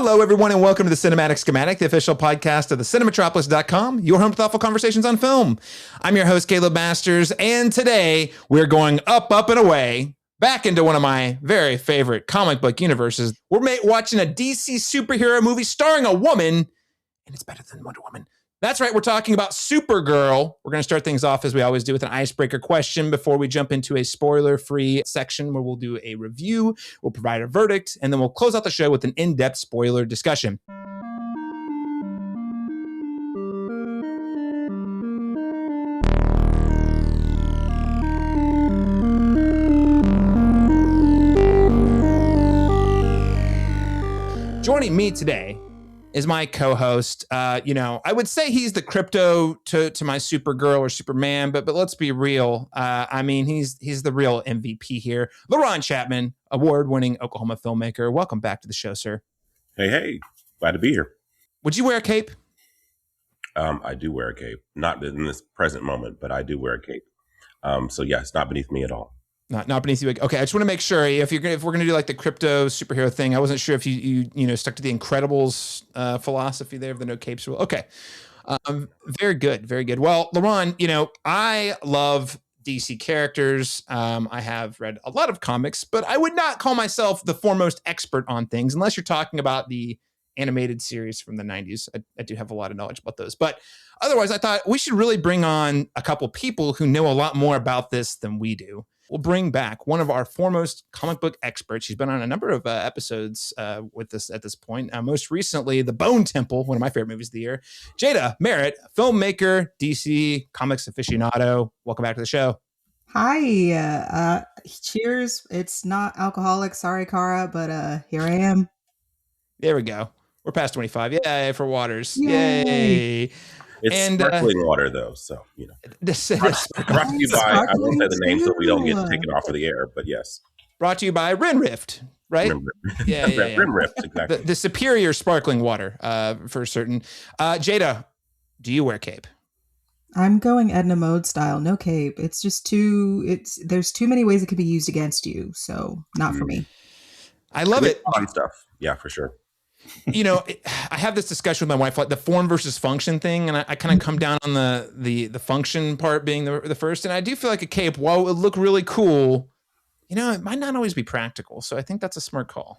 Hello, everyone, and welcome to the Cinematic Schematic, the official podcast of the Cinematropolis.com, your home to thoughtful conversations on film. I'm your host, Caleb Masters, and today we're going up, and away, back into one of my very favorite comic book universes. We're watching a DC superhero movie starring a woman, and it's better than Wonder Woman. That's right, we're talking about Supergirl. We're going to start things off as we always do with an icebreaker question before we jump into a spoiler-free section where we'll do a review, we'll provide a verdict, and then we'll close out the show with an in-depth spoiler discussion. Joining me today is my co-host. I would say he's the crypto to my Supergirl or Superman, but let's be real. He's the real MVP here. Laron Chapman, award-winning Oklahoma filmmaker. Welcome back to the show, sir. Hey, glad to be here. Would you wear a cape? I do wear a cape, not in this present moment, but I do wear a cape. So yeah, it's not beneath me at all. Not beneath you. Okay, I just want to make sure if we're gonna do like the crypto superhero thing, I wasn't sure if you stuck to the Incredibles philosophy there of the no capes rule. Okay, very good, very good. Well, Laron, I love DC characters. I have read a lot of comics, but I would not call myself the foremost expert on things unless you're talking about the animated series from the 90s. I do have a lot of knowledge about those, but otherwise, I thought we should really bring on a couple people who know a lot more about this than we do. We'll bring back one of our foremost comic book experts. She's been on a number of episodes with us at this point. Most recently, The Bone Temple, one of my favorite movies of the year. Jada, Merritt, filmmaker, DC comics aficionado. Welcome back to the show. Hi. Cheers. It's not alcoholic. Sorry, Cara, but here I am. There we go. We're past 25. Yay for waters. Yay. It's sparkling water, though, so, Brought to you by, I won't say the name so we don't get taken off of the air, but yes. Brought to you by Rinrift, right? Yeah. Rinrift, exactly. The superior sparkling water, for certain. Jada, do you wear cape? I'm going Edna Mode style, no cape. It's just there's too many ways it could be used against you, so not for me. I love it. Fun stuff. Yeah, for sure. I have this discussion with my wife, like the form versus function thing, and I kind of come down on the function part being the first. And I do feel like a cape, while it would look really cool, it might not always be practical. So I think that's a smart call.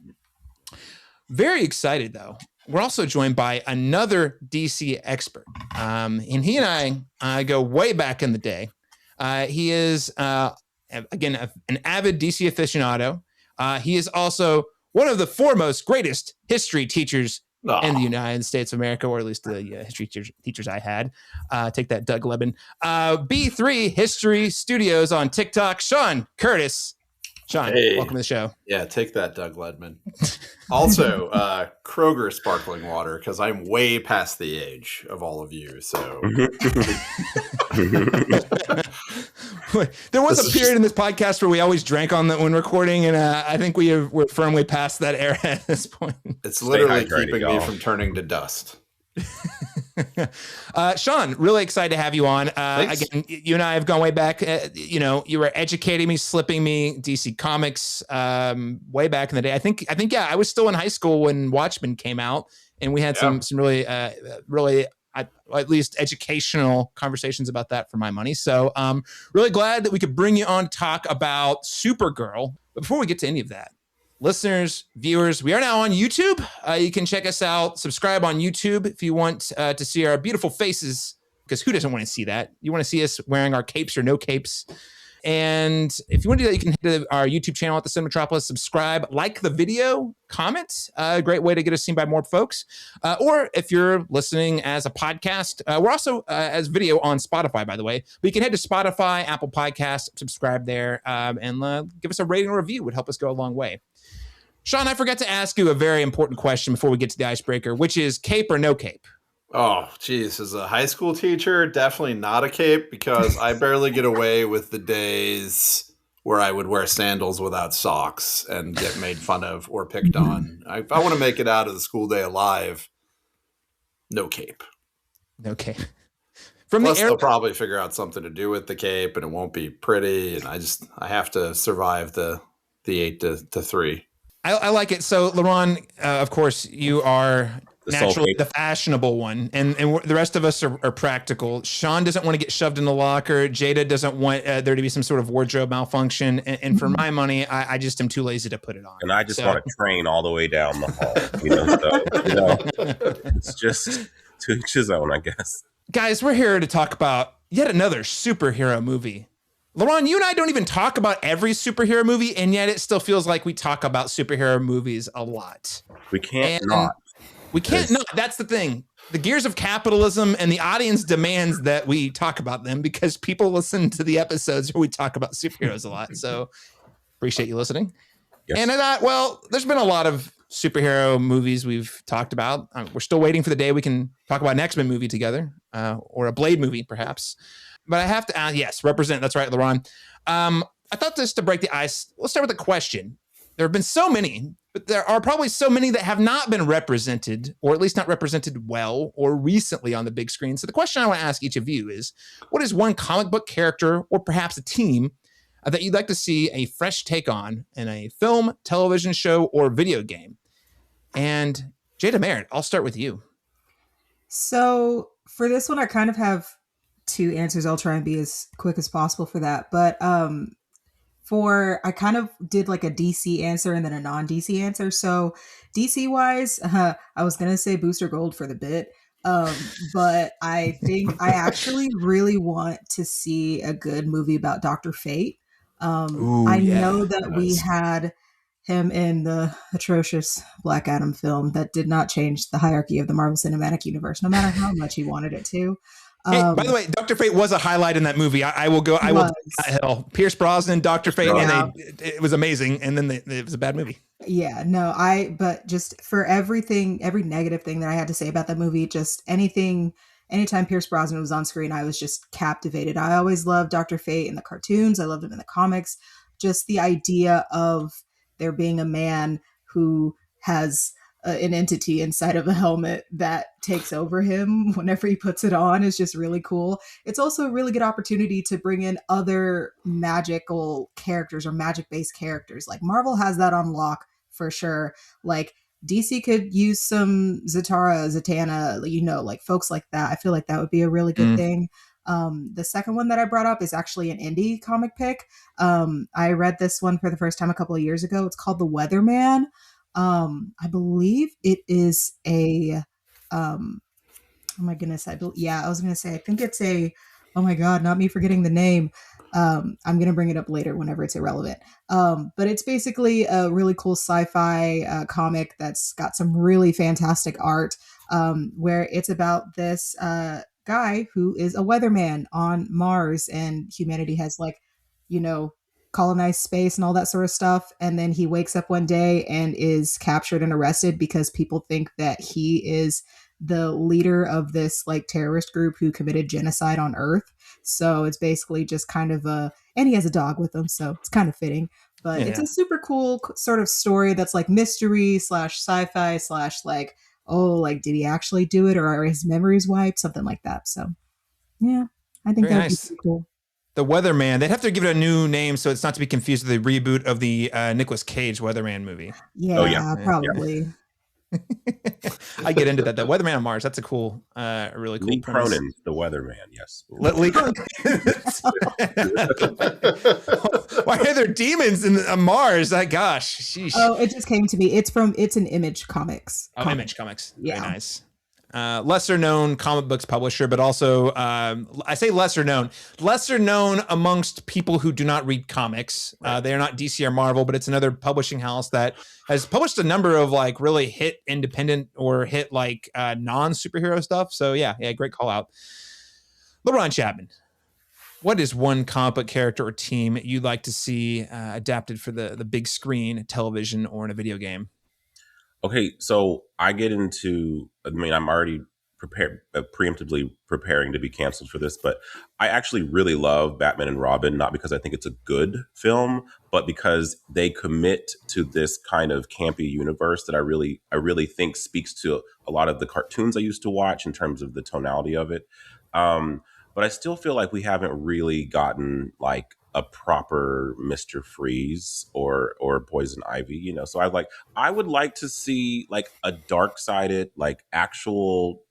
Very excited, though. We're also joined by another DC expert, and he and I go way back in the day. He is again an avid DC aficionado. He is also one of the foremost, greatest history teachers in the United States of America, or at least the history teachers I had. Take that, Doug Lebin. B3 History Studios on TikTok. Shawn Curtis. Shawn, welcome to the show. Yeah, take that, Doug Ledman. Also, Kroger sparkling water, because I'm way past the age of all of you. So there was a period in this podcast where we always drank on that when recording, and I think we're firmly past that era at this point. It's literally keeping me from turning to dust. Shawn, really excited to have you on. Again, you and I have gone way back. You were educating me, slipping me DC Comics way back in the day. I think I was still in high school when Watchmen came out, and we had some really at least educational conversations about that for my money. So really glad that we could bring you on to talk about Supergirl. But before we get to any of that, listeners, viewers, we are now on YouTube. You can check us out, subscribe on YouTube if you want to see our beautiful faces, because who doesn't want to see that? You want to see us wearing our capes or no capes. And if you want to do that, you can head to our YouTube channel at the Cinematropolis, subscribe, like the video, comment. A great way to get us seen by more folks. Or if you're listening as a podcast, we're also as video on Spotify, by the way. But you can head to Spotify, Apple Podcasts, subscribe there, and give us a rating or review. It would help us go a long way. Shawn, I forgot to ask you a very important question before we get to the icebreaker, which is cape or no cape? Oh, geez. As a high school teacher, definitely not a cape, because I barely get away with the days where I would wear sandals without socks and get made fun of or picked on. If I want to make it out of the school day alive, no cape. No cape. Plus, they'll probably figure out something to do with the cape, and it won't be pretty. And I have to survive the 8 to 3. I like it. So, Laron, of course, you are naturally the fashionable one, and the rest of us are practical. Shawn doesn't want to get shoved in the locker. Jada doesn't want there to be some sort of wardrobe malfunction. And for my money, I just am too lazy to put it on. And I just want to train all the way down the hall. It's just to each his own, I guess. Guys, we're here to talk about yet another superhero movie. Laron, you and I don't even talk about every superhero movie, and yet it still feels like we talk about superhero movies a lot. We can't not. We can't not. That's the thing. The gears of capitalism and the audience demands that we talk about them because people listen to the episodes where we talk about superheroes a lot. So appreciate you listening. Yes. And I thought, well, there's been a lot of superhero movies we've talked about. We're still waiting for the day we can talk about an X-Men movie together or a Blade movie, perhaps. But I have to, yes, represent. That's right, Laron. I thought just to break the ice, let's start with a question. There have been so many, but there are probably so many that have not been represented, or at least not represented well or recently on the big screen. So the question I want to ask each of you is, what is one comic book character or perhaps a team that you'd like to see a fresh take on in a film, television show, or video game? And Jada, Merritt, I'll start with you. So for this one, I kind of have two answers. I'll try and be as quick as possible for that. But I kind of did like a DC answer and then a non-DC answer. So DC wise, I was going to say Booster Gold for the bit. But I think I actually really want to see a good movie about Dr. Fate. I know that we had him in the atrocious Black Adam film that did not change the hierarchy of the Marvel Cinematic Universe, no matter how much he wanted it to. Hey, by the way, Dr. Fate was a highlight in that movie. I will take that hill. Pierce Brosnan, Dr. Fate, and it was amazing. And then it was a bad movie. Yeah, no, but just for everything, every negative thing that I had to say about that movie, just anytime Pierce Brosnan was on screen, I was just captivated. I always loved Dr. Fate in the cartoons. I loved him in the comics. Just the idea of there being a man who has an entity inside of a helmet that takes over him whenever he puts it on is just really cool. It's also a really good opportunity to bring in other magical characters or magic-based characters. Like Marvel has that on lock for sure. Like DC could use some Zatanna, like folks like that. I feel like that would be a really good thing. The second one that I brought up is actually an indie comic pick. I read this one for the first time a couple of years ago. It's called The Weatherman. I believe it is oh my goodness. I was going to say, I think it's oh my God, not me forgetting the name. I'm going to bring it up later whenever it's irrelevant. But it's basically a really cool sci-fi comic that's got some really fantastic art, where it's about this guy who is a weatherman on Mars, and humanity has colonized space and all that sort of stuff. And then he wakes up one day and is captured and arrested because people think that he is the leader of this terrorist group who committed genocide on Earth. So it's basically just kind of and he has a dog with him, so it's kind of fitting. But it's a super cool sort of story that's like mystery / sci-fi / did he actually do it, or are his memories wiped? Something like that. So yeah, I think that would be pretty cool. The Weatherman. They'd have to give it a new name so it's not to be confused with the reboot of the Nicolas Cage Weatherman movie. Yeah, probably. I get into that. The Weatherman on Mars. That's a cool, really cool. Lee Cronin's The Weatherman. Yes. Lee Why are there demons on Mars? Gosh. Sheesh. Oh, it just came to me. It's an Image Comics. Oh, Image Comics. Yeah. Very nice. Lesser known comic books publisher, but also I say lesser known amongst people who do not read comics. They are not DC or Marvel, but it's another publishing house that has published a number of really hit independent or hit non superhero stuff. So yeah, great call out. Laron Chapman, what is one comic book character or team you'd like to see adapted for the big screen, television, or in a video game? Okay, so I'm already preemptively preparing to be canceled for this, but I actually really love Batman and Robin, not because I think it's a good film, but because they commit to this kind of campy universe that I really think speaks to a lot of the cartoons I used to watch in terms of the tonality of it. But I still feel like we haven't really gotten a proper Mr. Freeze or Poison Ivy, you know. So I would like to see like a dark-sided, like actual,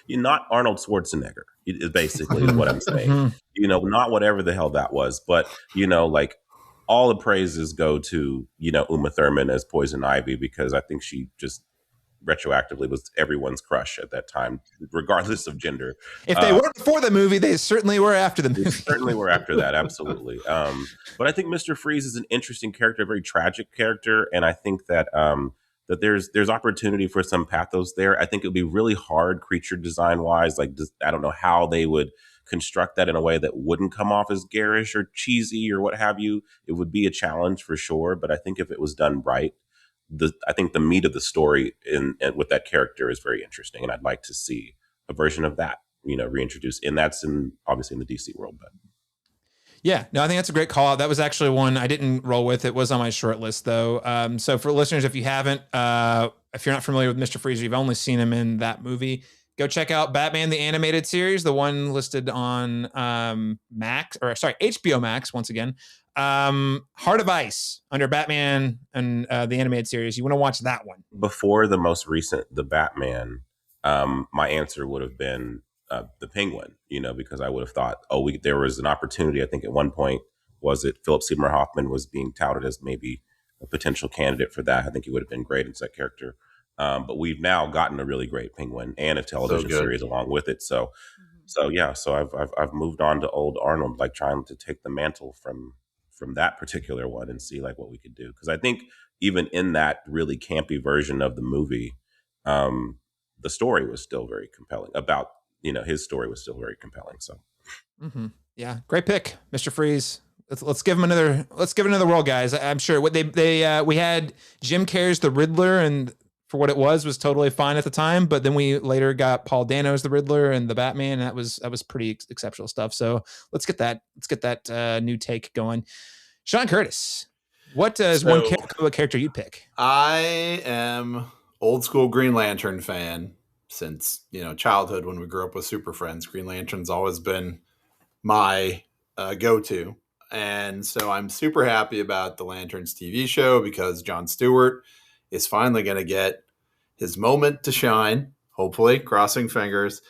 not Arnold Schwarzenegger. It basically is what I'm saying. You know, not whatever the hell that was, but you know, like all the praises go to, you know, Uma Thurman as Poison Ivy, because I think she just retroactively was everyone's crush at that time, regardless of gender. If they weren't before the movie, they certainly were after the movie. They certainly were after that, absolutely. But I think Mr. Freeze is an interesting character, a very tragic character, and I think that that there's opportunity for some pathos there. I think it would be really hard creature design wise. Like, I don't know how they would construct that in a way that wouldn't come off as garish or cheesy or what have you. It would be a challenge for sure, but I think if it was done right, I think the meat of the story with that character is very interesting, and I'd like to see a version of that, you know, reintroduced. And that's obviously in the DC world, but. Yeah, no, I think that's a great call out. That was actually one I didn't roll with. It was on my short list though. So for listeners, if you haven't, if you're not familiar with Mr. Freeze, you've only seen him in that movie, go check out Batman the Animated Series, the one listed on HBO Max once again. Heart of Ice under Batman and the Animated Series. You want to watch that one. Before the most recent, the Batman, my answer would have been the Penguin, you know, because I would have thought, there was an opportunity. I think at one point, was it Philip Seymour Hoffman was being touted as maybe a potential candidate for that. I think he would have been great as that character. But we've now gotten a really great Penguin and a television series along with it. So I've moved on to old Arnold, like trying to take the mantle from that particular one and see like what we could do. Because I think even in that really campy version of the movie, the story was still very compelling. His story was still very compelling. So, yeah, great pick, Mr. Freeze. Let's give him another role, guys. I'm sure we had Jim Carrey's The Riddler, and for what it was totally fine at the time. But then we later got Paul Dano's The Riddler and the Batman, and that was pretty exceptional stuff. So let's get that new take going. Shawn Curtis, what is one character you'd pick? I am old school Green Lantern fan since childhood when we grew up with Super Friends. Green Lantern's always been my go-to. And so I'm super happy about the Lanterns TV show because Jon Stewart is finally going to get his moment to shine, hopefully, crossing fingers,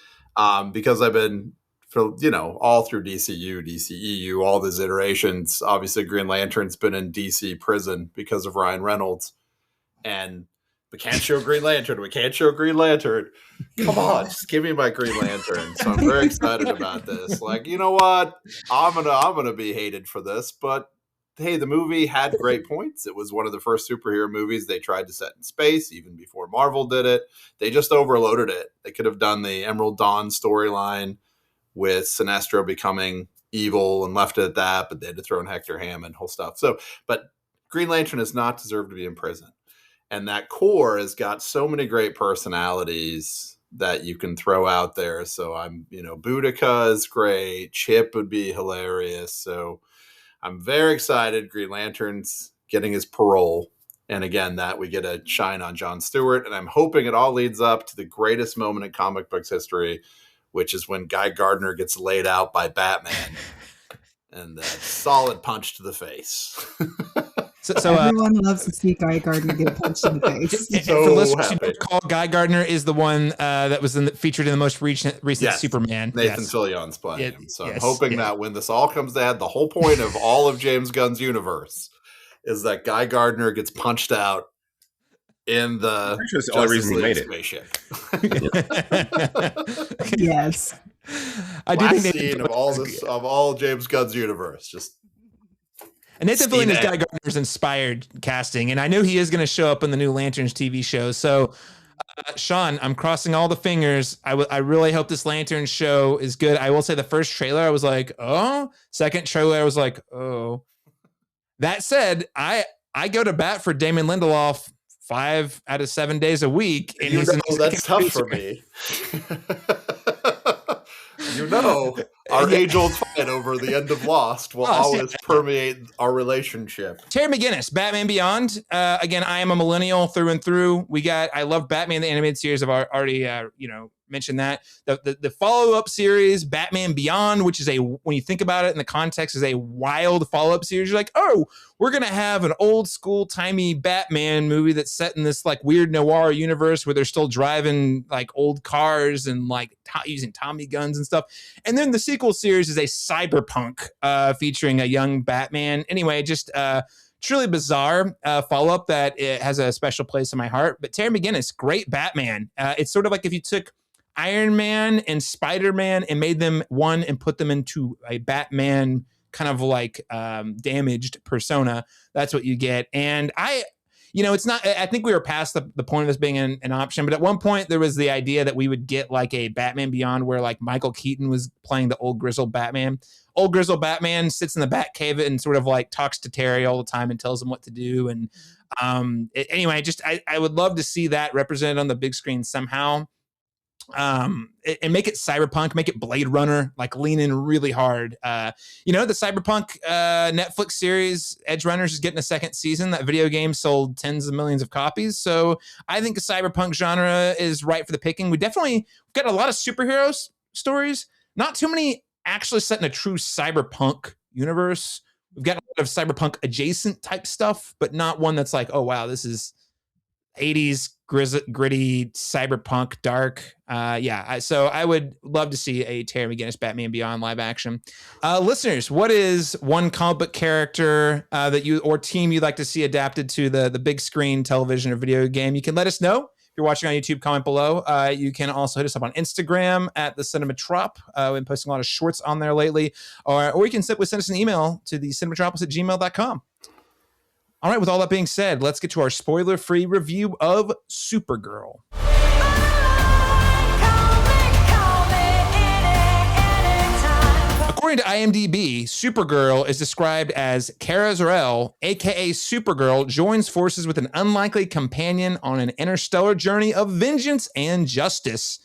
because I've been, all through DCU, DCEU, all these iterations. Obviously, Green Lantern's been in DC prison because of Ryan Reynolds. And we can't show Green Lantern. We can't show Green Lantern. Come on, just give me my Green Lantern. So I'm very excited about this. Like, you know what? I'm gonna be hated for this, but hey, the movie had great points. It was one of the first superhero movies they tried to set in space, even before Marvel did it. They just overloaded it. They could have done the Emerald Dawn storyline with Sinestro becoming evil and left it at that, but they had to throw in Hector Hammond, whole stuff. So, but Green Lantern does not deserve to be in prison. And that core has got so many great personalities that you can throw out there. So Boudica is great. Chip would be hilarious. So I'm very excited. Green Lantern's getting his parole. And again, that we get a shine on Jon Stewart. And I'm hoping it all leads up to the greatest moment in comic books history, which is when Guy Gardner gets laid out by Batman and that solid punch to the face. So everyone loves to see Guy Gardner get punched in the face. For listeners who don't recall, Guy Gardner is the one that was featured in the most recent Superman. Nathan Fillion's playing him. So I'm hoping that when this all comes to head, the whole point of all of James Gunn's universe is that Guy Gardner gets punched out in the that's the only reason he made spaceship. Yes. I do think scene of all James Gunn's universe. And Nathan Fillion is Guy Gardner's inspired casting, and I know he is going to show up in the new Lanterns TV show. So, Shawn, I'm crossing all the fingers. I really hope this Lanterns show is good. I will say the first trailer, I was like, oh. Second trailer, I was like, oh. That said, I go to bat for Damon Lindelof 5 out of 7 days a week. And that's tough for me. Our age-old fight over the end of Lost will always permeate our relationship. Terry McGinnis, Batman Beyond. Again, I am a millennial through and through. I love Batman the Animated Series. I've already, mention that. The follow-up series, Batman Beyond, which is when you think about it in the context, is a wild follow-up series. You're like, oh, we're going to have an old school timey Batman movie that's set in this like weird noir universe where they're still driving like old cars and like using Tommy guns and stuff. And then the sequel series is a cyberpunk featuring a young Batman. Anyway, just truly bizarre follow-up that it has a special place in my heart. But Terry McGinnis, great Batman. It's sort of like if you took Iron Man and Spider-Man and made them one and put them into a Batman kind of like damaged persona. That's what you get. And it's not, I think we were past the point of this being an option, but at one point there was the idea that we would get like a Batman Beyond where like Michael Keaton was playing the old grizzled Batman. Old grizzled Batman sits in the Batcave and sort of like talks to Terry all the time and tells him what to do. And anyway, I would love to see that represented on the big screen somehow. And make it cyberpunk, make it Blade Runner, like lean in really hard. The cyberpunk Netflix series Edge Runners is getting a second season. That video game sold tens of millions of copies, so I think the cyberpunk genre is right for the picking. We've got a lot of superhero stories, not too many actually set in a true cyberpunk universe. We've got a lot of cyberpunk adjacent type stuff, but not one that's like, oh wow, this is 80s gritty cyberpunk dark. So I would love to see a Terry McGinnis Batman Beyond live action. Listeners, what is one comic book character that you or team you'd like to see adapted to the big screen, television, or video game? You can let us know. If you're watching on YouTube, comment below. You can also hit us up on Instagram at the Cinematrop. We've been posting a lot of shorts on there lately. Or you can simply send us an email to the cinematropos@gmail.com. All right, with all that being said, let's get to our spoiler-free review of Supergirl. According to IMDb, Supergirl is described as Kara Zor-El, aka Supergirl, joins forces with an unlikely companion on an interstellar journey of vengeance and justice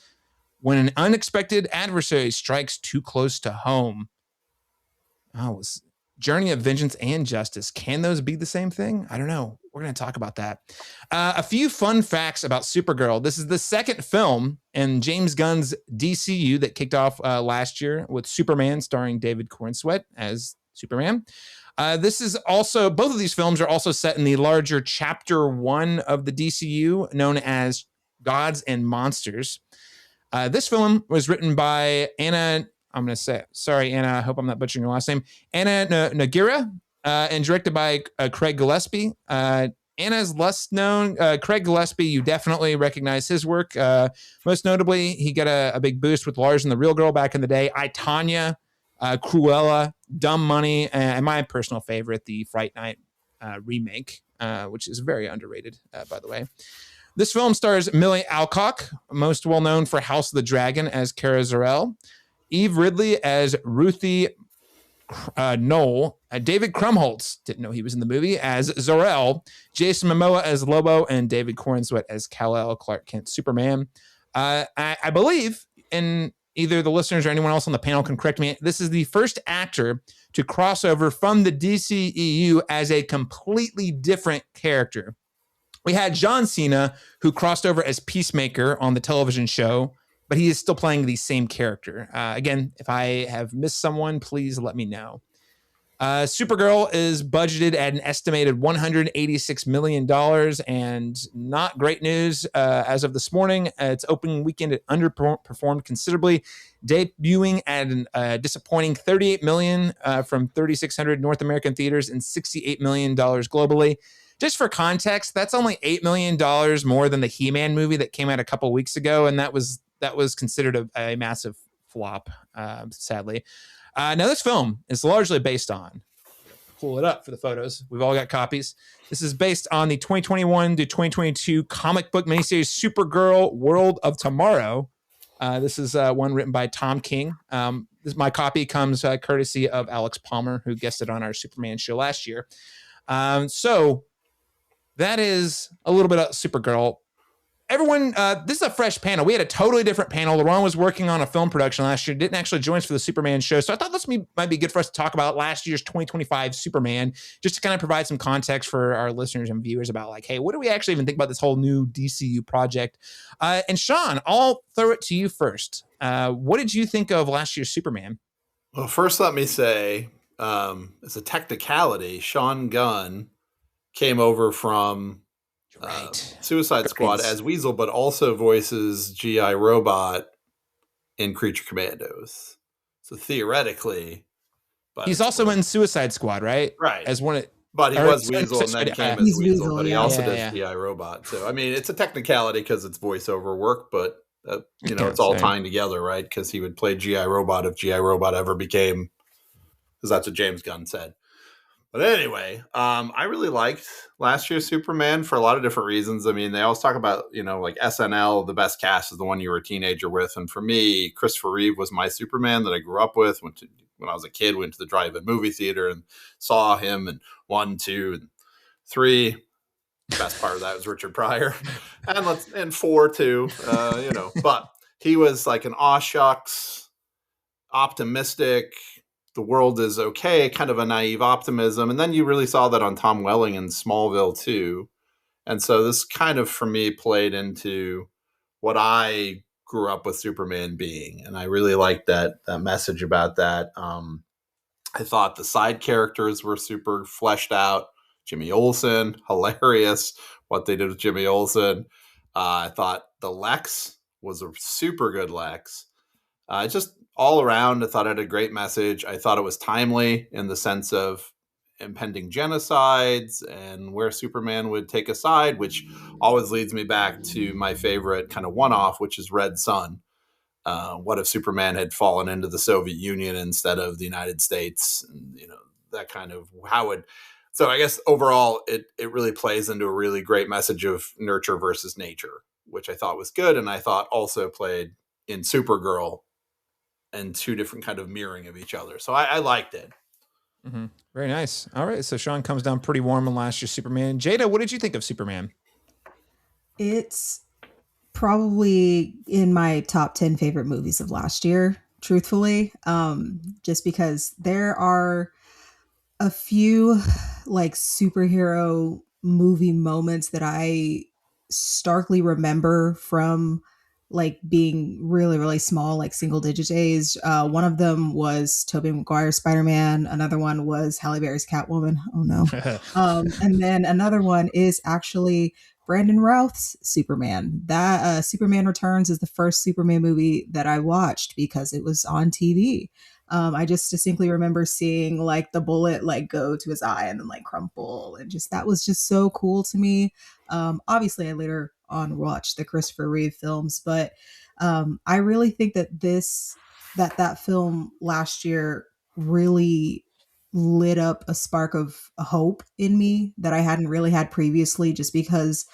when an unexpected adversary strikes too close to home. Journey of vengeance and justice. Can those be the same thing? I don't know. We're going to talk about that. A few fun facts about Supergirl. This is the second film in James Gunn's DCU that kicked off last year with Superman, starring David Corenswet as Superman. Both of these films are also set in the larger Chapter 1 of the DCU, known as Gods and Monsters. This film was written by Anna. I'm going to say, sorry, Anna, I hope I'm not butchering your last name. Anna Nogueira, and directed by Craig Gillespie. Anna's less known. Craig Gillespie, you definitely recognize his work. Most notably, he got a big boost with Lars and the Real Girl back in the day. I, Tonya, Cruella, Dumb Money, and my personal favorite, the Fright Night remake, which is very underrated, by the way. This film stars Millie Alcock, most well known for House of the Dragon as Kara Zor-El, Eve Ridley as Ruthie Knoll, David Krumholtz, didn't know he was in the movie, as Zor-El, Jason Momoa as Lobo, and David Corenswet as Kal-El Clark Kent Superman. I believe, and either the listeners or anyone else on the panel can correct me, this is the first actor to cross over from the DCEU as a completely different character. We had John Cena, who crossed over as Peacemaker on the television show, but he is still playing the same character. Again, if I have missed someone, please let me know. Supergirl is budgeted at an estimated $186 million, and not great news as of this morning. Its opening weekend, it underperformed considerably, debuting at a disappointing $38 million from 3,600 North American theaters and $68 million globally. Just for context, that's only $8 million more than the He-Man movie that came out a couple weeks ago, and that was considered a massive flop, sadly. Now, this film is largely based on, pull it up for the photos. We've all got copies. This is based on the 2021 to 2022 comic book miniseries Supergirl World of Tomorrow. This is one written by Tom King. My copy comes courtesy of Alex Palmer, who guested on our Superman show last year. So that is a little bit of Supergirl. everyone, this is a fresh panel. We had a totally different panel. Laron was working on a film production last year, didn't actually join us for the Superman show. So I thought this might be good for us to talk about last year's 2025 Superman, just to kind of provide some context for our listeners and viewers about like, hey, what do we actually even think about this whole new DCU project? And Shawn, I'll throw it to you first. What did you think of last year's Superman? Well, first let me say, as a technicality, Sean Gunn came over from Suicide Squad as Weasel, but also voices G.I. Robot in Creature Commandos. So theoretically, but he's also in Suicide Squad, right? Right. As one, but he was Weasel and then came as Weasel, but he also does G.I. Robot. So I mean, it's a technicality because it's voiceover work, but it's all tying together, right? Because he would play G.I. Robot if G.I. Robot ever became, because that's what James Gunn said. But anyway, I really liked last year's Superman for a lot of different reasons. I mean, they always talk about, like SNL, the best cast is the one you were a teenager with. And for me, Christopher Reeve was my Superman that I grew up with. When I was a kid, went to the drive-in movie theater and saw him in 1, 2, and 3. The best part of that was Richard Pryor. And 4 too, But he was like an aw shucks, optimistic, the world is okay, kind of a naive optimism. And then you really saw that on Tom Welling in Smallville too. And so this kind of, for me, played into what I grew up with Superman being. And I really liked that message about that. I thought the side characters were super fleshed out. Jimmy Olsen, hilarious what they did with Jimmy Olsen. I thought the Lex was a super good Lex. Just all around, I thought it had a great message. I thought it was timely in the sense of impending genocides and where Superman would take a side, which always leads me back to my favorite kind of one-off, which is Red Son. What if Superman had fallen into the Soviet Union instead of the United States? And, that kind of so I guess overall, it really plays into a really great message of nurture versus nature, which I thought was good. And I thought also played in Supergirl and two different kind of mirroring of each other. So I liked it. Mm-hmm. Very nice. All right. So Shawn comes down pretty warm on last year's Superman. Jada, what did you think of Superman? It's probably in my top 10 favorite movies of last year, truthfully. Just because there are a few like superhero movie moments that I starkly remember from like being really, really small, like single digit days. One of them was Tobey Maguire's Spider-Man. Another one was Halle Berry's Catwoman. Oh no. And then another one is actually Brandon Routh's Superman. That Superman Returns is the first Superman movie that I watched because it was on TV. I just distinctly remember seeing like the bullet like go to his eye and then like crumple, and just that was just so cool to me. Obviously, I later on watched the Christopher Reeve films, but I really think that that film last year really lit up a spark of hope in me that I hadn't really had previously, just because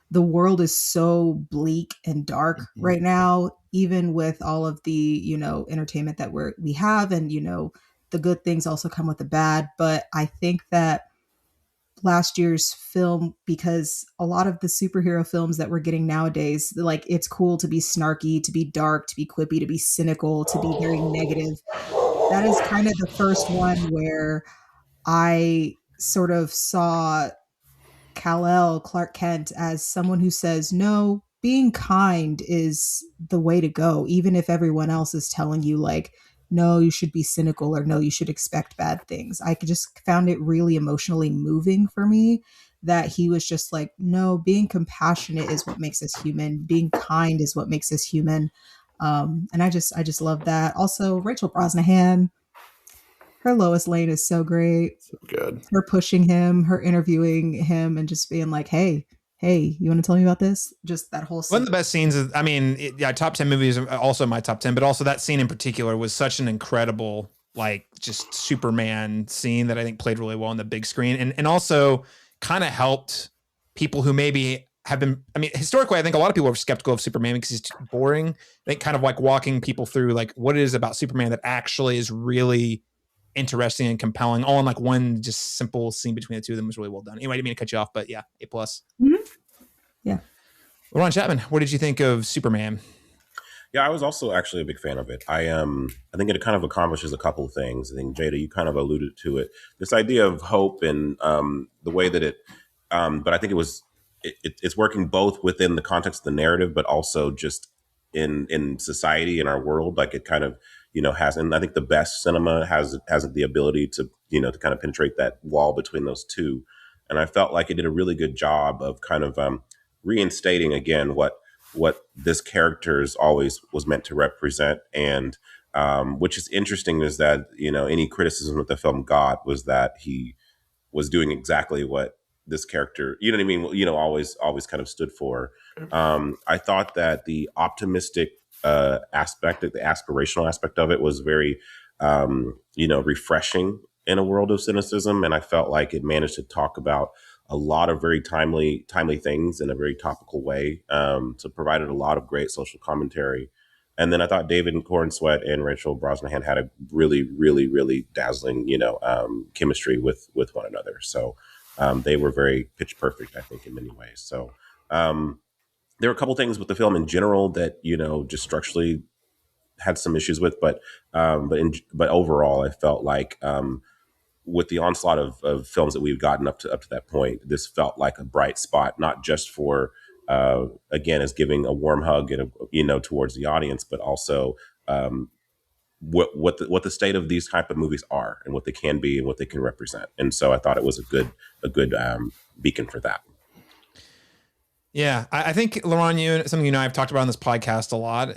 the world is so bleak and dark right now, even with all of the, entertainment that we have, and, the good things also come with the bad. But I think that last year's film, because a lot of the superhero films that we're getting nowadays, like it's cool to be snarky, to be dark, to be quippy, to be cynical, to be very negative. That is kind of the first one where I sort of saw Kal-El, Clark Kent, as someone who says, no, being kind is the way to go, even if everyone else is telling you like, no, you should be cynical, or no, you should expect bad things. I just found it really emotionally moving for me that he was just like, no, being compassionate is what makes us human. Being kind is what makes us human. And I just love that. Also, Rachel Brosnahan, her Lois Lane is so great. So good. Her pushing him, her interviewing him, and just being like, hey, you want to tell me about this? Just that whole scene. One of the best scenes is, top 10 movies are also my top 10, but also that scene in particular was such an incredible, like, just Superman scene that I think played really well on the big screen, and also kind of helped people who maybe have been, historically, I think a lot of people are skeptical of Superman because he's too boring. I think kind of like walking people through like what it is about Superman that actually is really interesting and compelling, all in like one just simple scene between the two of them was really well done. Anyway, I didn't mean to cut you off, but yeah, A+. Mm-hmm. Yeah. Ron Chapman, what did you think of Superman? Yeah, I was also actually a big fan of it. I think it kind of accomplishes a couple of things. I think Jada, you kind of alluded to it. This idea of hope and the way that it, but I think it's working both within the context of the narrative, but also just in society in our world. Like it kind of has, and I think the best cinema has the ability to to kind of penetrate that wall between those two. And I felt like it did a really good job of kind of reinstating again what this character's always was meant to represent. And which is interesting is that any criticism that the film got was that he was doing exactly what this character, you know what I mean, always kind of stood for. I thought that the optimistic aspect, the aspirational aspect of it was very refreshing in a world of cynicism, and I felt like it managed to talk about a lot of very timely things in a very topical way. So provided a lot of great social commentary. And then I thought David Cornsweet and Rachel Brosnahan had a really, really, really dazzling, chemistry with one another. So they were very pitch perfect, I think, in many ways. So there were a couple things with the film in general that just structurally had some issues with, but overall, I felt like with the onslaught of films that we've gotten up to that point, this felt like a bright spot, not just for again as giving a warm hug and towards the audience, but also what the state of these type of movies are and what they can be and what they can represent. And so I thought it was a good beacon for that. Yeah, I think, Laron, something you and I have talked about on this podcast a lot,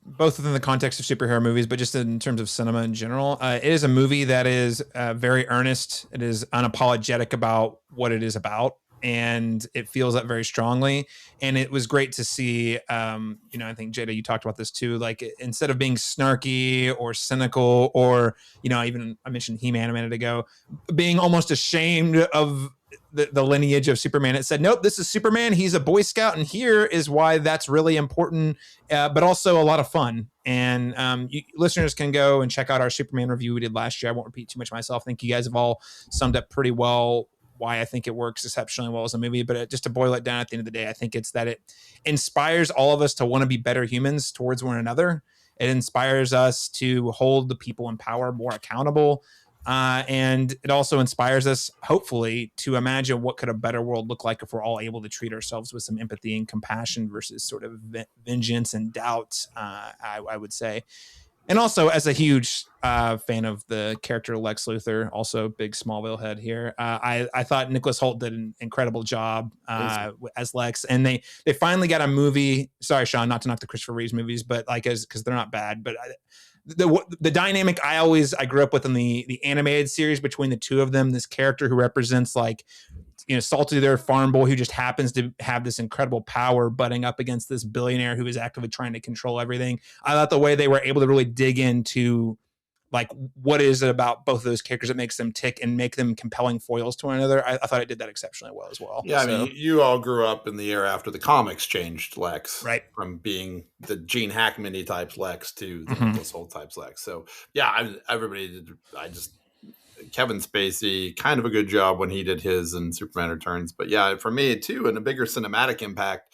both within the context of superhero movies, but just in terms of cinema in general. It is a movie that is very earnest. It is unapologetic about what it is about, and it feels that very strongly. And it was great to see, I think, Jada, you talked about this too, like instead of being snarky or cynical or, even I mentioned He-Man a minute ago, being almost ashamed of the lineage of Superman. It said, nope, this is Superman. He's a Boy Scout. And here is why that's really important, but also a lot of fun. And listeners can go and check out our Superman review we did last year. I won't repeat too much myself. I think you guys have all summed up pretty well why I think it works exceptionally well as a movie. But just to boil it down at the end of the day, I think it's that it inspires all of us to want to be better humans towards one another. It inspires us to hold the people in power more accountable. And it also inspires us, hopefully, to imagine what could a better world look like if we're all able to treat ourselves with some empathy and compassion versus sort of vengeance and doubt, I would say. And also, as a huge fan of the character Lex Luthor, also big Smallville head here, I thought Nicholas Hoult did an incredible job as Lex. And they finally got a movie. Sorry, Shawn, not to knock the Christopher Reeves movies, but because they're not bad, but the dynamic I grew up with in the animated series between the two of them, this character who represents salty their farm boy who just happens to have this incredible power butting up against this billionaire who is actively trying to control everything. I thought the way they were able to really dig into what is it about both of those characters that makes them tick and make them compelling foils to one another. I thought it did that exceptionally well as well. Yeah, I mean, you all grew up in the era after the comics changed Lex, right? From being the Gene Hackman-y types Lex to the Nicholas Hoult types Lex. So yeah, everybody did. Kevin Spacey, kind of a good job when he did his in Superman Returns. But yeah, for me too, and a bigger cinematic impact,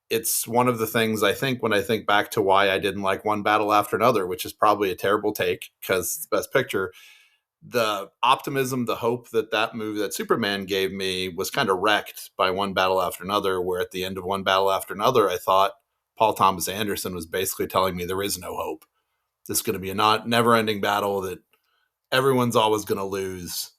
it's one of the things I think when I think back to why I didn't like One Battle After Another, which is probably a terrible take because it's Best Picture. The optimism, the hope that movie, that Superman gave me was kind of wrecked by One Battle After Another, where at the end of One Battle After Another, I thought Paul Thomas Anderson was basically telling me there is no hope. This is going to be a never-ending battle that everyone's always going to lose,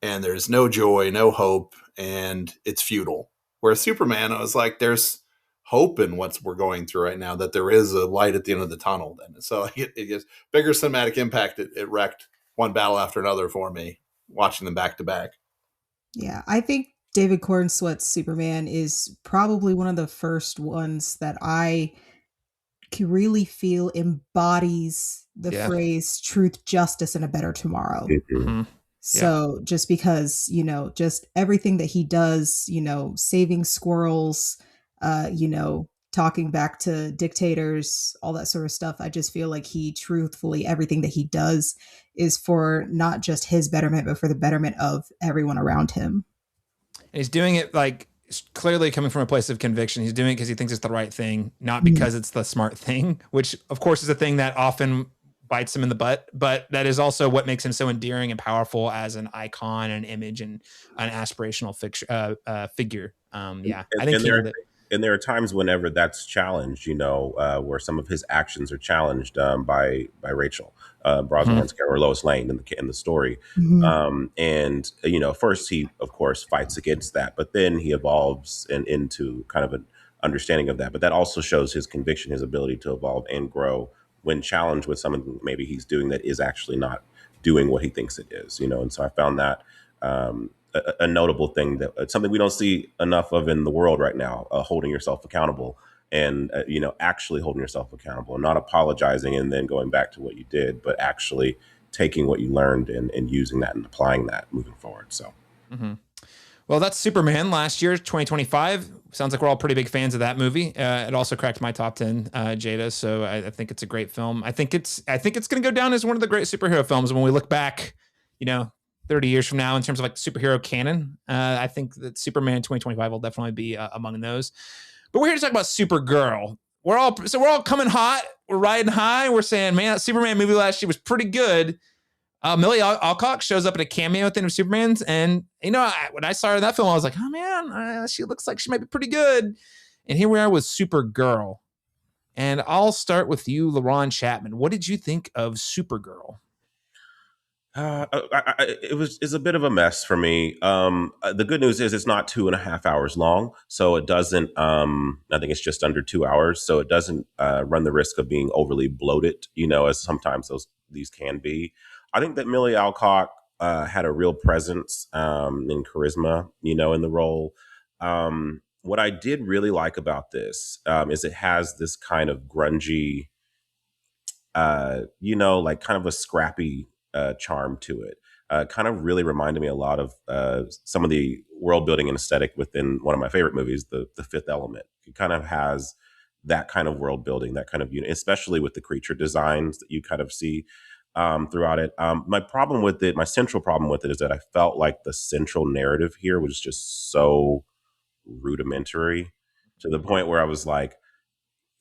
and there's no joy, no hope, and it's futile. Whereas Superman, I was like, there's hope in what we're going through right now, that there is a light at the end of the tunnel. And so it gets bigger cinematic impact. It wrecked One Battle After Another for me, watching them back to back. Yeah, I think David Cornsweet's Superman is probably one of the first ones that I can really feel embodies the phrase truth, justice, and a better tomorrow. Mm-hmm. So just because, just everything that he does, saving squirrels, talking back to dictators, all that sort of stuff. I just feel like he truthfully, everything that he does is for not just his betterment, but for the betterment of everyone around him. And he's doing it is clearly coming from a place of conviction. He's doing it because he thinks it's the right thing, not Mhm. because it's the smart thing, which of course is a thing that often bites him in the butt, but that is also what makes him so endearing and powerful as an icon, an image, and an aspirational figure. Yeah, I think And he nailed it. there are times whenever that's challenged, where some of his actions are challenged by Rachel Brosnahan's character, or Lois Lane in the story. Mhm. And first he of course fights against that, but then he evolves into kind of an understanding of that. But that also shows his conviction, his ability to evolve and grow when challenged with something maybe he's doing that is actually not doing what he thinks it is. And so I found that. A notable thing, that something we don't see enough of in the world right now, holding yourself accountable, and actually holding yourself accountable, and not apologizing and then going back to what you did, but actually taking what you learned and using that and applying that moving forward. So Well, that's Superman last year, 2025. Sounds like we're all pretty big fans of that movie. It also cracked my top 10, Jada. So I think it's a great film. I think it's going to go down as one of the great superhero films when we look back, 30 years from now in terms of like superhero canon. I think that Superman 2025 will definitely be among those. But we're here to talk about Supergirl. We're all coming hot. We're riding high. We're saying, man, that Superman movie last year was pretty good. Millie Alcock shows up in a cameo at the end of Superman's, and when I saw her in that film, I was like, oh man, she looks like she might be pretty good. And here we are with Supergirl. And I'll start with you, Laron Chapman. What did you think of Supergirl? It's a bit of a mess for me. The good news is it's not 2.5 hours long, so it doesn't. I think it's just under 2 hours, so it doesn't run the risk of being overly bloated. As sometimes these can be. I think that Millie Alcock had a real presence and charisma, in the role. What I did really like about this is it has this kind of grungy, like kind of a scrappy charm to it. Kind of really reminded me a lot of some of the world building and aesthetic within one of my favorite movies, The Fifth Element. It kind of has that kind of world building, that kind of unit, especially with the creature designs that you kind of see throughout it. My central problem with it is that I felt like the central narrative here was just so rudimentary to the point where I was like,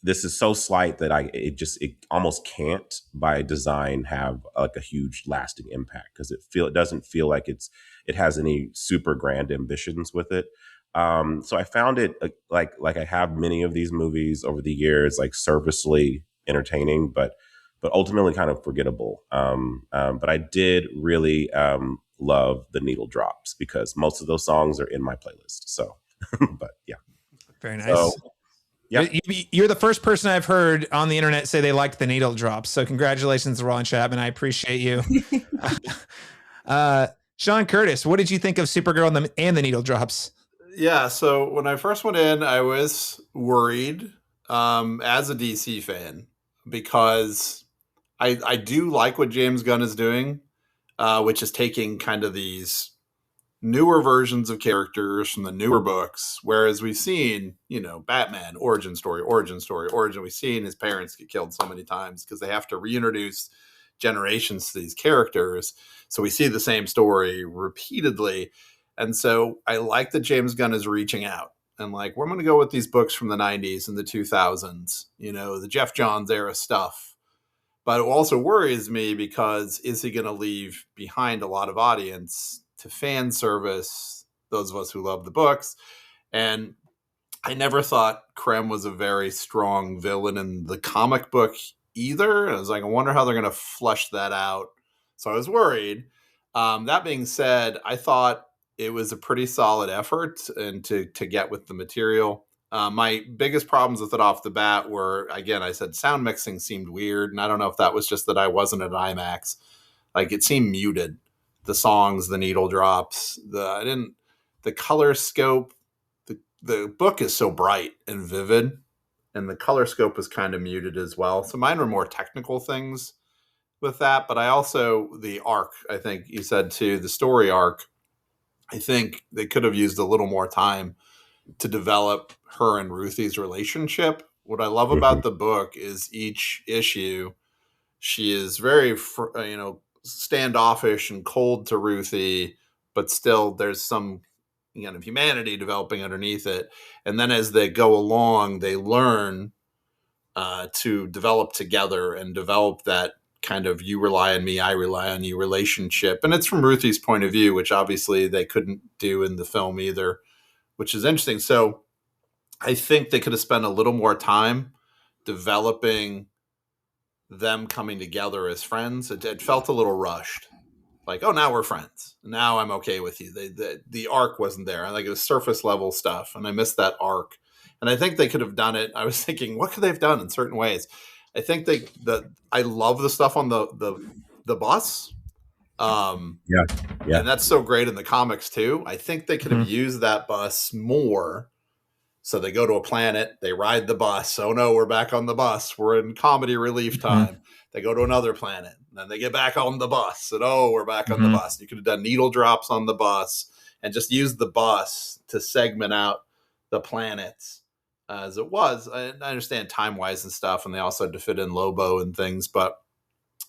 this is so slight that it almost can't by design have like a huge lasting impact, because it doesn't feel like it has any super grand ambitions with it. So I found it like I have many of these movies over the years, like serviceably entertaining, but ultimately kind of forgettable. But I did really love the needle drops, because most of those songs are in my playlist. So, but yeah, very nice. So, yeah, you're the first person I've heard on the internet say they liked the needle drops. So congratulations, Ron Chapman. I appreciate you. Shawn Curtis, what did you think of Supergirl and the needle drops? Yeah, so when I first went in, I was worried as a DC fan, because I do like what James Gunn is doing, which is taking kind of these newer versions of characters from the newer books, whereas we've seen, Batman, origin story. We've seen his parents get killed so many times because they have to reintroduce generations to these characters. So we see the same story repeatedly. And so I like that James Gunn is reaching out and like, we're going to go with these books from the 90s and the 2000s, the Jeff Johns era stuff. But it also worries me, because is he going to leave behind a lot of audience to fan service, those of us who love the books? And I never thought Krem was a very strong villain in the comic book either. I was like, I wonder how they're going to flesh that out. So I was worried. That being said, I thought it was a pretty solid effort and to get with the material. My biggest problems with it off the bat were, again, I said sound mixing seemed weird. And I don't know if that was just that I wasn't at IMAX. Like, it seemed muted. The songs, the needle drops, the color scope. The book is so bright and vivid, and the color scope was kind of muted as well. So mine were more technical things with that. But I also, the arc, I think you said too, the story arc, I think they could have used a little more time to develop her and Ruthie's relationship. What I love about the book is each issue, she is very, standoffish and cold to Ruthie, but still there's some, kind of humanity developing underneath it. And then as they go along, they learn to develop together and develop that kind of you rely on me, I rely on you relationship. And it's from Ruthie's point of view, which obviously they couldn't do in the film either, which is interesting. So I think they could have spent a little more time developing them coming together as friends. It felt a little rushed. Like, oh, now we're friends. Now I'm okay with you. The arc wasn't there. Like, it was surface level stuff, and I missed that arc. And I think they could have done it. I was thinking, what could they have done in certain ways? I think I love the stuff on the bus. Yeah. And that's so great in the comics too. I think they could have used that bus more. So they go to a planet, they ride the bus. Oh no, we're back on the bus. We're in comedy relief time. They go to another planet, then they get back on the bus, and oh, we're back on the bus. You could have done needle drops on the bus and just used the bus to segment out the planets as it was. I understand time-wise and stuff, and they also had to fit in Lobo and things, but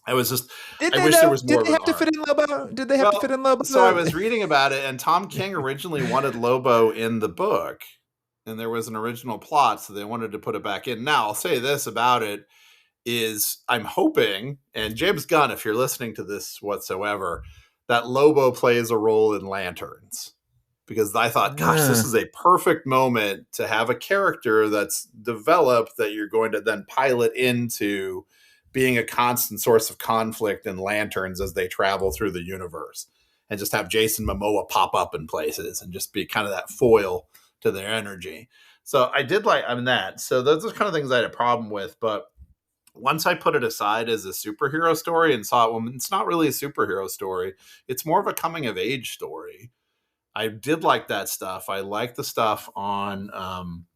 I was just, I wish there was more. Did they have to fit in Lobo? Did they have to fit in Lobo? So I was reading about it, and Tom King originally wanted Lobo in the book, and there was an original plot, so they wanted to put it back in. Now, I'll say this about it is I'm hoping, and James Gunn, if you're listening to this whatsoever, that Lobo plays a role in Lanterns. Because I thought, gosh, this is a perfect moment to have a character that's developed that you're going to then pilot into being a constant source of conflict in Lanterns as they travel through the universe. And just have Jason Momoa pop up in places and just be kind of that foil to their energy. So I did that. So those are kind of things I had a problem with. But once I put it aside as a superhero story and saw it, well, it's not really a superhero story. It's more of a coming of age story. I did like that stuff. I liked the stuff on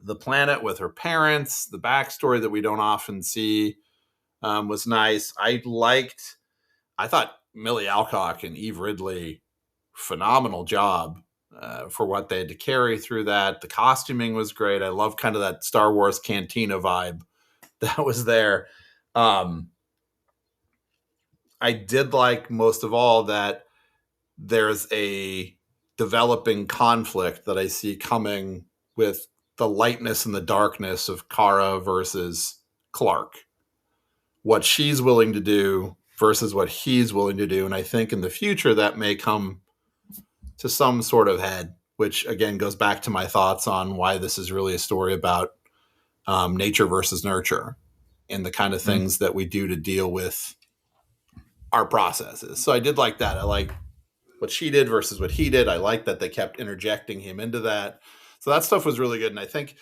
the planet with her parents. The backstory that we don't often see was nice. I thought Millie Alcock and Eve Ridley, phenomenal job for what they had to carry through that. The costuming was great. I love kind of that Star Wars cantina vibe that was there. I did like most of all that there's a developing conflict that I see coming with the lightness and the darkness of Kara versus Clark. What she's willing to do versus what he's willing to do. And I think in the future that may come to some sort of head, which again goes back to my thoughts on why this is really a story about nature versus nurture and the kind of things that we do to deal with our processes. So I did like that. I like what she did versus what he did. I like that they kept interjecting him into that. So that stuff was really good. And I think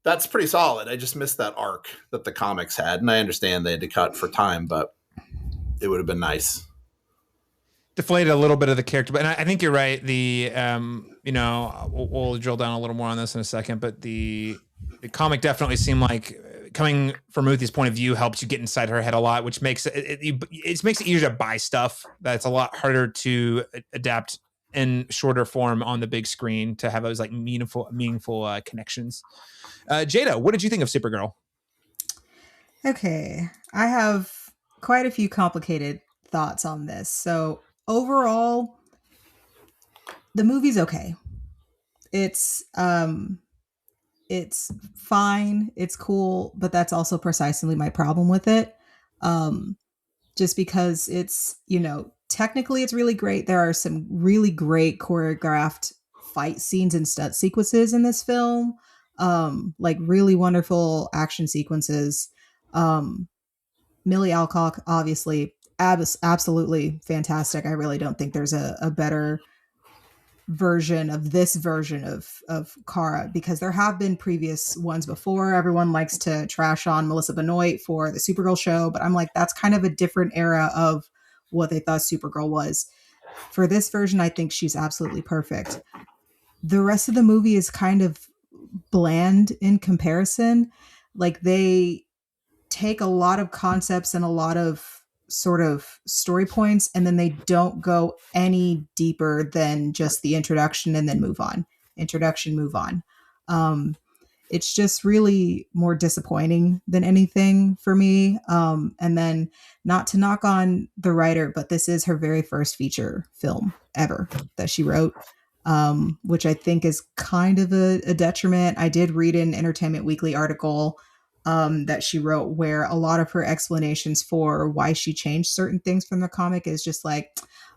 that's pretty solid. I just missed that arc that the comics had. And I understand they had to cut for time, but it would have been nice. Deflated a little bit of the character, but I think you're right. The we'll drill down a little more on this in a second, but the comic definitely seemed like coming from Ruthie's point of view helps you get inside her head a lot, which makes it makes it easier to buy stuff that's a lot harder to adapt in shorter form on the big screen to have those like meaningful connections. Jada, what did you think of Supergirl? Okay, I have quite a few complicated thoughts on this. So overall, the movie's okay. It's fine, it's cool, but that's also precisely my problem with it. Just because it's, technically it's really great. There are some really great choreographed fight scenes and stunt sequences in this film. Like really wonderful action sequences. Millie Alcock, obviously, absolutely fantastic. I really don't think there's a better version of this version of Kara, because there have been previous ones before. Everyone likes to trash on Melissa Benoist for the Supergirl show, but I'm like, that's kind of a different era of what they thought Supergirl was. For this version, I think she's absolutely perfect. The rest of the movie is kind of bland in comparison. Like, they take a lot of concepts and a lot of sort of story points, and then they don't go any deeper than just the introduction and then move on. Introduction, move on. It's just really more disappointing than anything for me. And then, not to knock on the writer, but this is her very first feature film ever that she wrote. which I think is kind of a detriment. I did read an Entertainment Weekly article that she wrote where a lot of her explanations for why she changed certain things from the comic is just like,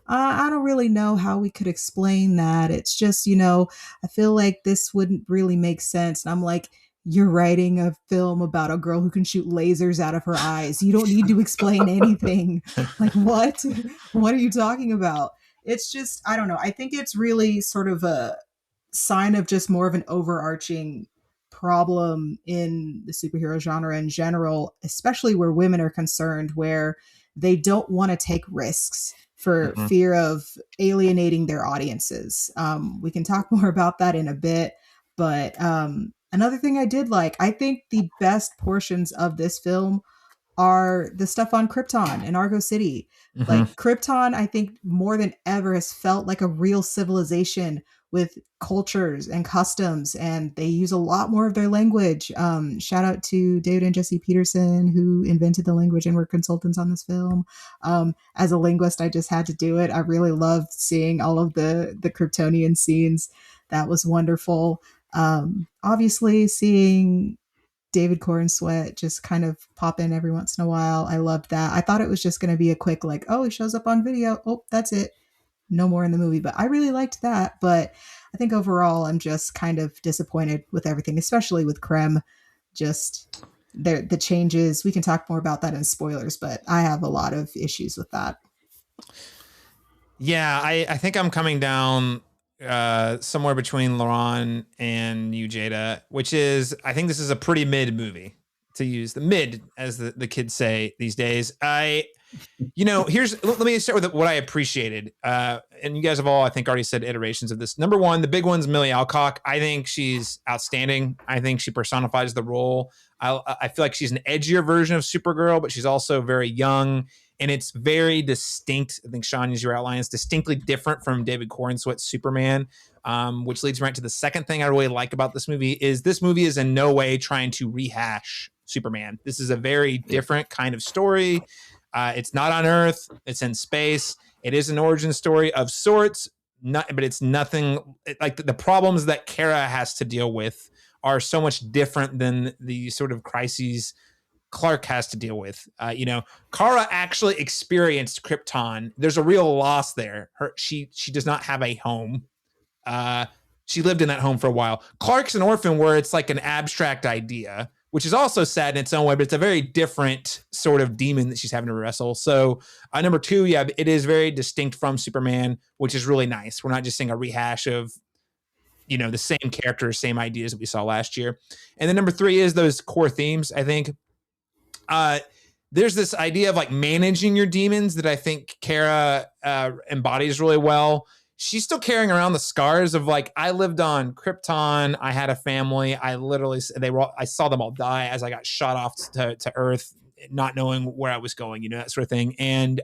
I don't really know how we could explain that. It's just, I feel like this wouldn't really make sense. And I'm like, you're writing a film about a girl who can shoot lasers out of her eyes. You don't need to explain anything. Like, what? What are you talking about? It's just, I don't know. I think it's really sort of a sign of just more of an overarching problem in the superhero genre in general, especially where women are concerned, where they don't want to take risks for fear of alienating their audiences. We can talk more about that in a bit, but another thing I did like, I think the best portions of this film are the stuff on Krypton and Argo City. Like Krypton, I think more than ever has felt like a real civilization with cultures and customs, and they use a lot more of their language. Shout out to David and Jesse Peterson, who invented the language and were consultants on this film. As a linguist, I just had to do it. I really loved seeing all of the Kryptonian scenes. That was wonderful. Obviously, seeing David Corn Sweat just kind of pop in every once in a while. I loved that. I thought it was just going to be a quick, like, oh, he shows up on video. Oh, that's it. No more in the movie. But I really liked that. But I think overall, I'm just kind of disappointed with everything, especially with Krem. Just the changes. We can talk more about that in spoilers, but I have a lot of issues with that. Yeah, I think I'm coming down somewhere between Laron and you, Jada, which is, I think this is a pretty mid movie, to use the mid, as the kids say these days. Let me start with what I appreciated. And you guys have all, I think, already said iterations of this. Number one, the big one's Millie Alcock. I think she's outstanding. I think she personifies the role. I feel like she's an edgier version of Supergirl, but she's also very young. And it's very distinct. I think, Shawn, as your outline, is distinctly different from David Cornsweet's Superman, which leads right to the second thing I really like about this movie is in no way trying to rehash Superman. This is a very different kind of story. It's not on Earth. It's in space. It is an origin story of sorts, but it's nothing like the problems that Kara has to deal with are so much different than the sort of crises Clark has to deal with. Kara actually experienced Krypton. There's a real loss there. She does not have a home. She lived in that home for a while. Clark's an orphan where it's like an abstract idea, which is also sad in its own way, but it's a very different sort of demon that she's having to wrestle. So number two, yeah, it is very distinct from Superman, which is really nice. We're not just seeing a rehash of, the same characters, same ideas that we saw last year. And then number three is those core themes. I think there's this idea of like managing your demons that I think Kara embodies really well. She's still carrying around the scars of like, I lived on Krypton. I had a family. I saw them all die as I got shot off to Earth, not knowing where I was going, that sort of thing. And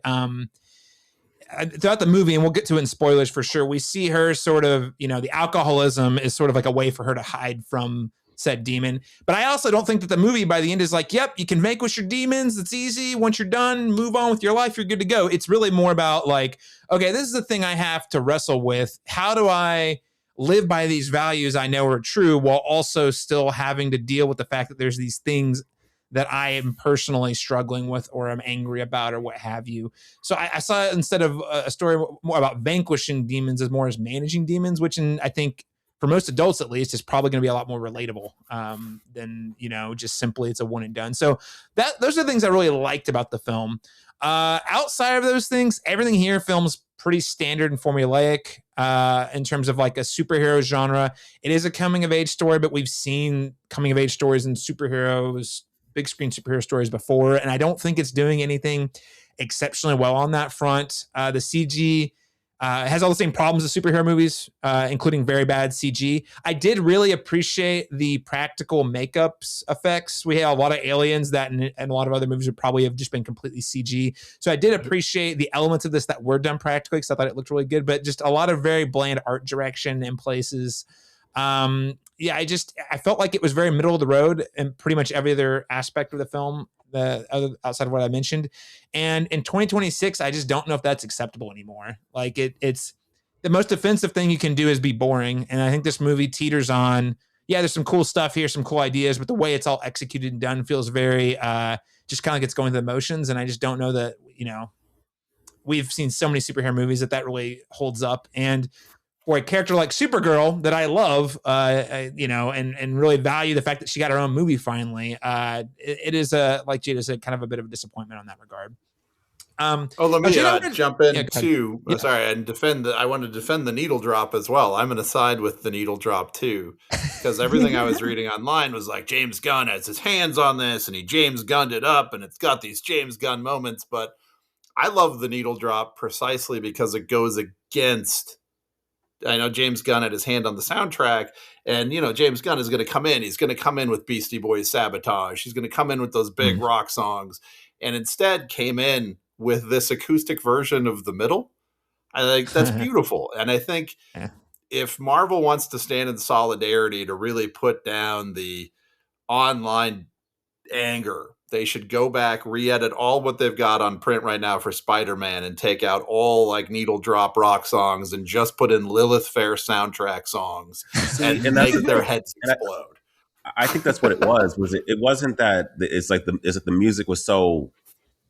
throughout the movie, and we'll get to it in spoilers for sure, we see her sort of, the alcoholism is sort of like a way for her to hide from said demon. But I also don't think that the movie by the end is like, yep, you can vanquish your demons. It's easy. Once you're done, move on with your life. You're good to go. It's really more about like, okay, this is the thing I have to wrestle with. How do I live by these values I know are true while also still having to deal with the fact that there's these things that I am personally struggling with or I'm angry about or what have you. So I saw it, instead of a story more about vanquishing demons, as more as managing demons, which I think for most adults, at least, is probably going to be a lot more relatable than, just simply it's a one and done. So those are the things I really liked about the film. Outside of those things, everything here films pretty standard and formulaic in terms of like a superhero genre. It is a coming of age story, but we've seen coming of age stories in superheroes, big screen superhero stories before, and I don't think it's doing anything exceptionally well on that front. The CG has all the same problems as superhero movies, including very bad CG. I did really appreciate the practical makeups effects. We had a lot of aliens that in a lot of other movies would probably have just been completely CG. So I did appreciate the elements of this that were done practically, because I thought it looked really good, but just a lot of very bland art direction in places. I felt like it was very middle of the road in pretty much every other aspect of the film, outside of what I mentioned. And in 2026, I just don't know if that's acceptable anymore. Like it's the most offensive thing you can do is be boring. And I think this movie teeters on, yeah, there's some cool stuff here, some cool ideas, but the way it's all executed and done feels very, just kind of like it's going through the motions. And I just don't know that, we've seen so many superhero movies that really holds up. And for a character like Supergirl that I love, and really value the fact that she got her own movie finally, it is like Jada said, kind of a bit of a disappointment on that regard. Let me jump in too. Yeah. Sorry, and I want to defend the needle drop as well. I'm going to side with the needle drop too, because everything I was reading online was like James Gunn has his hands on this, and he James Gunned it up, and it's got these James Gunn moments. But I love the needle drop precisely because it goes against. I know James Gunn had his hand on the soundtrack, and James Gunn is going to come in. He's going to come in with Beastie Boys Sabotage. He's going to come in with those big rock songs, and instead came in with this acoustic version of The Middle. I think that's beautiful. And I think if Marvel wants to stand in solidarity to really put down the online anger, they should go back, re-edit all what they've got on print right now for Spider-Man and take out all like needle drop rock songs and just put in Lilith Fair soundtrack songs and make their heads explode. I think that's what it was. It wasn't that the music was so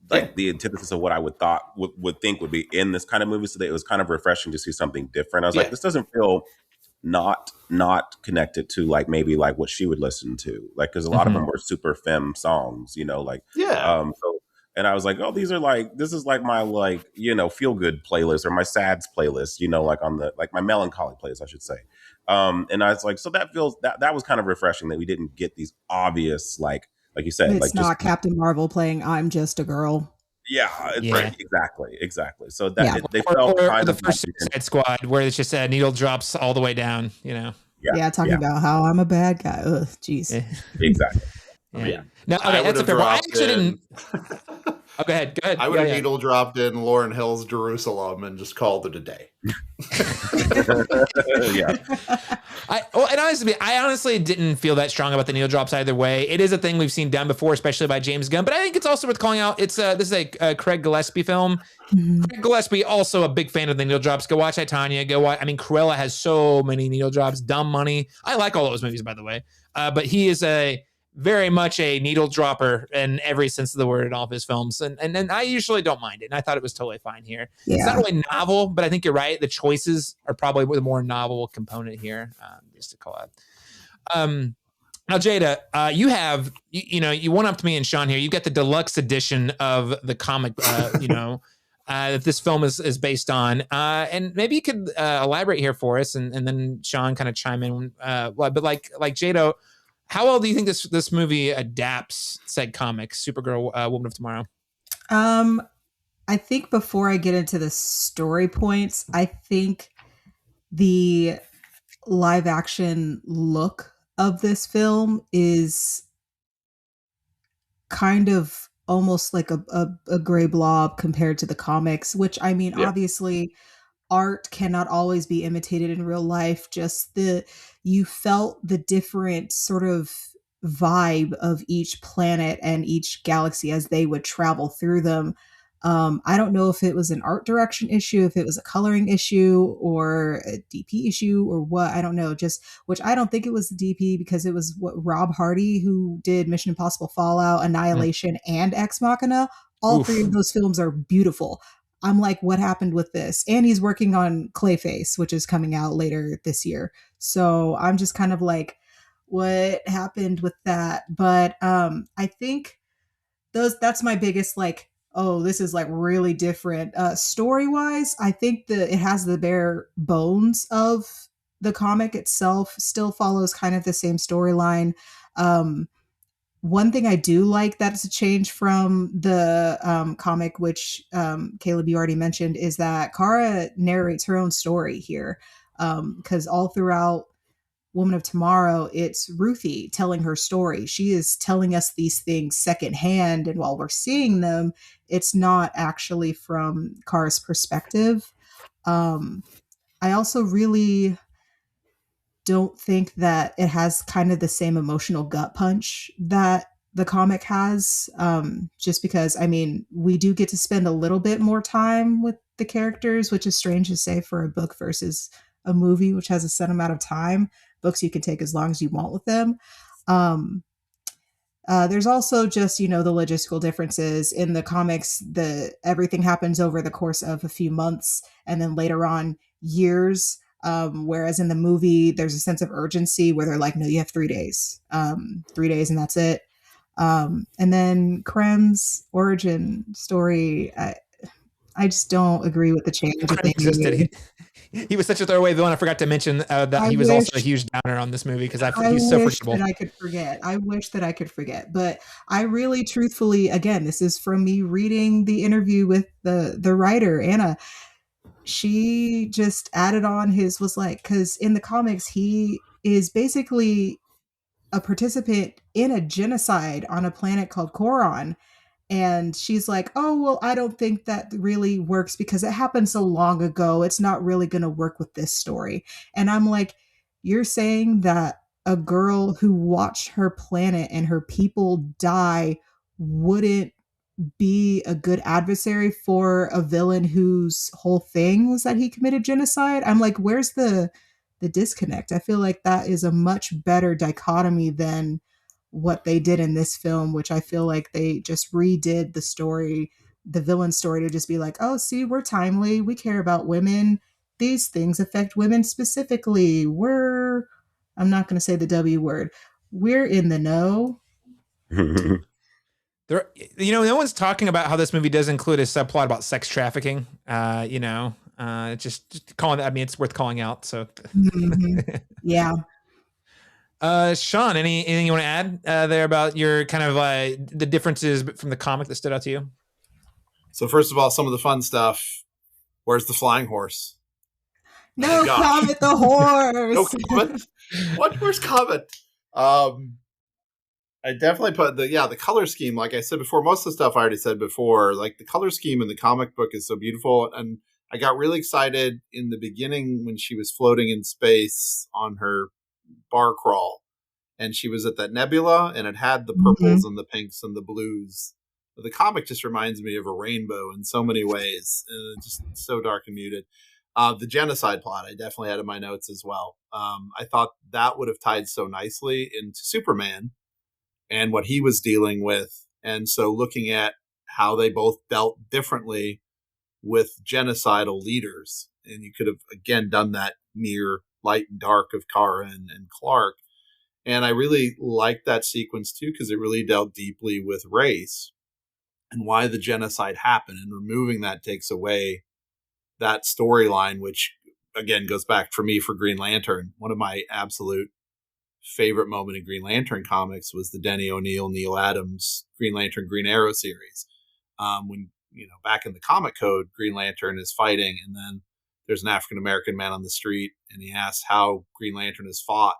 the antithesis of what I would think would be in this kind of movie. So that it was kind of refreshing to see something different. I was like, this doesn't feel not connected to like maybe like what she would listen to, like because a lot of them were super femme songs, so and I was like, oh, this is like my feel good playlist or my sads playlist, like on the like my melancholy playlist I should say. And I was like, so that feels that was kind of refreshing that we didn't get these obvious like you said, it's like not just Captain Marvel playing "I'm Just a Girl." Yeah, right. Exactly. So that they felt kind the of first Suicide Squad, where it's just needle drops all the way down. Talking about how I'm a bad guy. Ugh, jeez. Exactly. Yeah. No, okay, that's a fair point. I actually didn't. Oh, go ahead. I would have needle dropped in Lauryn Hill's Jerusalem and just called it a day. Yeah. I honestly didn't feel that strong about the needle drops either way. It is a thing we've seen done before, especially by James Gunn. But I think it's also worth calling out. This is a Craig Gillespie film. Mm-hmm. Craig Gillespie, also a big fan of the needle drops. Go watch Titania. Go watch. I mean, Cruella has so many needle drops. Dumb Money. I like all those movies, by the way. But he is very much a needle dropper in every sense of the word in all of his films. And I usually don't mind it. And I thought it was totally fine here. Yeah. It's not really novel, but I think you're right. The choices are probably the more novel component here, just to call out. Now, Jada, you have, you went up to me and Shawn here. You got the deluxe edition of the comic, that this film is based on. And maybe you could elaborate here for us and then Shawn kind of chime in. But like Jada, how well do you think this movie adapts said comics, Supergirl, Woman of Tomorrow? I think before I get into the story points, I think the live action look of this film is kind of almost like a gray blob compared to the comics, which I mean, obviously art cannot always be imitated in real life. Just you felt the different sort of vibe of each planet and each galaxy as they would travel through them. I don't know if it was an art direction issue, if it was a coloring issue or a DP issue or what, I don't know, which I don't think it was the DP because it was Rob Hardy who did Mission Impossible Fallout, Annihilation, and Ex Machina. All three of those films are beautiful. I'm like, what happened with this? And he's working on Clayface, which is coming out later this year. So I'm just kind of like, what happened with that? But I think that's my biggest like, oh, this is like really different. Story-wise, I think it has the bare bones of the comic itself, still follows kind of the same storyline. One thing I do like that's a change from the comic, which Caleb, you already mentioned, is that Kara narrates her own story here. Because all throughout Woman of Tomorrow, it's Ruthie telling her story. She is telling us these things secondhand. And while we're seeing them, it's not actually from Kara's perspective. I also really don't think that it has kind of the same emotional gut punch that the comic has, just because, I mean, we do get to spend a little bit more time with the characters, which is strange to say for a book versus a movie, which has a set amount of time. Books you can take as long as you want with them. Um, there's also just, you know, the logistical differences in the comics. Everything happens over the course of a few months and then later on years. Whereas in the movie, there's a sense of urgency where they're like, no, you have 3 days, 3 days, and that's it. And then Krem's origin story, I just don't agree with the change that they made. He was such a throwaway villain. I forgot to mention that he was also a huge downer on this movie because he's so forgettable. That I could forget. I wish that I could forget. But I really, truthfully, again, this is from me reading the interview with the writer, Anna. She just added on was like, because in the comics, he is basically a participant in a genocide on a planet called Koron. And she's like, oh, well, I don't think that really works because it happened so long ago. It's not really going to work with this story. And I'm like, you're saying that a girl who watched her planet and her people die wouldn't be a good adversary for a villain whose whole thing was that he committed genocide? I'm like, where's the disconnect? I feel like that is a much better dichotomy than what they did in this film, which I feel like they just redid the story, the villain story, to just be like, oh, see, we're timely. We care about women. These things affect women specifically. I'm not going to say the W word. We're in the know. There, you know, no one's talking about how this movie does include a subplot about sex trafficking. Just calling that. I mean, it's worth calling out. So, Yeah. Shawn, anything you want to add there about your kind of the differences from the comic that stood out to you? So first of all, some of the fun stuff. Where's the flying horse? No, Comet the horse. No Comet. What? Where's Comet? I definitely put the color scheme. Like I said before, most of the stuff I already said before. Like the color scheme in the comic book is so beautiful, and I got really excited in the beginning when she was floating in space on her bar crawl, and she was at that nebula, and it had the purples and the pinks and the blues. The comic just reminds me of a rainbow in so many ways, just so dark and muted. The genocide plot I definitely had in my notes as well. I thought that would have tied so nicely into Superman and what he was dealing with. And so looking at how they both dealt differently with genocidal leaders, and you could have again done that mere light and dark of Kara and Clark. And I really liked that sequence too, because it really dealt deeply with race and why the genocide happened, and removing that takes away that storyline, which again goes back for me for Green Lantern. One of my absolute favorite moment in Green Lantern comics was the Denny O'Neil, Neil Adams Green Lantern, Green Arrow series. When, back in the comic code, Green Lantern is fighting, and then there's an African-American man on the street, and he asks how Green Lantern has fought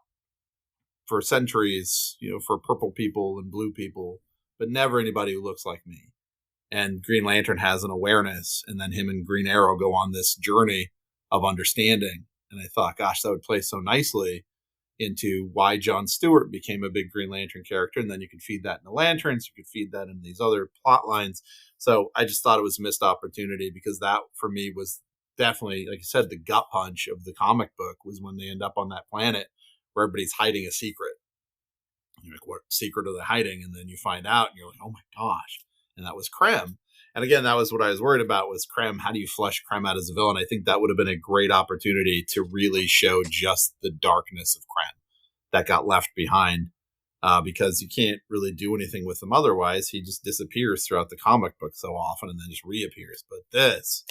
for centuries, for purple people and blue people, but never anybody who looks like me. And Green Lantern has an awareness, and then him and Green Arrow go on this journey of understanding. And I thought, gosh, that would play so nicely into why John Stewart became a big Green Lantern character. And then you could feed that in the Lanterns, you could feed that in these other plot lines. So I just thought it was a missed opportunity, because that for me was definitely, like you said, the gut punch of the comic book was when they end up on that planet where everybody's hiding a secret. You're like, what secret are they hiding? And then you find out and you're like, oh my gosh. And that was Krem. And again, that was what I was worried about, was Krem. How do you flesh Krem out as a villain? I think that would have been a great opportunity to really show just the darkness of Krem that got left behind, because you can't really do anything with him otherwise. He just disappears throughout the comic book so often and then just reappears. But this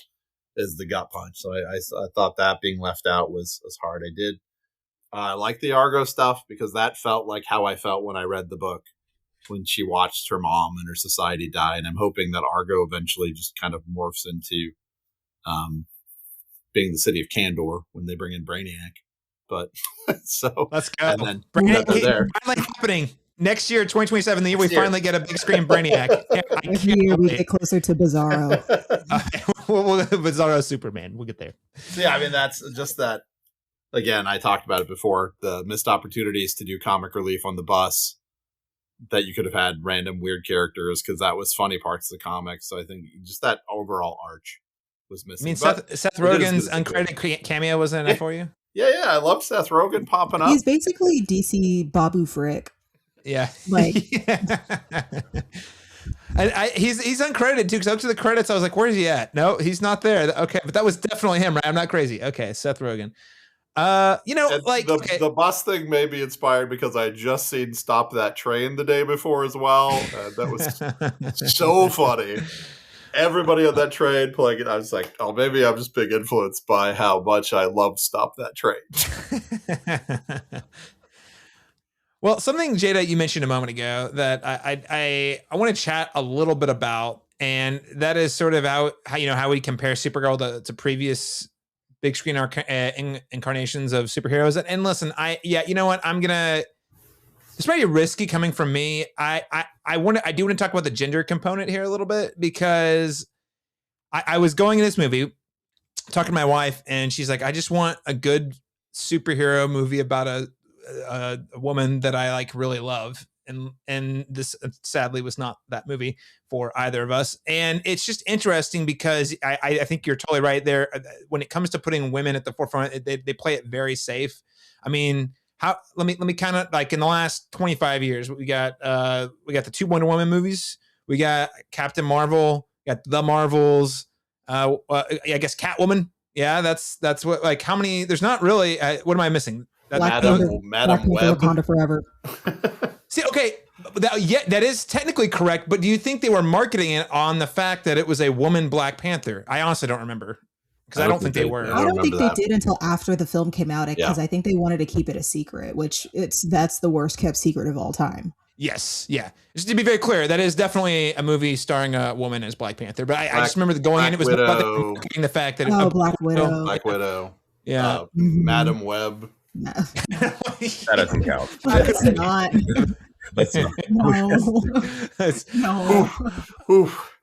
is the gut punch. So I thought that being left out was hard. I like the Argo stuff, because that felt like how I felt when I read the book, when she watched her mom and her society die. And I'm hoping that Argo eventually just kind of morphs into being the city of Kandor when they bring in Brainiac. But so let's go. And then Brainiac finally happening next year, 2027, the year we finally get a big screen Brainiac. Every year we get closer to Bizarro. We'll Bizarro Superman. We'll get there. So yeah, I mean, that's just that. Again, I talked about it before, the missed opportunities to do comic relief on the bus. that you could have had random weird characters because that was funny parts of the comics. So I think just that overall arch was missing. I mean, Seth Rogen's uncredited cameo wasn't enough for you? Yeah, I love Seth Rogen popping up. He's basically DC Babu Frick. Yeah. Like, he's uncredited too, because I looked at the credits, I was like, where's he at? No, he's not there. Okay, but that was definitely him, right? I'm not crazy. Okay, Seth Rogen. The bus thing may be inspired because I had just seen Stop That Train the day before as well. That was so funny. Everybody on that train playing it. I was like, oh, maybe I'm just being influenced by how much I love Stop That Train. Well, something, Jada, you mentioned a moment ago that I want to chat a little bit about, and that is sort of how we compare Supergirl to previous big screen incarnations of superheroes. And listen, you know what? This might be risky coming from me. I do want to talk about the gender component here a little bit, because I was going in this movie talking to my wife, and she's like, I just want a good superhero movie about a woman that I like really love. And this sadly was not that movie for either of us. And it's just interesting because I think you're totally right there. When it comes to putting women at the forefront, they play it very safe. I mean, let me kind of, like, in the last 25 years, we got the 2 Wonder Woman movies. We got Captain Marvel, got The Marvels. I guess Catwoman. Yeah, that's what, like, how many, there's not really, what am I missing? Madam Web. Wakanda Forever. See, okay, that is technically correct, but do you think they were marketing it on the fact that it was a woman Black Panther? I honestly don't remember, because I don't think they were. I don't think they did until after the film came out, because I think they wanted to keep it a secret, which that's the worst kept secret of all time. Yes, yeah. Just to be very clear, that is definitely a movie starring a woman as Black Panther. But I just remember going in, it was marketing the fact that Black Widow. Black Widow. Yeah. Madam Web. No. That doesn't count. That's not. That's not. No. Oof.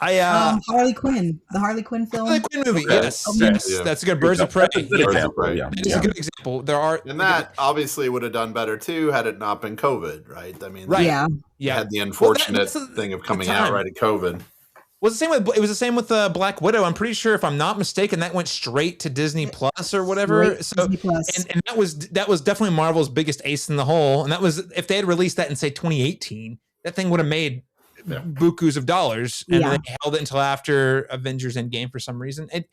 Harley Quinn, the Harley Quinn film. Harley Quinn movie, yes. Yes. That's a good Birds of Prey. It's a good example. There are, and that obviously would have done better too had it not been COVID, right? I mean, right. Yeah. Had the unfortunate thing of coming out right at COVID. It was the same with Black Widow. I'm pretty sure, if I'm not mistaken, that went straight to Disney Plus or whatever. So, and that was definitely Marvel's biggest ace in the hole. And that was, if they had released that in, say, 2018, that thing would have made bukus of dollars, and they held it until after Avengers Endgame for some reason. To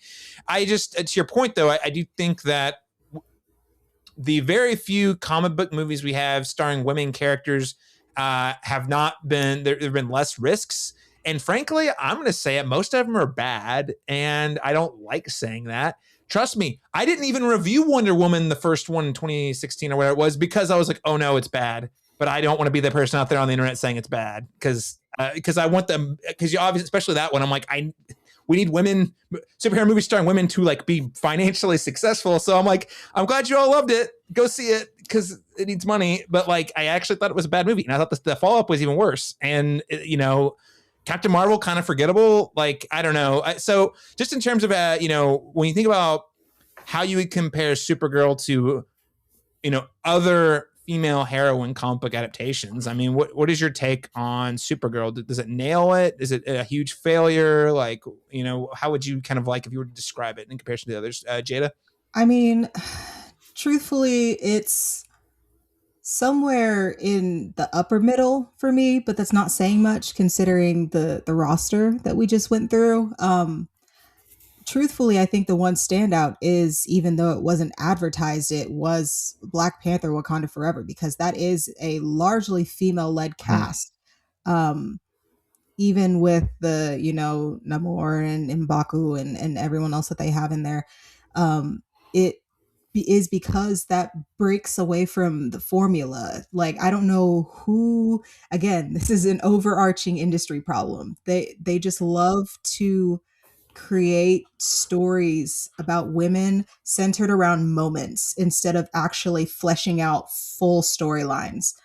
your point, though, I do think that the very few comic book movies we have starring women characters have not been, there have been less risks. And frankly, I'm going to say it, most of them are bad, and I don't like saying that. Trust me, I didn't even review Wonder Woman, the first one in 2016 or whatever it was, because I was like, oh no, it's bad. But I don't want to be the person out there on the internet saying it's bad, because I want them, because you obviously, especially that one, I'm like, we need women, superhero movies starring women, to like be financially successful. So I'm like, I'm glad you all loved it. Go see it, because it needs money. But like, I actually thought it was a bad movie, and I thought the follow up was even worse. And Captain Marvel, kind of forgettable. Like, I don't know. So just in terms of, when you think about how you would compare Supergirl to, other female heroine comic book adaptations, I mean, what is your take on Supergirl? Does it nail it? Is it a huge failure? Like, how would you kind of, like, if you were to describe it in comparison to the others? Jada? I mean, truthfully, it's somewhere in the upper middle for me, but that's not saying much considering the roster that we just went through. Truthfully, I think the one standout is, even though it wasn't advertised, it was Black Panther Wakanda Forever, because that is a largely female-led cast. Even with the, Namor and M'Baku and everyone else that they have in there, it is because that breaks away from the formula. Like, I don't know who, again, this is an overarching industry problem. They just love to create stories about women centered around moments instead of actually fleshing out full storylines.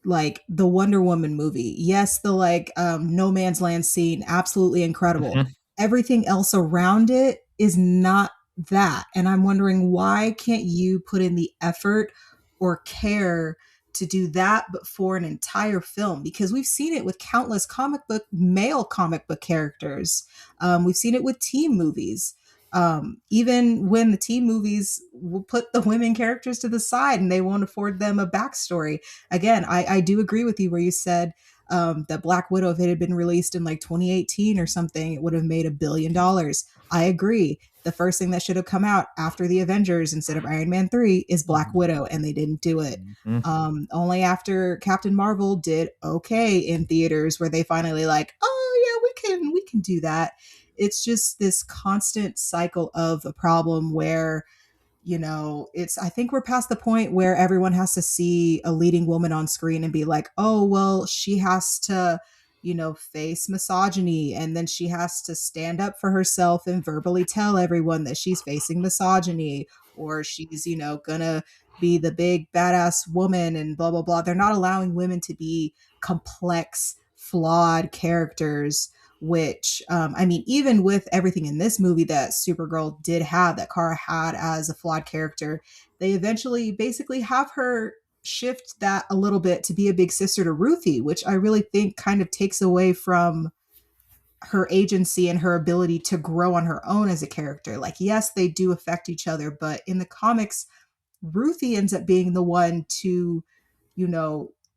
Like the Wonder Woman movie. Yes, the no man's land scene, absolutely incredible. Mm-hmm. Everything else around it is not that. And I'm wondering, why can't you put in the effort or care to do that, but for an entire film, because we've seen it with countless male comic book characters. We've seen it with teen movies. Even when the teen movies will put the women characters to the side and they won't afford them a backstory. Again, I do agree with you where you said that Black Widow, if it had been released in like 2018 or something, it would have made $1 billion. I agree. The first thing that should have come out after the Avengers instead of Iron Man 3 is Black Widow, and they didn't do it. Only after Captain Marvel did okay in theaters where they finally like, oh yeah, we can do that. It's just this constant cycle of a problem where, I think we're past the point where everyone has to see a leading woman on screen and be like, oh, well, she has to, face misogyny, and then she has to stand up for herself and verbally tell everyone that she's facing misogyny, or she's, gonna be the big badass woman and blah, blah, blah. They're not allowing women to be complex, flawed characters, which, even with everything in this movie that Supergirl did have, that Kara had as a flawed character, they eventually basically have her shift that a little bit to be a big sister to Ruthie, which I really think kind of takes away from her agency and her ability to grow on her own as a character. Like, yes, they do affect each other, but in the comics, Ruthie ends up being the one to,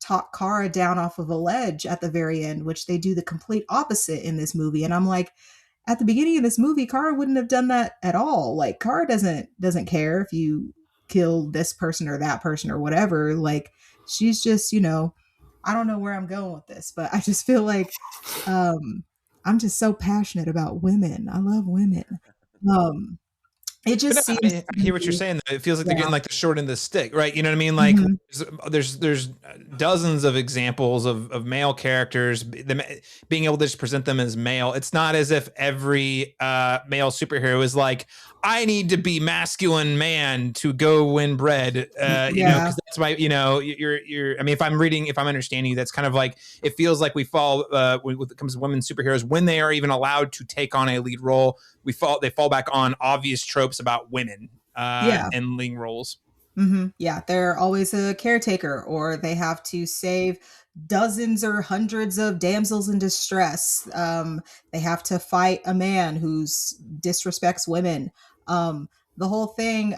talk Kara down off of a ledge at the very end, which they do the complete opposite in this movie. And I'm like, at the beginning of this movie, Kara wouldn't have done that at all. Like, Kara doesn't care if you kill this person or that person or whatever. Like, she's just, I don't know where I'm going with this, but I just feel like I'm just so passionate about women. I love women. It just seems I hear what you're saying. It feels like they're getting like the short end of the stick, right? You know what I mean? Like there's dozens of examples of male characters being able to just present them as male. It's not as if every male superhero is like, I need to be masculine man to go win bread. Because that's why, you're. I mean, if I'm understanding you, that's kind of like it feels like we fall when it comes to women superheroes when they are even allowed to take on a lead role. They fall back on obvious tropes about women and leading roles. Mm-hmm. Yeah, they're always a caretaker, or they have to save dozens or hundreds of damsels in distress. They have to fight a man who disrespects women. The whole thing,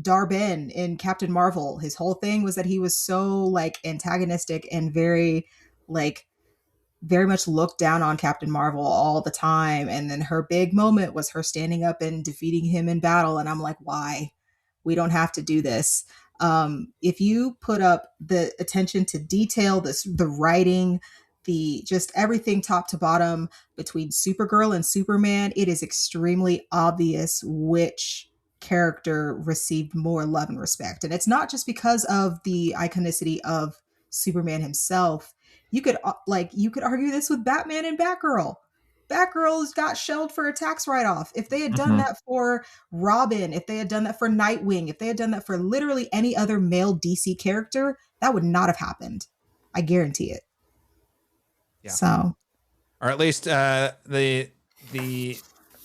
Dar-Ben in Captain Marvel, his whole thing was that he was so like antagonistic and very much looked down on Captain Marvel all the time. And then her big moment was her standing up and defeating him in battle. And I'm like, why? We don't have to do this. If you put up the attention to detail, the writing, just everything top to bottom between Supergirl and Superman, it is extremely obvious which character received more love and respect. And it's not just because of the iconicity of Superman himself. You could argue this with Batman and Batgirl. Batgirl's got shelled for a tax write-off. If they had done that for Robin, if they had done that for Nightwing, if they had done that for literally any other male DC character, that would not have happened. I guarantee it. Yeah. So, or at least the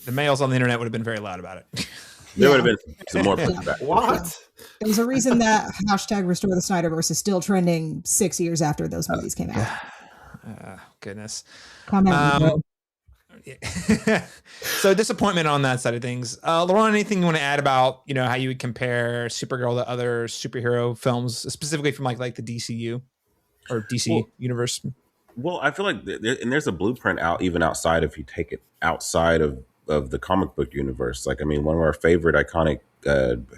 males on the internet would have been very loud about it. There would have been some more pushback. What? There's a reason that hashtag Restore the Snyderverse is still trending 6 years after those movies came out. Goodness. Comment. So disappointment on that side of things. Laron, anything you want to add about how you would compare Supergirl to other superhero films, specifically from like the DCU or DC universe? Well, I feel like there's a blueprint even outside, if you take it outside of the comic book universe. Like, I mean, one of our favorite iconic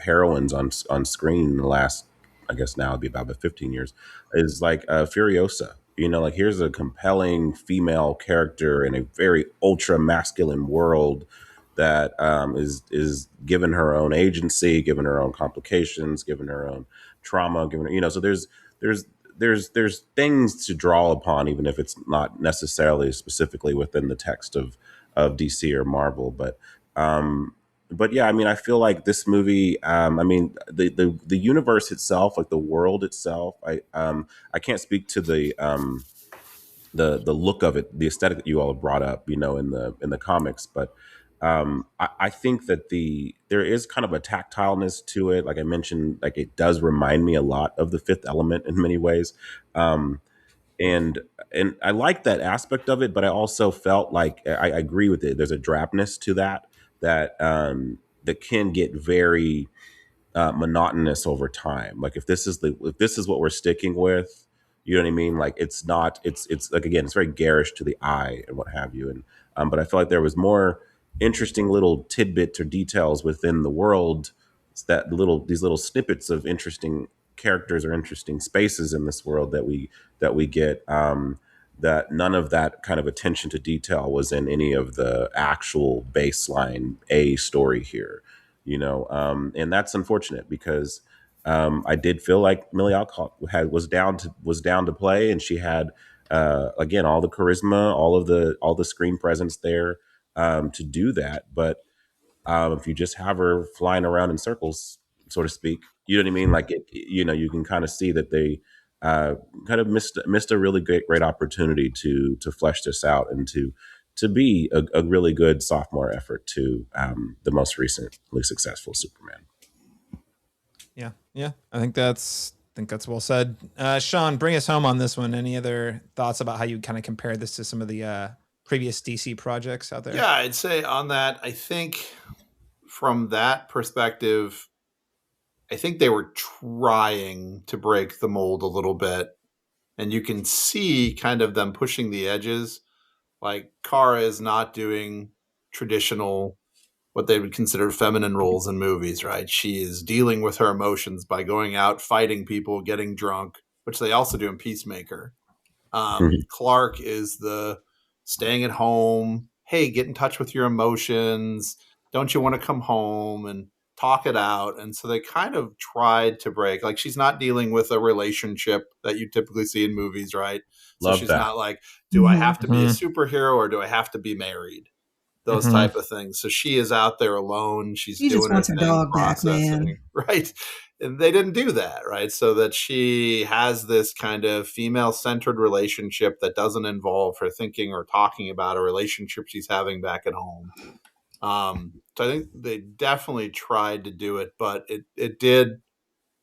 heroines on screen in the last, I guess now it'd be about 15 years, is like Furiosa. Here's a compelling female character in a very ultra masculine world that is given her own agency, given her own complications, given her own trauma, given her, so there's things to draw upon, even if it's not necessarily specifically within the text of DC or Marvel. But yeah, I mean, I feel like this movie, the universe itself, like the world itself, I can't speak to the look of it, the aesthetic that you all have brought up, in the comics, but I think that there is kind of a tactileness to it. Like I mentioned, like it does remind me a lot of the Fifth Element in many ways. Um, and I like that aspect of it, but I also felt like I agree with it. There's a drabness to that can get very monotonous over time. Like if this is what we're sticking with, you know what I mean? Like it's not it's like again, it's very garish to the eye and what have you. And but I feel like there was more interesting little tidbits or details within the world that these little snippets of interesting characters or interesting spaces in this world that we get. That none of that kind of attention to detail was in any of the actual baseline A story here, and that's unfortunate because I did feel like Millie Alcock was down to play, and she had again all the charisma, all the screen presence there to do that. But if you just have her flying around in circles, so to speak, you know what I mean? Like you can kind of see that they uh, kind of missed a really great opportunity to flesh this out and to be a really good sophomore effort to the most recently successful Superman. Yeah. I think that's well said. Shawn, bring us home on this one. Any other thoughts about how you kind of compare this to some of the previous DC projects out there? Yeah, I'd say on that, I think from that perspective, I think they were trying to break the mold a little bit. And you can see kind of them pushing the edges. Like Kara is not doing traditional, what they would consider feminine roles in movies, right? She is dealing with her emotions by going out, fighting people, getting drunk, which they also do in Peacemaker. Clark is the staying at home. Hey, get in touch with your emotions. Don't you want to come home and talk it out? And so they kind of tried to break. Like she's not dealing with a relationship that you typically see in movies, right? So Love she's that. not like, do I have to be a Mhm. superhero or do I have to be married? Those Mhm. type of things. So she is out there alone. She's She just doing her wants her thing, dog back, processing, man. right? And they didn't do that, right? So that she has this kind of female-centered relationship that doesn't involve her thinking or talking about a relationship she's having back at home. So I think they definitely tried to do it, but it did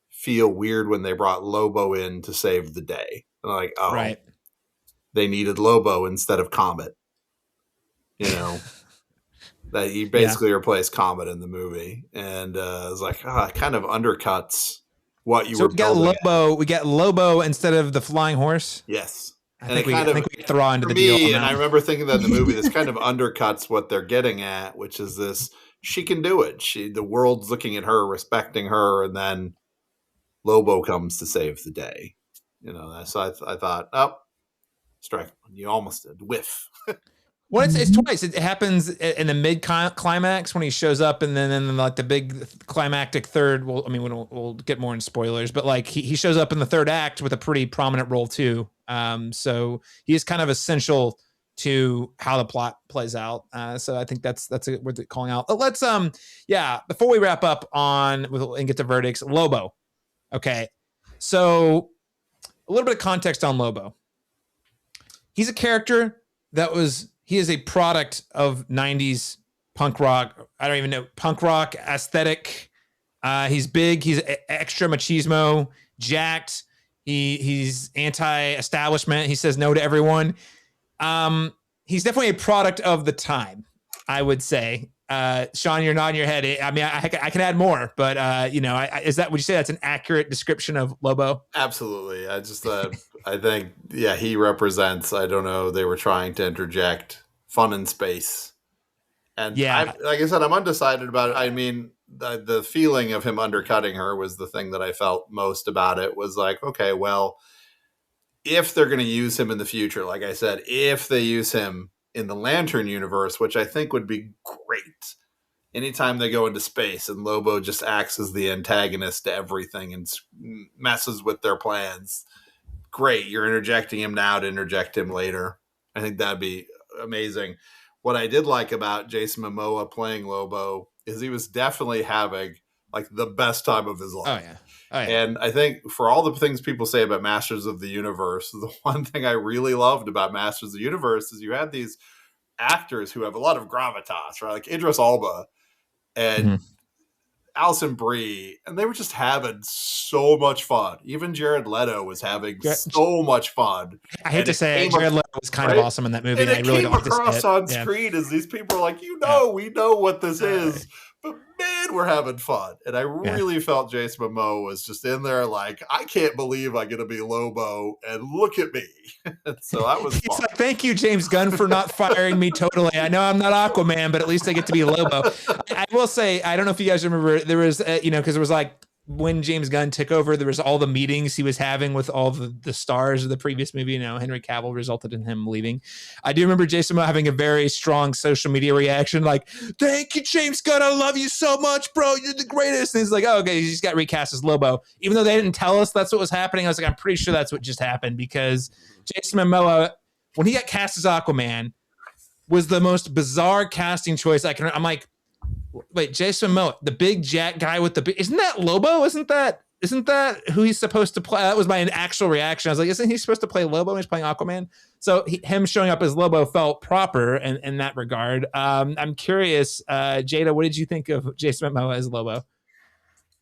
feel weird when they brought Lobo in to save the day. And like, oh, Right. they needed Lobo instead of Comet. That he basically replaced Comet in the movie, and it was like, it kind of undercuts what you So were building. We got Lobo instead of the flying horse. Yes, I and think it kind of we throw into for the deal on me, that and I one. remember thinking that in the movie, this kind of undercuts what they're getting at, which is this: she can do it. The world's looking at her, respecting her, and then Lobo comes to save the day. So I thought, oh, strike one. You almost did whiff. Well, it's twice. It happens in the mid climax when he shows up, and then in like the big climactic third. Well, I mean, we'll get more in spoilers, but like he shows up in the third act with a pretty prominent role too. So he is kind of essential to how the plot plays out. So I think that's worth calling out. Let's before we wrap up and get to verdicts, Lobo. Okay, so a little bit of context on Lobo. He's a character he is a product of 90s punk rock. I don't even know, punk rock aesthetic. He's big. He's extra machismo, jacked. He's anti-establishment. He says no to everyone. He's definitely a product of the time, I would say. Shawn, you're nodding your head. I mean, I can add more, but would you say that's an accurate description of Lobo? Absolutely. I think, yeah, he represents, I don't know, they were trying to interject fun in space. And yeah, like I said, I'm undecided about it. I mean, the feeling of him undercutting her was the thing that I felt most about it, was like, okay, well, if they're going to use him in the future, like I said, if they use him in the Lantern universe, which I think would be great, anytime they go into space and Lobo just acts as the antagonist to everything and messes with their plans, great. You're interjecting him now to interject him later. I think that'd be amazing. What I did like about Jason Momoa playing Lobo is he was definitely having like the best time of his life. Oh, yeah. And I think for all the things people say about Masters of the Universe, the one thing I really loved about Masters of the Universe is you had these actors who have a lot of gravitas, right? Like Idris Elba and Alison Brie, and they were just having so much fun. Even Jared Leto was having so much fun. I hate to say it, Jared Leto was kind of awesome in that movie. And it I really came don't across on screen as these people are like, we know what this is, but man, we're having fun. And I really felt Jason Momoa was just in there like, I can't believe I'm going to be Lobo, and look at me. So that was He's fun. like, thank you, James Gunn, for not firing me totally. I know I'm not Aquaman, but at least I get to be Lobo. I will say, I don't know if you guys remember, there was, because it was like, when James Gunn took over, there was all the meetings he was having with all the stars of the previous movie. Henry Cavill resulted in him leaving. I do remember Jason Momoa having a very strong social media reaction, like, thank you, James Gunn. I love you so much, bro. You're the greatest. And he's like, oh, okay, he just got recast as Lobo. Even though they didn't tell us that's what was happening, I was like, I'm pretty sure that's what just happened, because Jason Momoa, when he got cast as Aquaman, was the most bizarre casting choice I can. I'm like, wait, Jason Momoa, the big jack guy with isn't that Lobo? Isn't that who he's supposed to play? That was my actual reaction. I was like, isn't he supposed to play Lobo? He's playing Aquaman. So him showing up as Lobo felt proper in that regard. I'm curious, Jada, what did you think of Jason Momoa as Lobo?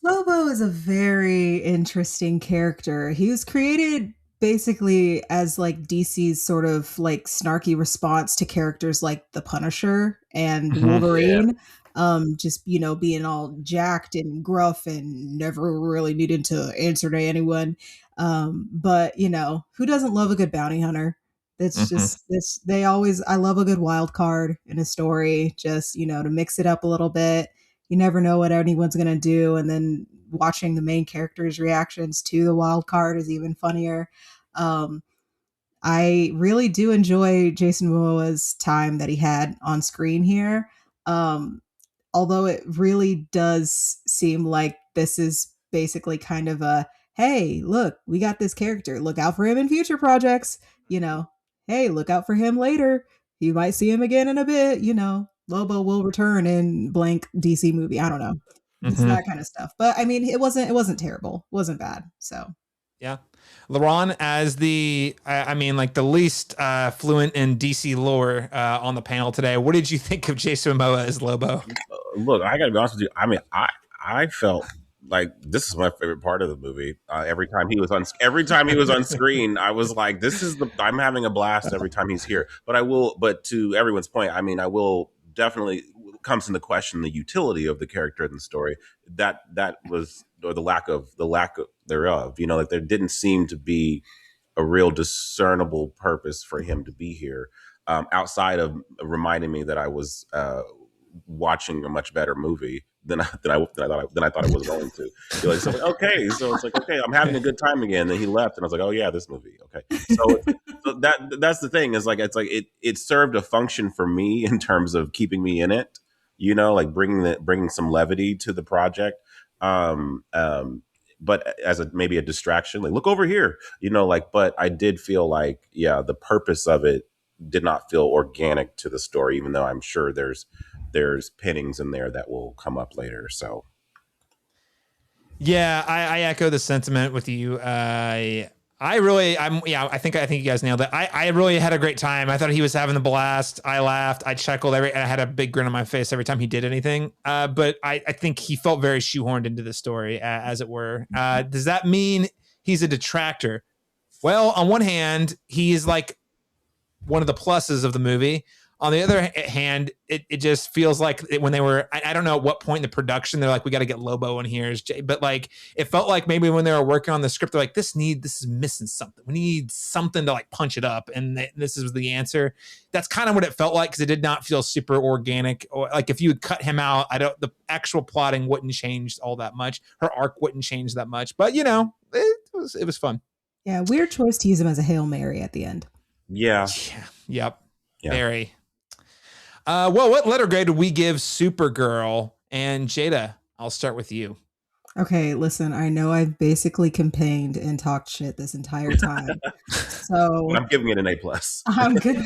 Lobo is a very interesting character. He was created basically as like DC's sort of like snarky response to characters like the Punisher and Wolverine. Just, being all jacked and gruff and never really needed to answer to anyone. But who doesn't love a good bounty hunter? That's just this. I love a good wild card in a story, just, to mix it up a little bit. You never know what anyone's going to do. And then watching the main character's reactions to the wild card is even funnier. I really do enjoy Jason Momoa's time that he had on screen here. Although it really does seem like this is basically kind of a, hey, look, we got this character. Look out for him in future projects. Hey, look out for him later. You might see him again in a bit. Lobo will return in blank DC movie. I don't know. It's that kind of stuff. But I mean, it wasn't terrible. It wasn't bad. So yeah. Laron, as the least fluent in DC lore on the panel today, what did you think of Jason Momoa as Lobo? Look, I gotta be honest with you. I mean, I felt like this is my favorite part of the movie. Every time he was on screen, I was like, I'm having a blast every time he's here. But to everyone's point, I mean, I will definitely comes into question the utility of the character in the story. That was, or the lack of thereof. Like there didn't seem to be a real discernible purpose for him to be here, outside of reminding me that I was watching a much better movie than I thought it was going to. So it's like, okay, I'm having a good time again. And then he left, and I was like, oh yeah, this movie. Okay, so that's the thing, is like it served a function for me in terms of keeping me in it. Like bringing some levity to the project. But as maybe a distraction, like look over here, but I did feel like, the purpose of it did not feel organic to the story, even though I'm sure there's pinnings in there that will come up later. So yeah, I echo the sentiment with you. I think you guys nailed it. I really had a great time. I thought he was having a blast. I laughed. I chuckled. I had a big grin on my face every time he did anything. But I think he felt very shoehorned into the story, as it were. Does that mean he's a detractor? Well, on one hand, he is like one of the pluses of the movie. On the other hand, it just feels like when they were, I don't know at what point in the production, they're like, we got to get Lobo in here. But like, it felt like maybe when they were working on the script, they're like, this is missing something. We need something to like punch it up. And this is the answer. That's kind of what it felt like, because it did not feel super organic. Or like if you would cut him out, the actual plotting wouldn't change all that much. Her arc wouldn't change that much. But it was fun. Yeah, weird choice to use him as a Hail Mary at the end. Yeah. Yep. Yeah. Very. Well, what letter grade would we give Supergirl? And Jada, I'll start with you. Okay, listen, I know I've basically campaigned and talked shit this entire time. So I'm giving it an A+. I'm good.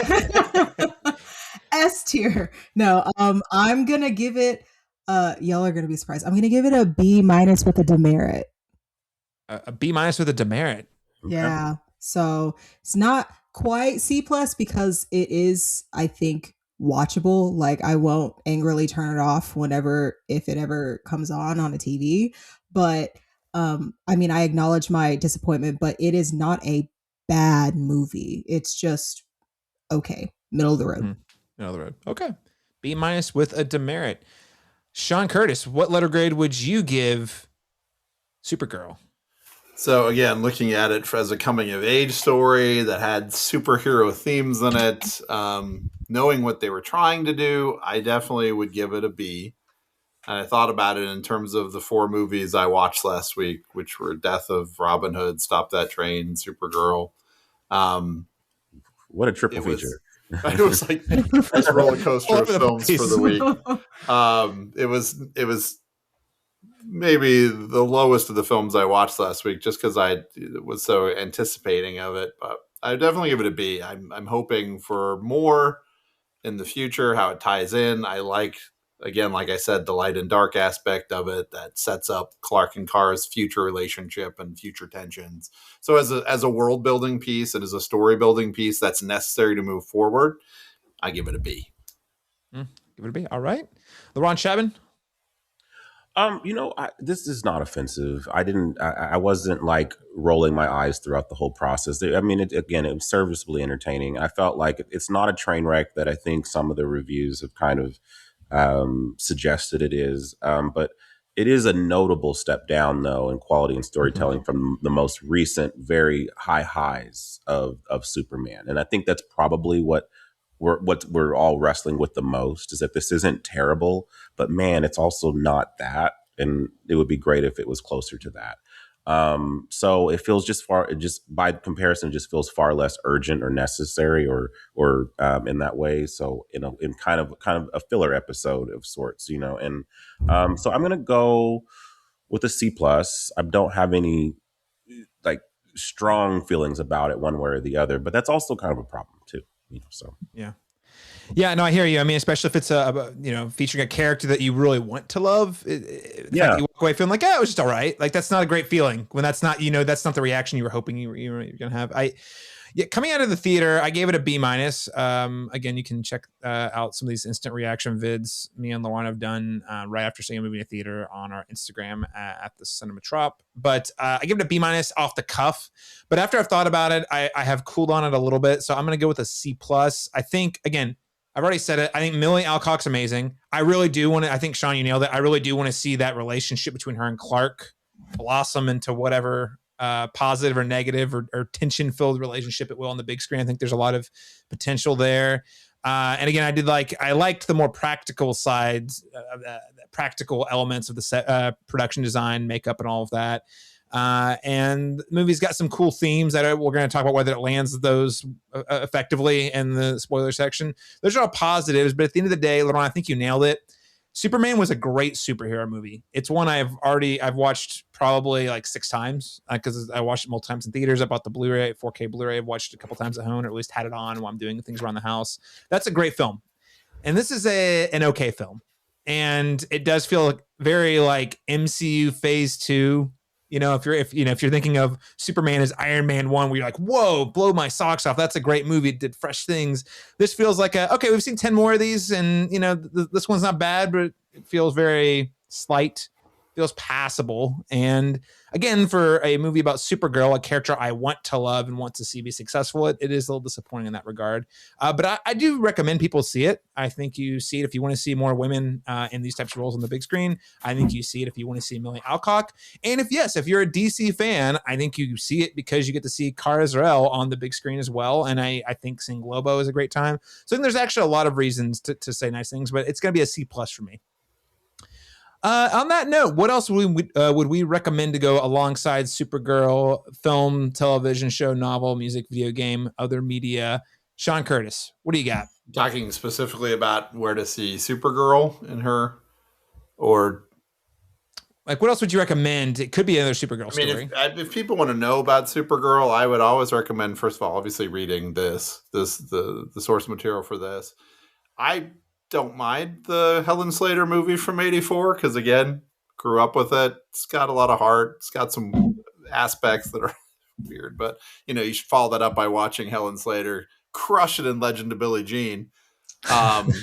S tier. No, I'm gonna give it y'all are gonna be surprised. I'm gonna give it a B- with a demerit. A B- with a demerit. Yeah. So it's not quite C+ because it is, I think, watchable. Like I won't angrily turn it off if it ever comes on a TV. But I mean, I acknowledge my disappointment, but it is not a bad movie. It's just okay, middle of the road. Mm-hmm. Middle of the road. Okay. B- with a demerit. Shawn Curtis, what letter grade would you give Supergirl? So again, looking at it as a coming of age story that had superhero themes in it, knowing what they were trying to do, I definitely would give it a B. And I thought about it in terms of the 4 movies I watched last week, which were Death of Robin Hood, Stop That Train, Supergirl. What a triple feature. It was like a roller coaster of films for the week. It was maybe the lowest of the films I watched last week, just because I was so anticipating of it. But I definitely give it a B. I'm hoping for more in the future, how it ties in. I like, again, like I said, the light and dark aspect of it that sets up Clark and Kara's future relationship and future tensions. So as a world building piece and as a story building piece that's necessary to move forward, I give it a B. Give it a B. All right. Laron, Chapman? This is not offensive. I wasn't like rolling my eyes throughout the whole process. I mean, it was serviceably entertaining. I felt like it's not a train wreck that I think some of the reviews have kind of suggested it is. But it is a notable step down, though, in quality and storytelling from the most recent, very high highs of Superman. And I think that's probably what we're all wrestling with the most, is that this isn't terrible, but man, it's also not that. And it would be great if it was closer to that. So it feels just by comparison, it just feels far less urgent or necessary or in that way. So, in kind of a filler episode of sorts, and so I'm going to go with a C+. I don't have any like strong feelings about it one way or the other, but that's also kind of a problem too. So yeah, no, I hear you. I mean, especially if it's featuring a character that you really want to love. You walk away feeling like, it was just all right. Like that's not a great feeling when that's not the reaction you were hoping you were gonna have. Coming out of the theater, I gave it a B-. Again, you can check out some of these instant reaction vids me and Laron have done right after seeing a movie in a theater on our Instagram at the Cinematrop. But I give it a B- off the cuff. But after I've thought about it, I have cooled on it a little bit. So I'm going to go with a C+. I think, again, I've already said it. I think Millie Alcock's amazing. I really do want to, I think, Shawn, you nailed it. I really do want to see that relationship between her and Clark blossom into whatever positive or negative or tension-filled relationship it will on the big screen. I think there's a lot of potential there. And again, I liked the more practical sides, practical elements of the set, production design, makeup, and all of that. And the movie's got some cool themes that we're going to talk about whether it lands those effectively in the spoiler section. Those are all positives, but at the end of the day, Laron, I think you nailed it. Superman was a great superhero movie. It's one I've watched probably like 6 times because I watched it multiple times in theaters. I bought the Blu-ray, 4K Blu-ray. I've watched it a couple times at home, or at least had it on while I'm doing things around the house. That's a great film. And this is an okay film. And it does feel very like MCU Phase 2. If you're thinking of Superman as Iron Man 1, where you're like, whoa, blow my socks off. That's a great movie. It did fresh things. This feels like okay, we've seen 10 more of these, and this one's not bad, but it feels very slight, feels passable. And again, for a movie about Supergirl, a character I want to love and want to see be successful, it is a little disappointing in that regard. But I do recommend people see it. I think you see it if you want to see more women in these types of roles on the big screen. I think you see it if you want to see Millie Alcock. And if you're a DC fan, I think you see it because you get to see Kara Zor-El on the big screen as well. And I think seeing Lobo is a great time. So I think there's actually a lot of reasons to say nice things, but it's going to be a C+ for me. On that note, what else would we recommend to go alongside Supergirl? Film, television show, novel, music, video game, other media? Shawn Curtis, what do you got? Talking specifically about where to see Supergirl in her, or like what else would you recommend? It could be another Supergirl story. If people want to know about Supergirl, I would always recommend, first of all, obviously reading the source material for this. I don't mind the Helen Slater movie from '84 because, again, grew up with it. It's got a lot of heart. It's got some aspects that are weird, but you should follow that up by watching Helen Slater crush it in Legend of Billie Jean. And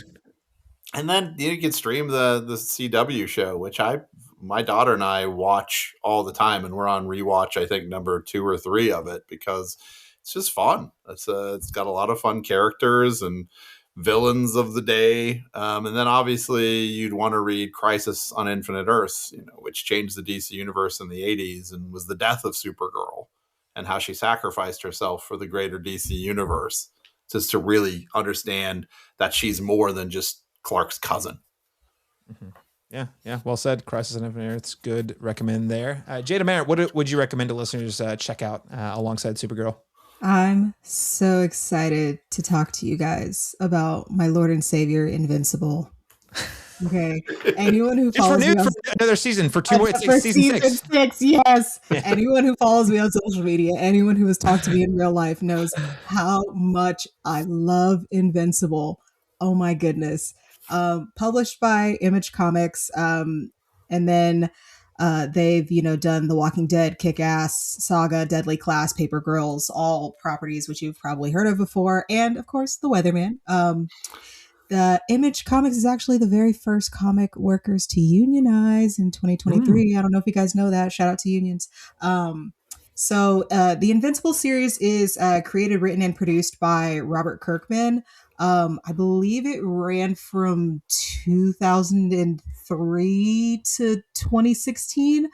then you can stream the CW show, which my daughter and I watch all the time, and we're on rewatch, I think, number 2 or 3 of it because it's just fun. It's got a lot of fun characters and villains of the day. And then obviously you'd want to read Crisis on Infinite Earths, which changed the DC universe in the 80s and was the death of Supergirl and how she sacrificed herself for the greater DC universe, just to really understand that she's more than just Clark's cousin. Mm-hmm. Yeah. Well said. Crisis on Infinite Earths. Good recommend there. Jada, Merritt, what would you recommend to listeners check out alongside Supergirl? I'm so excited to talk to you guys about my Lord and Savior, Invincible. Okay. Anyone who follows me for another season for 2 more, season 6. Yes. Anyone who follows me on social media, anyone who has talked to me in real life knows how much I love Invincible. Oh my goodness. Published by Image Comics. And then they've, done The Walking Dead, Kick-Ass, Saga, Deadly Class, Paper Girls, all properties which you've probably heard of before. And of course, The Weatherman. The Image Comics is actually the very first comic workers to unionize in 2023. I don't know if you guys know that. Shout out to unions. So the Invincible series is created, written, and produced by Robert Kirkman. I believe it ran from 2003 to 2016.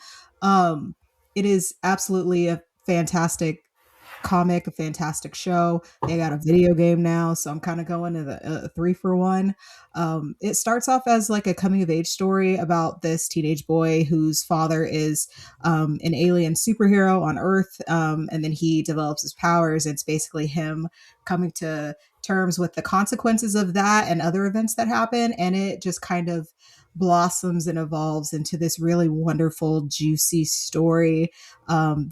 It is absolutely a fantastic comic, a fantastic show. They got a video game now, so I'm kind of going to the 3-for-1. It starts off as like a coming of age story about this teenage boy whose father is an alien superhero on Earth, and then he develops his powers. It's basically him coming to terms with the consequences of that and other events that happen, and it just kind of blossoms and evolves into this really wonderful, juicy story.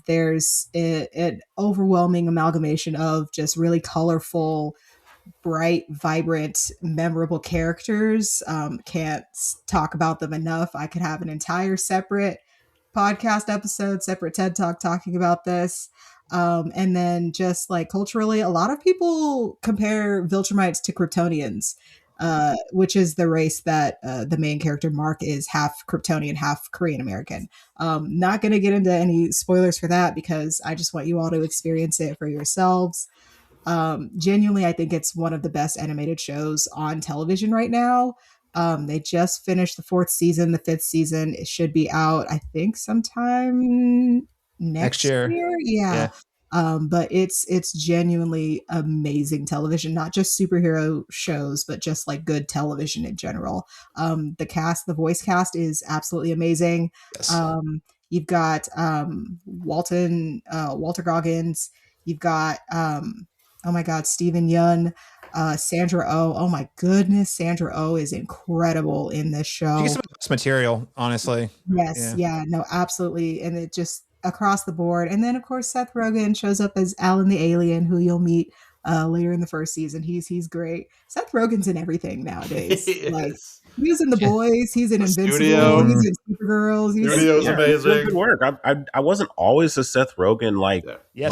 There's an overwhelming amalgamation of just really colorful, bright, vibrant, memorable characters. Can't talk about them enough. I could have an entire separate podcast episode, separate TED Talk talking about this. And then just like culturally, a lot of people compare Viltrumites to Kryptonians. Which is the race that the main character Mark is half Kryptonian, half Korean American. Not going to get into any spoilers for that because I just want you all to experience it for yourselves. Genuinely, I think it's one of the best animated shows on television right now. They just finished the 4th season. The 5th season, it should be out, I think, sometime next year. Yeah. But it's genuinely amazing television, not just superhero shows, but just like good television in general. The voice cast is absolutely amazing. Yes. You've got Walter Goggins. You've got oh my God, Stephen Yun, Sandra Oh. Oh my goodness, Sandra Oh is incredible in this show. She gets some of the best material, honestly. Yes, yeah, no, absolutely, and it just across the board. And then of course Seth Rogen shows up as Alan the alien, who you'll meet later in the 1st season. He's great. Seth Rogen's in everything nowadays. Like he was in The Boys, he's in Invincible, he's in Supergirl. Studio's amazing. Good work. I wasn't always a Seth Rogen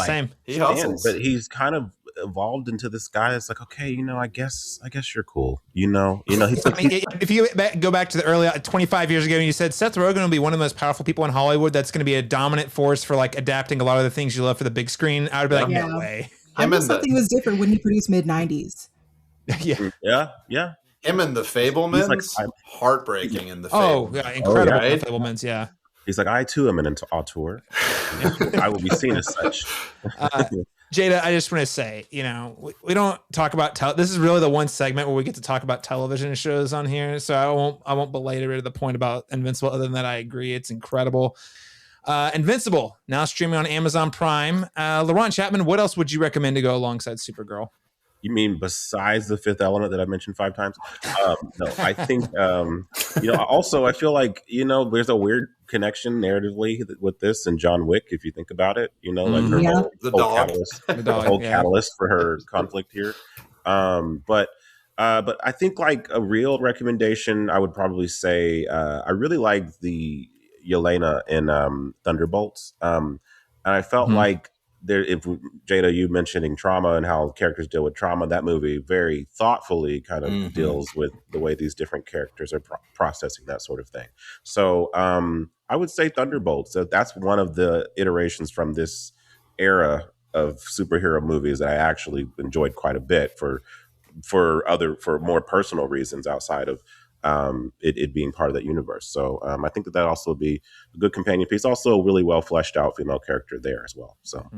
same. He hustles, but he's kind of evolved into this guy that's like, okay, I guess you're cool. He's like, if you go back to the early 25 years ago and you said Seth Rogen will be one of the most powerful people in Hollywood, that's going to be a dominant force for like adapting a lot of the things you love for the big screen, I would be like, no way. I know something was different when he produced mid-90s. Yeah. Him and the Fablemans, like, heartbreaking in the Fablemans. Oh, yeah, incredible. Right? Fablemans, yeah. He's like, I too am an auteur. I will be seen as such. Jada, I just want to say, we don't talk about this is really the one segment where we get to talk about television shows on here. So I won't belabor the point about Invincible. Other than that, I agree, it's incredible. Invincible now streaming on Amazon Prime. Laron, Chapman, what else would you recommend to go alongside Supergirl? You mean besides the Fifth Element that I mentioned 5 times? No, I think, also I feel like, there's a weird connection narratively with this and John Wick, if you think about it, like her whole catalyst for her conflict here. But I think like a real recommendation, I would probably say, I really liked the Yelena in Thunderbolts. And I felt like there, if Jada, you mentioning trauma and how characters deal with trauma, that movie very thoughtfully kind of deals with the way these different characters are processing that sort of thing. So I would say Thunderbolts. So that's one of the iterations from this era of superhero movies that I actually enjoyed quite a bit for more personal reasons outside of it being part of that universe. So I think that also would be a good companion piece. Also, a really well fleshed out female character there as well. So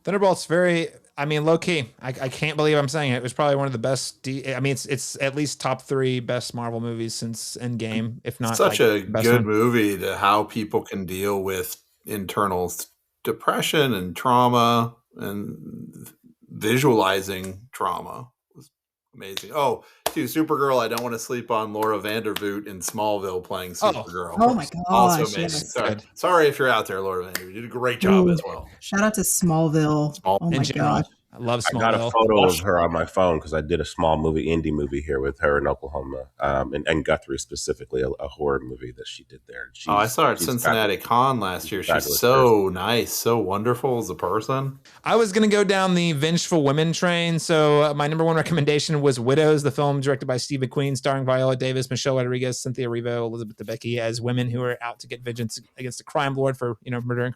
Thunderbolt's low key. I can't believe I'm saying it. It was probably one of the best. It's at least top 3 best Marvel movies since Endgame, if not. Such a good movie to how people can deal with internal depression and trauma and visualizing trauma. Amazing. Oh, too, Supergirl. I don't want to sleep on Laura Vandervoot in Smallville playing Supergirl. Oh my gosh. Also amazing. Yes. Sorry if you're out there, Laura Vandervoot. You did a great job as well. Shout out to Smallville. Oh my gosh. I love Smallville. I got a photo of her on my phone because I did a small indie movie here with her in Oklahoma, and Guthrie specifically, a horror movie that she did there. I saw her at Cincinnati Con last year. She's so nice, so wonderful as a person. I was going to go down the Vengeful Women train, so my number 1 recommendation was Widows, the film directed by Steve McQueen, starring Viola Davis, Michelle Rodriguez, Cynthia Erivo, Elizabeth Debicki as women who are out to get vengeance against a crime lord for murdering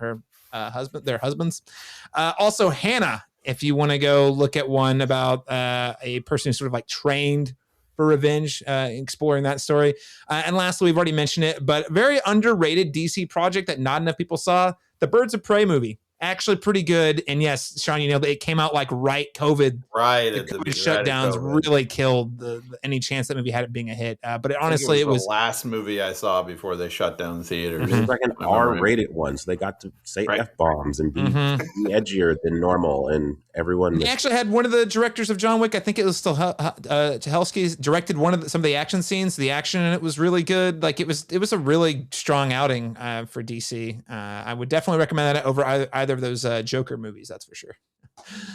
their husbands. Also, Hannah. If you want to go look at one about a person who's sort of like trained for revenge, exploring that story. And lastly, we've already mentioned it, but very underrated DC project that not enough people saw, the Birds of Prey movie. Actually pretty good. And yes, Shawn, it came out like COVID. Right. The COVID shutdowns really killed any chance that movie had it being a hit. But it was the last movie I saw before they shut down the theaters. It was like an R-rated one, so they got to say F-bombs and be edgier than normal, and everyone. They actually had one of the directors of John Wick. I think it was still Stahelski directed some of the action scenes. The action in it was really good. Like it was a really strong outing for DC. I would definitely recommend that over either of those Joker movies, that's for sure.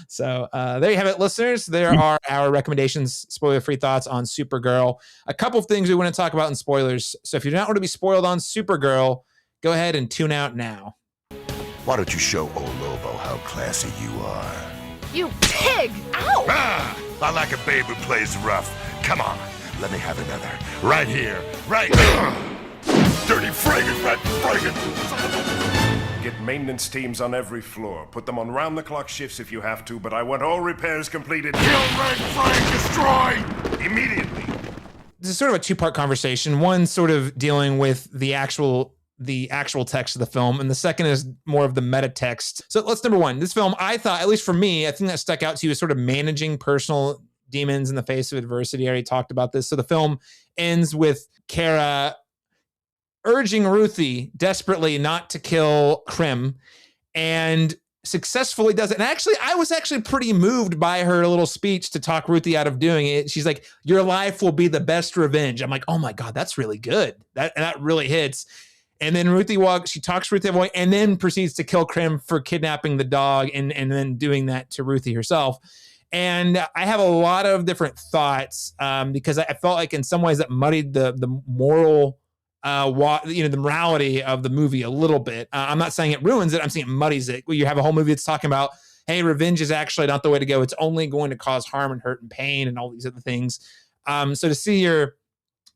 So there you have it, listeners. There are our recommendations, spoiler-free thoughts on Supergirl. A couple of things we want to talk about in spoilers. So if you don't want to be spoiled on Supergirl, go ahead and tune out now. Why don't you show old Lobo how classy you are? You pig! Ow! Ah! I like a babe who plays rough. Come on, let me have another. Right here. Right here. Dirty fragrant, rat fragrant. Get maintenance teams on every floor. Put them on round-the-clock shifts if you have to, but I want all repairs completed. Kill, red, frag, destroy! Immediately. This is sort of a 2-part conversation. One sort of dealing with the actual text of the film, and the second is more of the meta text. So let's number 1. This film, I thought, at least for me, I think that stuck out to you as sort of managing personal demons in the face of adversity. I already talked about this. So the film ends with Kara urging Ruthie desperately not to kill Krim, and successfully does it. And actually, I was actually pretty moved by her little speech to talk Ruthie out of doing it. She's like, your life will be the best revenge. I'm like, oh my God, that's really good. That really hits. And then she talks Ruthie away and then proceeds to kill Krim for kidnapping the dog and then doing that to Ruthie herself. And I have a lot of different thoughts because I felt like in some ways that muddied the moral the morality of the movie a little bit. I'm not saying it ruins it. I'm saying it muddies it. You have a whole movie that's talking about, hey, revenge is actually not the way to go. It's only going to cause harm and hurt and pain and all these other things. So to see your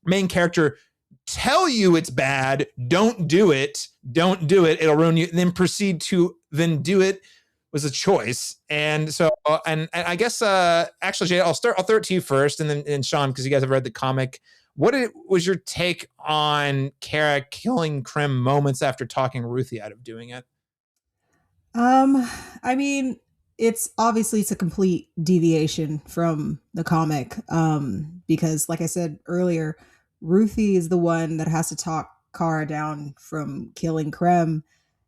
main character tell you it's bad, don't do it, it'll ruin you, and then proceed to then do it was a choice. And so, and I guess, actually, Jada, I'll throw it to you first, and then Shawn, because you guys have read the comic. What was your take on Kara killing Krim moments after talking Ruthie out of doing it? I mean, it's a complete deviation from the comic. Because like I said earlier, Ruthie is the one that has to talk Kara down from killing Krim,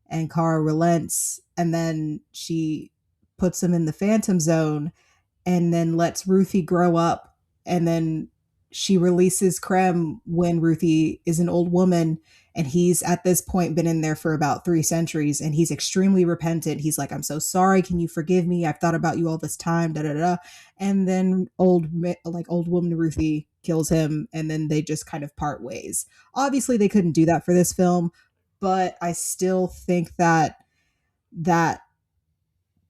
and Kara relents, and then she puts him in the Phantom Zone and then lets Ruthie grow up, and then she releases Krim when Ruthie is an old woman, and he's at this point been in there for about 3 centuries, and he's extremely repentant. He's like, I'm so sorry. Can you forgive me? I've thought about you all this time, da da da. And then old woman Ruthie kills him, and then they just kind of part ways. Obviously, they couldn't do that for this film, but I still think that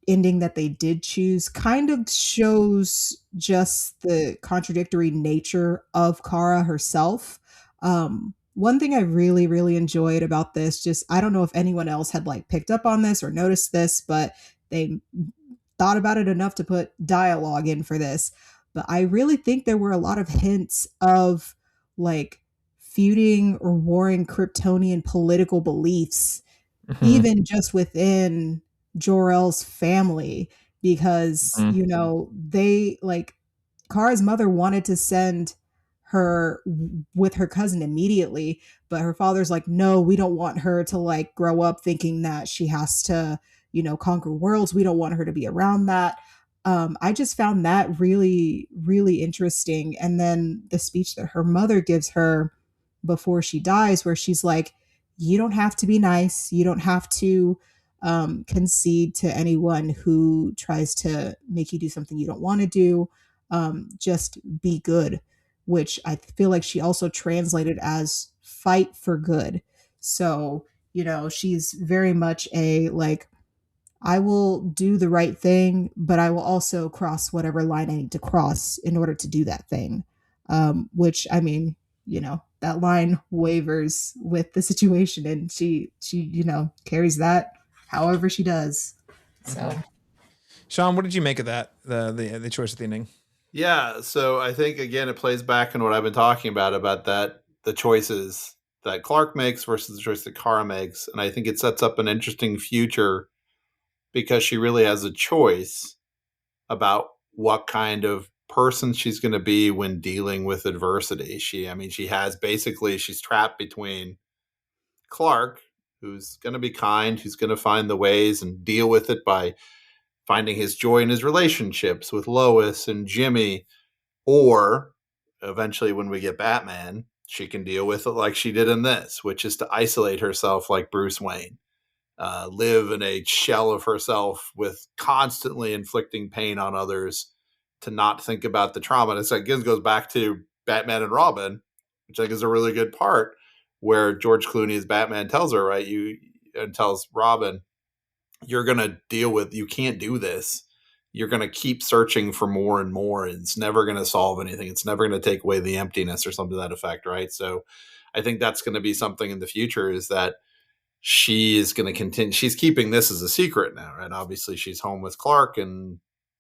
ending that they did choose kind of shows just the contradictory nature of Kara herself. One thing I really, really enjoyed about this, just I don't know if anyone else had like picked up on this or noticed this, but they thought about it enough to put dialogue in for this. But I really think there were a lot of hints of like feuding or warring Kryptonian political beliefs, even just within Jor-El's family, because, you know, they like Kara's mother wanted to send her with her cousin immediately, but her father's like, no, we don't want her to like grow up thinking that she has to, you know, conquer worlds. We don't want her to be around that. I just found that really, really interesting. And then the speech that her mother gives her before she dies, where she's like, you don't have to be nice. You don't have to concede to anyone who tries to make you do something you don't want to do. Just be good, which I feel like she also translated as fight for good. So, you know, she's very much a like, I will do the right thing, but I will also cross whatever line I need to cross in order to do that thing. Which I mean, you know, that line wavers with the situation, and she you know carries that however she does. So, Shawn, what did you make of that? The choice of the ending? Yeah, so I think again it plays back in what I've been talking about that the choices that Clark makes versus the choice that Kara makes, and I think it sets up an interesting future because she really has a choice about what kind of person she's going to be when dealing with adversity. She has basically, she's trapped between Clark, who's going to be kind, who's going to find the ways and deal with it by finding his joy in his relationships with Lois and Jimmy, or eventually when we get Batman, she can deal with it like she did in this, which is to isolate herself like Bruce Wayne. Live in a shell of herself with constantly inflicting pain on others to not think about the trauma. And it's like, it goes back to Batman and Robin, which I think is a really good part where George Clooney as Batman tells her, right, and tells Robin, you're going to deal with, you can't do this. You're going to keep searching for more and more. And it's never going to solve anything. It's never going to take away the emptiness or something to that effect. Right. So I think that's going to be something in the future, is that she is going to continue. She's keeping this as a secret now, right? Obviously, she's home with Clark and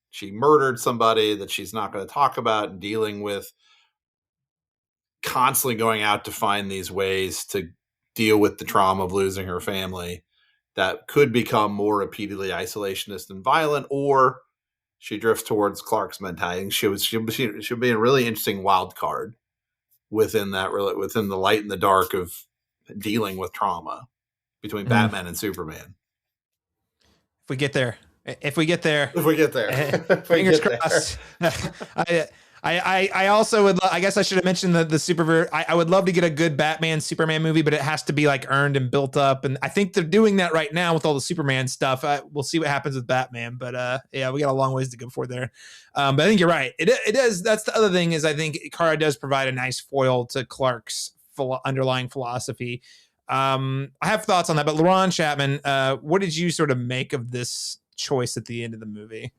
she murdered somebody that she's not going to talk about, and dealing with constantly going out to find these ways to deal with the trauma of losing her family that could become more repeatedly isolationist and violent, or she drifts towards Clark's mentality. She'll be a really interesting wild card within the light and the dark of dealing with trauma between Batman and Superman. If we get there, fingers crossed. I also would. I guess I should have mentioned the Supergirl. I would love to get a good Batman Superman movie, but it has to be like earned and built up. And I think they're doing that right now with all the Superman stuff. We'll see what happens with Batman, but yeah, we got a long ways to go before there. But I think you're right. It does. That's the other thing, is I think Kara does provide a nice foil to Clark's underlying philosophy. I have thoughts on that, but Laron, Chapman, what did you sort of make of this choice at the end of the movie?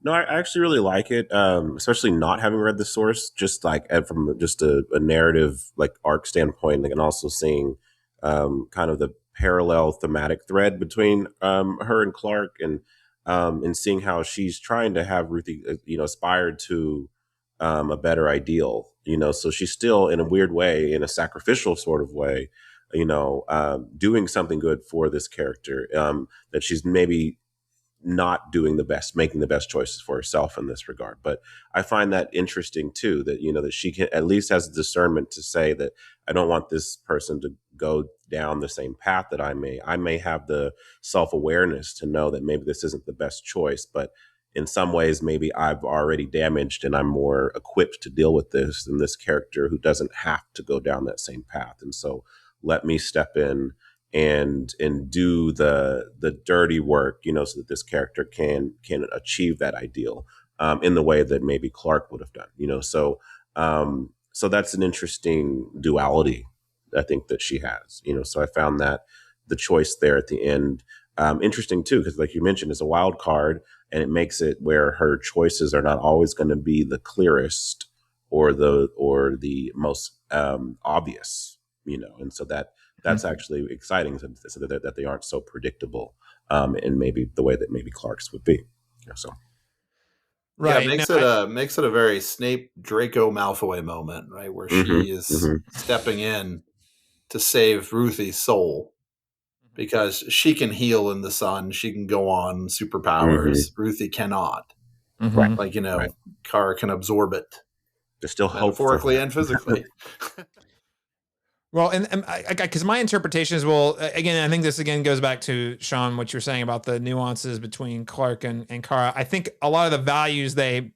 No, I actually really like it, especially not having read the source, just like from just a narrative like arc standpoint, like, and also seeing kind of the parallel thematic thread between her and Clark, and seeing how she's trying to have Ruthie, aspired to a better ideal, so she's still in a weird way, in a sacrificial sort of way, doing something good for this character, that she's maybe not making the best choices for herself in this regard. But I find that interesting too, that, that she can at least has discernment to say that I don't want this person to go down the same path that I may have the self-awareness to know that maybe this isn't the best choice, but in some ways, maybe I've already damaged and I'm more equipped to deal with this than this character who doesn't have to go down that same path. And so let me step in and do the dirty work, so that this character can achieve that ideal in the way that maybe Clark would have done, so that's an interesting duality I think that she has, so I found that the choice there at the end interesting too, because like you mentioned, it's a wild card, and it makes it where her choices are not always going to be the clearest or the most obvious, and so that's actually exciting, so that they aren't so predictable, in maybe the way that maybe Clark's would be. So. Right. Yeah, makes it a very Snape Draco Malfoy moment, right? Where she is stepping in to save Ruthie's soul because she can heal in the sun. She can go on superpowers. Ruthie cannot. Right. Like, right. Kara can absorb it. There's still hope, metaphorically and physically. Well, and because my interpretation is, well, again, I think this again goes back to Shawn, what you're saying about the nuances between Clark and Kara. I think a lot of the values they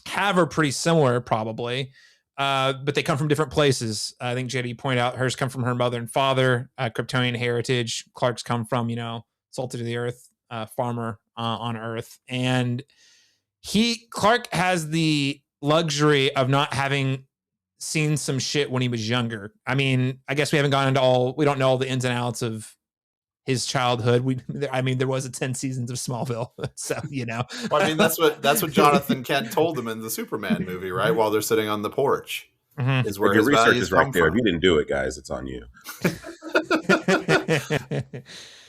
have are pretty similar, probably, but they come from different places. I think Jada, you point out, hers come from her mother and father, Kryptonian heritage. Clark's come from, salted to the earth, farmer on Earth, and Clark has the luxury of not having seen some shit when he was younger. I mean, I guess we haven't gone into we don't know all the ins and outs of his childhood. There was 10 seasons of Smallville, so Well, I mean, that's what Jonathan Kent told him in the Superman movie, right? While they're sitting on the porch, is where your his research values is right come there. from. If you didn't do it, guys, it's on you.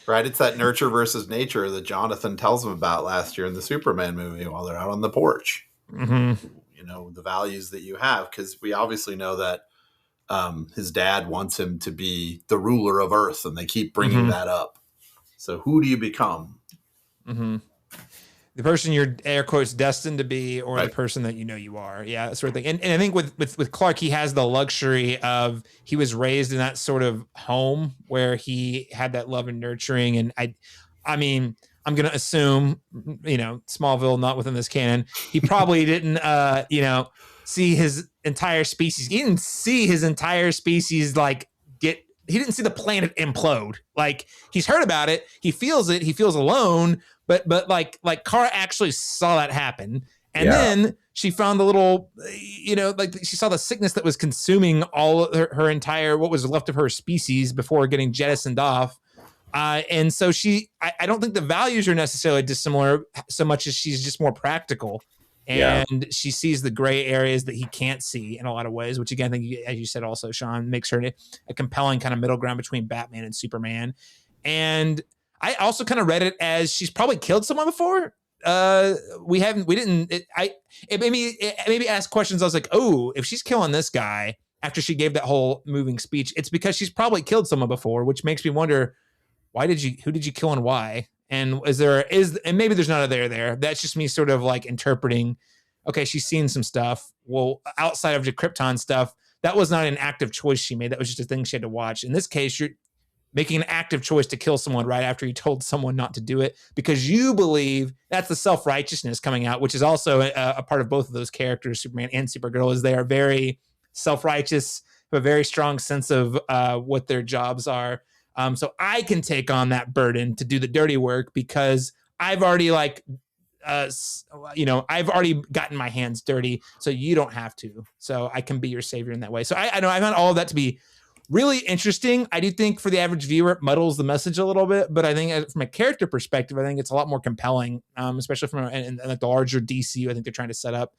Right, it's that nurture versus nature that Jonathan tells him about last year in the Superman movie while they're out on the porch. The values that you have, because we obviously know that his dad wants him to be the ruler of Earth, and they keep bringing that up. So who do you become? The person you're, air quotes, destined to be, or the person that you are. Yeah, that sort of thing. And I think with Clark, he has the luxury of, he was raised in that sort of home where he had that love and nurturing. And I mean, I'm going to assume, Smallville, not within this canon, he probably didn't, see his entire species. He didn't see his entire species he didn't see the planet implode. Like, he's heard about it. He feels it. He feels alone. But like Kara actually saw that happen. And then she found the little, she saw the sickness that was consuming all her entire, what was left of her species before getting jettisoned off. And so I don't think the values are necessarily dissimilar so much as she's just more practical. And she sees the gray areas that he can't see in a lot of ways, which again, I think, as you said also, Shawn, makes her a compelling kind of middle ground between Batman and Superman. And I also kind of read it as she's probably killed someone before. It made me ask questions. I was like, oh, if she's killing this guy after she gave that whole moving speech, it's because she's probably killed someone before, which makes me wonder, who did you kill and why? And and maybe there's not a there. That's just me sort of like interpreting, okay, she's seen some stuff. Well, outside of the Krypton stuff, that was not an active choice she made. That was just a thing she had to watch. In this case, you're making an active choice to kill someone right after you told someone not to do it because you believe that's the self-righteousness coming out, which is also a part of both of those characters, Superman and Supergirl, is they are very self-righteous, have a very strong sense of what their jobs are. So I can take on that burden to do the dirty work because I've already I've already gotten my hands dirty, so you don't have to. So I can be your savior in that way. So I know I found all of that to be really interesting. I do think for the average viewer, it muddles the message a little bit, but I think from a character perspective, I think it's a lot more compelling, especially from the larger DCU I think they're trying to set up.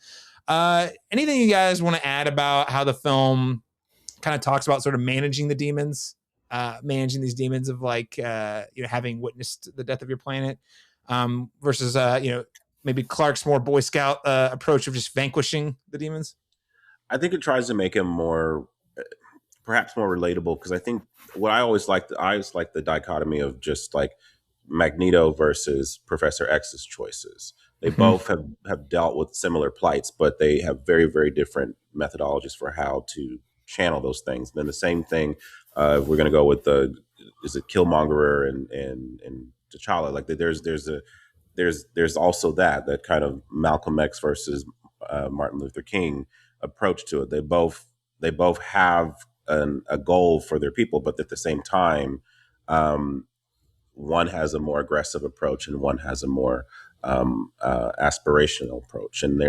Anything you guys want to add about how the film kind of talks about sort of managing the demons? Managing these demons of having witnessed the death of your planet versus maybe Clark's more Boy Scout approach of just vanquishing the demons. I think it tries to make him perhaps more relatable, because I think what I always like the dichotomy of just like Magneto versus Professor X's choices. They both have dealt with similar plights, but they have very, very different methodologies for how to channel those things. And then the same thing, if we're going to go with is it Killmonger and T'Challa? Like there's also that kind of Malcolm X versus Martin Luther King approach to it. They both have a goal for their people, but at the same time, one has a more aggressive approach and one has a more aspirational approach. And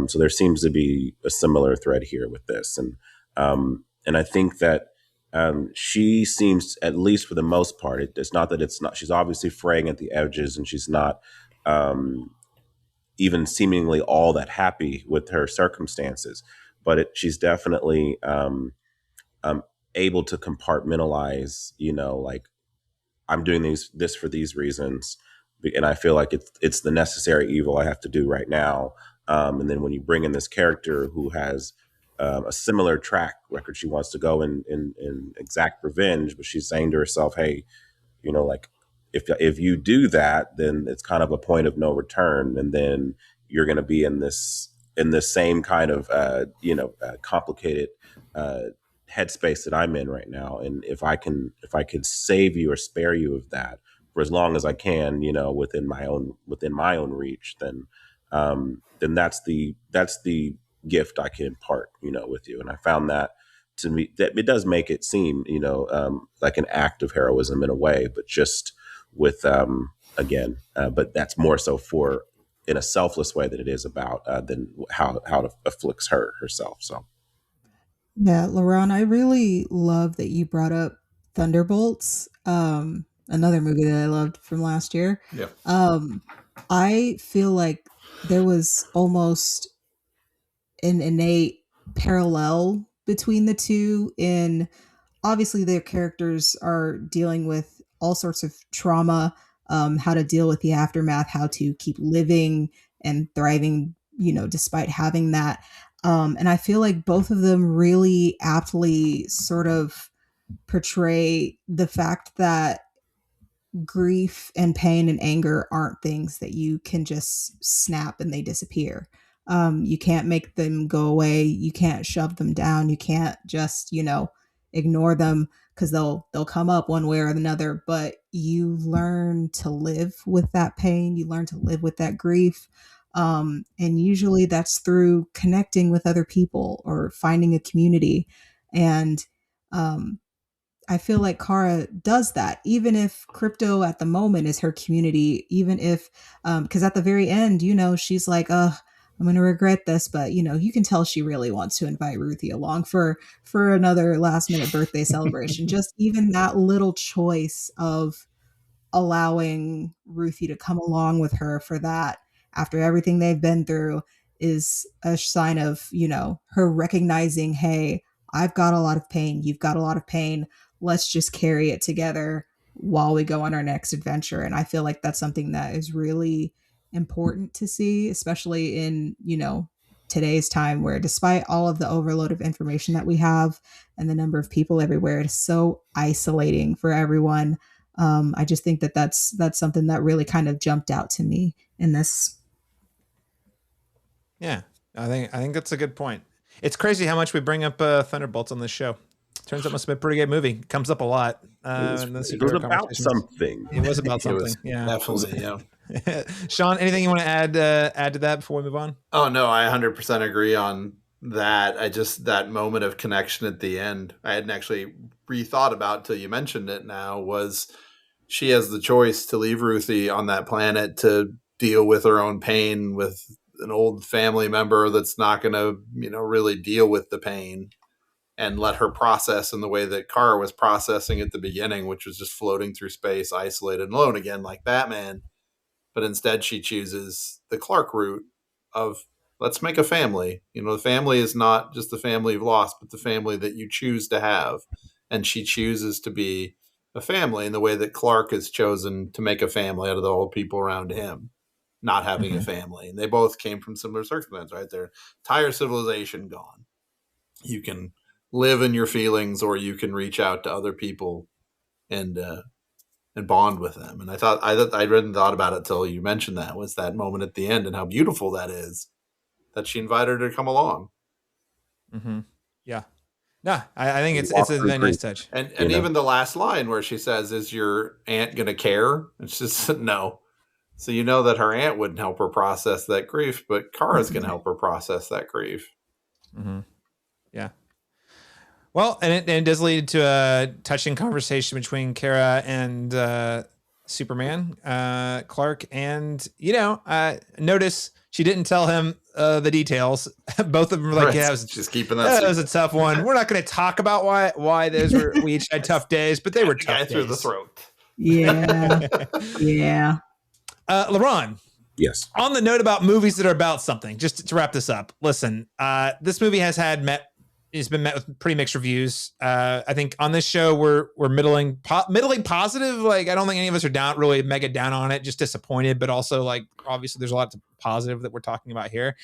so there seems to be a similar thread here with this. And I think that she seems, at least for the most part, it's not that it's not. She's obviously fraying at the edges, and she's not even seemingly all that happy with her circumstances. But she's definitely able to compartmentalize. Like, I'm doing this for these reasons, and I feel like it's the necessary evil I have to do right now. And then when you bring in this character who has a similar track record, she wants to go and exact revenge, but she's saying to herself, "Hey, like, if you do that, then it's kind of a point of no return, and then you're going to be in this same kind of complicated headspace that I'm in right now. And if I could save you or spare you of that for as long as I can, within my own reach, then that's the gift I can impart, with you." And I found that, to me, that it does make it seem, like an act of heroism in a way, but just with, but that's more so for in a selfless way than it is about than how it afflicts herself. So. Yeah, Laron, I really love that you brought up Thunderbolts, another movie that I loved from last year. Yeah. I feel like there was almost an innate parallel between the two, in obviously their characters are dealing with all sorts of trauma, how to deal with the aftermath, how to keep living and thriving, despite having that. And I feel like both of them really aptly sort of portray the fact that grief and pain and anger aren't things that you can just snap and they disappear. You can't make them go away. You can't shove them down. You can't just, ignore them, because they'll come up one way or another. But you learn to live with that pain. You learn to live with that grief. And usually that's through connecting with other people or finding a community. And I feel like Kara does that, even if crypto at the moment is her community, even if, because at the very end, she's like, I'm going to regret this, but you can tell she really wants to invite Ruthie along for another last minute birthday celebration. Just even that little choice of allowing Ruthie to come along with her for that after everything they've been through is a sign of, her recognizing, hey, I've got a lot of pain. You've got a lot of pain. Let's just carry it together while we go on our next adventure. And I feel like that's something that is really important to see, especially in, today's time, where despite all of the overload of information that we have and the number of people everywhere, it's so isolating for everyone. I just think that that's something that really kind of jumped out to me in this. Yeah, I think that's a good point. It's crazy how much we bring up Thunderbolts on this show. Turns out it must have been a pretty good movie. Comes up a lot. It was about something. It was about something. Yeah, definitely. Yeah. Sean, anything you want to add to that before we move on? Oh no, I 100% agree on that. That moment of connection at the end, I hadn't actually rethought about till you mentioned it. Now was she has the choice to leave Ruthie on that planet to deal with her own pain with an old family member that's not going to, really deal with the pain, and let her process in the way that Kara was processing at the beginning, which was just floating through space, isolated and alone again, like Batman. But instead she chooses the Clark route of, let's make a family. The family is not just the family you've lost, but the family that you choose to have. And she chooses to be a family in the way that Clark has chosen to make a family out of the old people around him, not having a family. And they both came from similar circumstances, right? Their entire civilization gone. You can live in your feelings, or you can reach out to other people and bond with them. And I hadn't thought about it till you mentioned that, was that moment at the end and how beautiful that is, that she invited her to come along. Mm-hmm. Yeah. No, I think it's a very nice touch. And even the last line where she says, "Is your aunt going to care?" It's just no. So that her aunt wouldn't help her process that grief, but Kara's going to help her process that grief. Mm-hmm. Yeah. Well, and it does lead to a touching conversation between Kara and Superman, Clark, and notice She didn't tell him the details. Both of them were like, Right. "Yeah, it was Just keeping that. It was a tough one. We're not going to talk about why those were. We each had tough days, but they were tough days." Through the throat. Yeah. Yeah. Laron. Yes. On the note about movies that are about something, just to wrap this up, listen, this movie has been met with pretty mixed reviews. I think on this show we're middling positive. Like I don't think any of us are really mega down on it, just disappointed, but also like obviously there's a lot of positive that we're talking about here.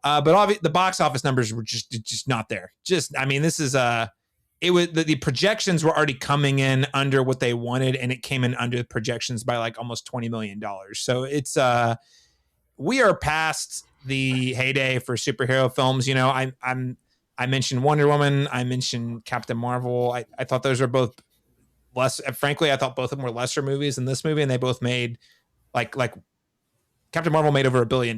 But the box office numbers were just not there. This is it was the projections were already coming in under what they wanted, and it came in under the projections by like almost $20 million. So it's we are past the heyday for superhero films. You know, I mentioned Wonder Woman. I mentioned Captain Marvel. I thought those were both less. Frankly, I thought both of them were lesser movies than this movie, and they both made like Captain Marvel made over $1 billion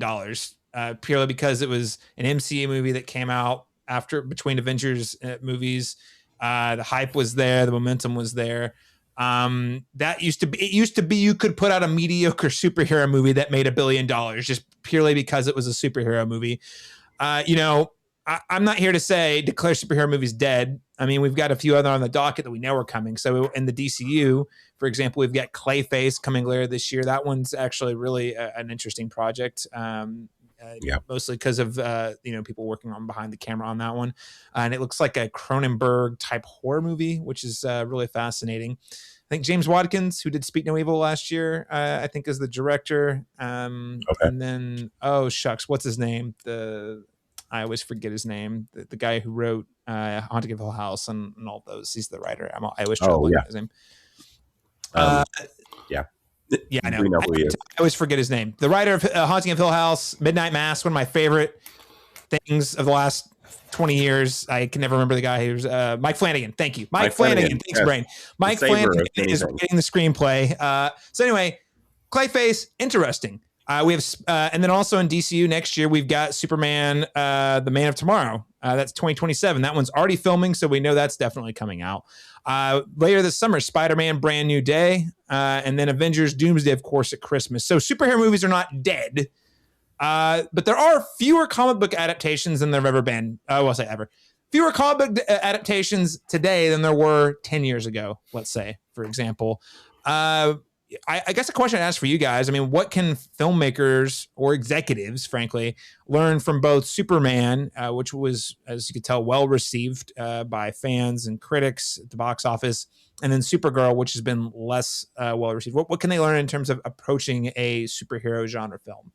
purely because it was an MCU movie that came out between Avengers movies. The hype was there, the momentum was there. It used to be you could put out a mediocre superhero movie that made $1 billion just purely because it was a superhero movie. I'm not here to declare superhero movies dead. I mean, we've got a few other on the docket that we know are coming. So in the DCU, for example, we've got Clayface coming later this year. That one's actually really an interesting project. Mostly because of people working on behind the camera on that one, and it looks like a Cronenberg type horror movie, which is really fascinating. I think James Watkins, who did Speak No Evil last year, I think is the director. And then what's his name? I always forget his name. The guy who wrote Haunting of Hill House and all those. He's the writer. I always try to look at his name. Yeah, I know. I always forget his name. The writer of Haunting of Hill House, Midnight Mass, one of my favorite things of the last 20 years. I can never remember the guy who's Mike Flanagan. Thank you. Mike Flanagan. Thanks, Brain. Mike Flanagan is writing the screenplay. So anyway, Clayface, interesting. We have, and then also in DCU next year, we've got Superman, The Man of Tomorrow. That's 2027. That one's already filming, so we know that's definitely coming out. Later this summer, Spider-Man, Brand New Day, and then Avengers, Doomsday, of course, at Christmas. So superhero movies are not dead, but there are fewer comic book adaptations than there have ever been. I will say ever. Fewer comic book adaptations today than there were 10 years ago, let's say, for example. I guess a question I asked for you guys, I mean, what can filmmakers or executives, frankly, learn from both Superman, which was, as you could tell, well received by fans and critics at the box office, and then Supergirl, which has been less well received. What can they learn in terms of approaching a superhero genre film?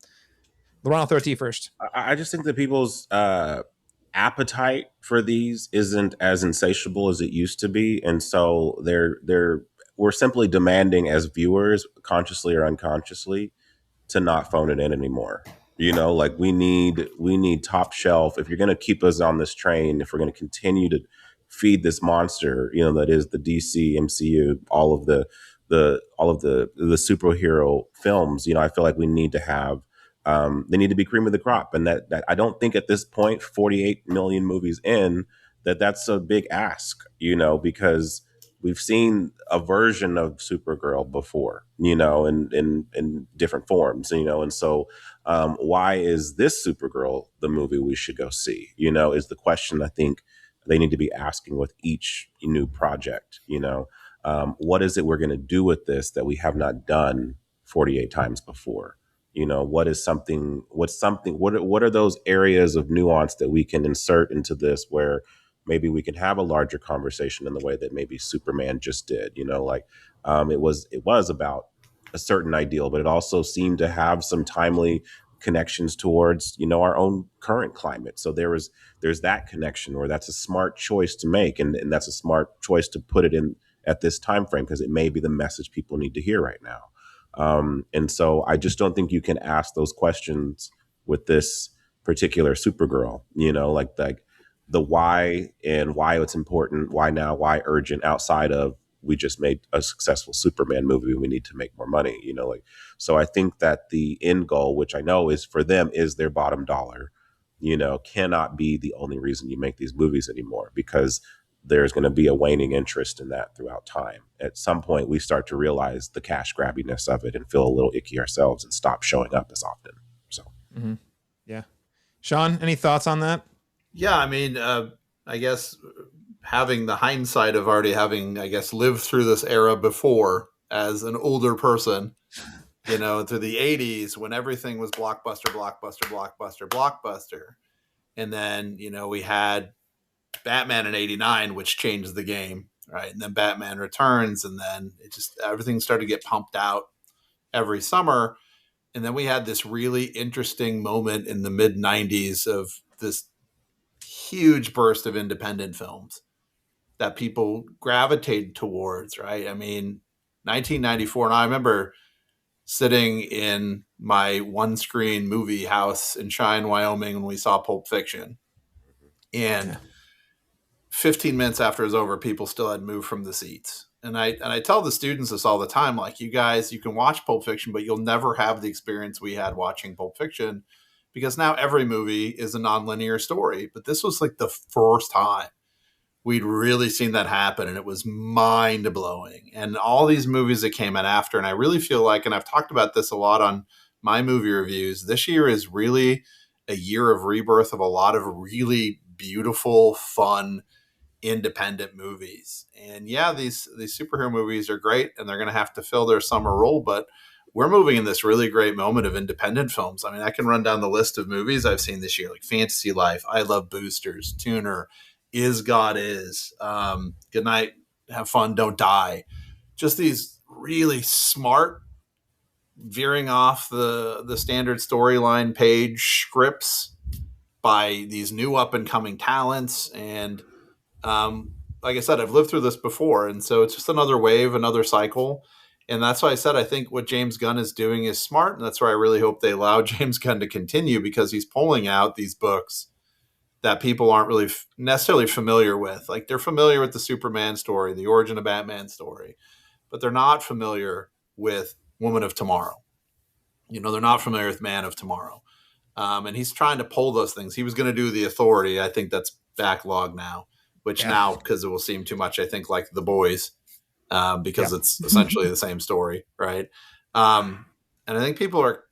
Laron, I'll throw it to you first. I just think that people's appetite for these isn't as insatiable as it used to be. And so we're simply demanding as viewers, consciously or unconsciously, to not phone it in anymore. Like we need top shelf. If you're going to keep us on this train, if we're going to continue to feed this monster, that is the DC MCU, all of the superhero films, I feel like we need to have, they need to be cream of the crop. And that I don't think at this point, 48 million movies in, that's a big ask, because we've seen a version of Supergirl before, in different forms, and so why is this Supergirl the movie we should go see? Is the question I think they need to be asking with each new project. What is it we're going to do with this that we have not done 48 times before? What are those areas of nuance that we can insert into this where maybe we can have a larger conversation in the way that maybe Superman just did, it was about a certain ideal, but it also seemed to have some timely connections towards, our own current climate. So there's that connection, or that's a smart choice to make. And that's a smart choice to put it in at this time frame, because it may be the message people need to hear right now. And so I just don't think you can ask those questions with this particular Supergirl, like the why and why it's important, why now, why urgent, outside of we just made a successful Superman movie, we need to make more money, so I think that the end goal, which I know is for them is their bottom dollar, cannot be the only reason you make these movies anymore, because there's going to be a waning interest in that throughout time. At some point we start to realize the cash grabbiness of it and feel a little icky ourselves and stop showing up as often. So mm-hmm. Yeah. Shawn, any thoughts on that? Yeah, I mean, I guess having the hindsight of already having, I guess, lived through this era before as an older person, through the 80s when everything was blockbuster, blockbuster, blockbuster, blockbuster. And then, we had Batman in 89, which changed the game, right? And then Batman Returns, and then everything started to get pumped out every summer. And then we had this really interesting moment in the mid 90s of this huge burst of independent films that people gravitated towards, right? I mean, 1994, and I remember sitting in my one screen movie house in Cheyenne, Wyoming, when we saw Pulp Fiction. And 15 minutes after it was over, people still had moved from the seats. And I tell the students this all the time, like, you guys, you can watch Pulp Fiction, but you'll never have the experience we had watching Pulp Fiction, because now every movie is a nonlinear story. But this was like the first time we'd really seen that happen, and it was mind blowing. And all these movies that came out after, and I really feel like, and I've talked about this a lot on my movie reviews, this year is really a year of rebirth of a lot of really beautiful, fun, independent movies. And yeah, these superhero movies are great, and they're going to have to fill their summer role, but we're moving in this really great moment of independent films. I mean, I can run down the list of movies I've seen this year, like Fantasy Life, I Love Boosters, Tuner, Is God Is, Good Night, Have Fun, Don't Die. Just these really smart, veering off the standard storyline page scripts by these new up and coming talents. And like I said, I've lived through this before, and so it's just another wave, another cycle. And that's why I said I think what James Gunn is doing is smart, and that's why I really hope they allow James Gunn to continue, because he's pulling out these books that people aren't really necessarily familiar with. Like, they're familiar with the Superman story, the origin of Batman story, but they're not familiar with Woman of Tomorrow. They're not familiar with Man of Tomorrow. And he's trying to pull those things. He was going to do The Authority. I think that's backlog now, which now, because it will seem too much, I think, like The Boys, because it's essentially the same story, right? And I think people are,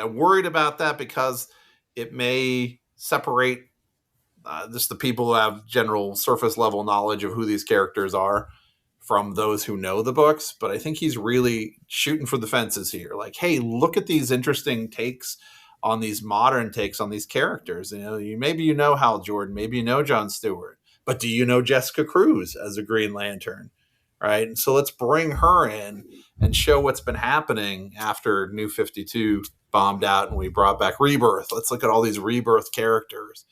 worried about that because it may separate just the people who have general surface level knowledge of who these characters are from those who know the books. But I think he's really shooting for the fences here. Like, hey, look at these interesting takes on these modern takes on these characters. Maybe you know Hal Jordan, maybe you know Jon Stewart, but do you know Jessica Cruz as a Green Lantern? Right. And so let's bring her in and show what's been happening after New 52 bombed out and we brought back Rebirth. Let's look at all these Rebirth characters.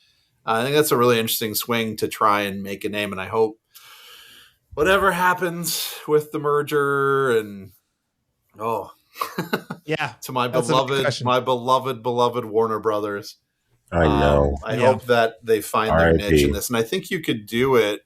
I think that's a really interesting swing to try and make a name. And I hope whatever happens with the merger and, to my beloved Warner Brothers. I know. I hope that they find their niche in this. And I think you could do it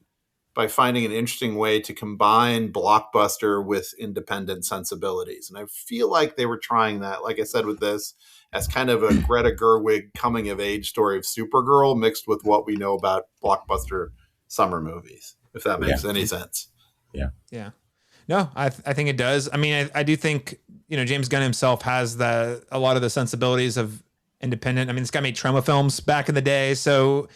by finding an interesting way to combine blockbuster with independent sensibilities. And I feel like they were trying that, like I said, with this, as kind of a Greta Gerwig coming of age story of Supergirl mixed with what we know about blockbuster summer movies, if that makes any sense. Yeah. Yeah. No, I think it does. I mean, I do think, James Gunn himself has a lot of the sensibilities of independent. I mean, this guy made Troma films back in the day. So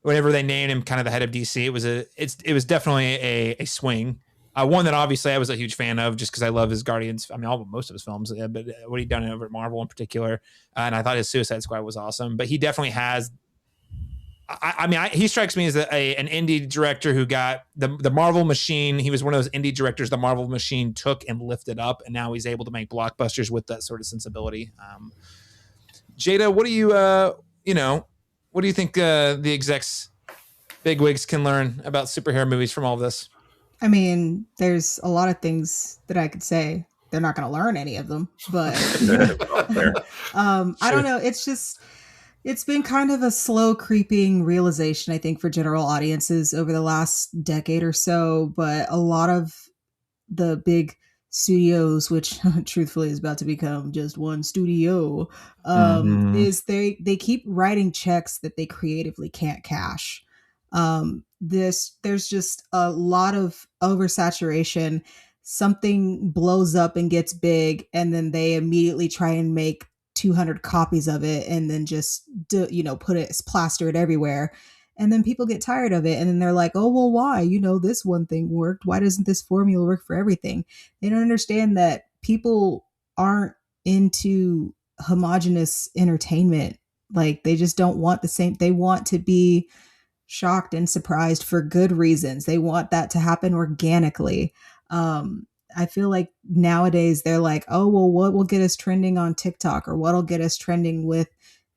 whenever they named him kind of the head of DC, it was definitely a swing. One that obviously I was a huge fan of just because I love his Guardians. I mean, most of his films, but what he'd done over at Marvel in particular. And I thought his Suicide Squad was awesome. But he definitely has. He strikes me as an indie director who got the Marvel machine. He was one of those indie directors the Marvel machine took and lifted up, and now he's able to make blockbusters with that sort of sensibility. Jada, what do you think the execs, bigwigs can learn about superhero movies from all of this? I mean, there's a lot of things that I could say. They're not going to learn any of them, but I don't know. It's been kind of a slow creeping realization, I think, for general audiences over the last decade or so. But a lot of the big studios, which truthfully is about to become just one studio, is they keep writing checks that they creatively can't cash. There's just a lot of oversaturation. Something blows up and gets big, and then they immediately try and make 200 copies of it and then just put it, plaster it everywhere. And then people get tired of it. And then they're like, oh, well, why? This one thing worked. Why doesn't this formula work for everything? They don't understand that people aren't into homogenous entertainment. Like, they just don't want the same. They want to be shocked and surprised for good reasons. They want that to happen organically. I feel like nowadays they're like, oh, well, what will get us trending on TikTok, or what'll get us trending with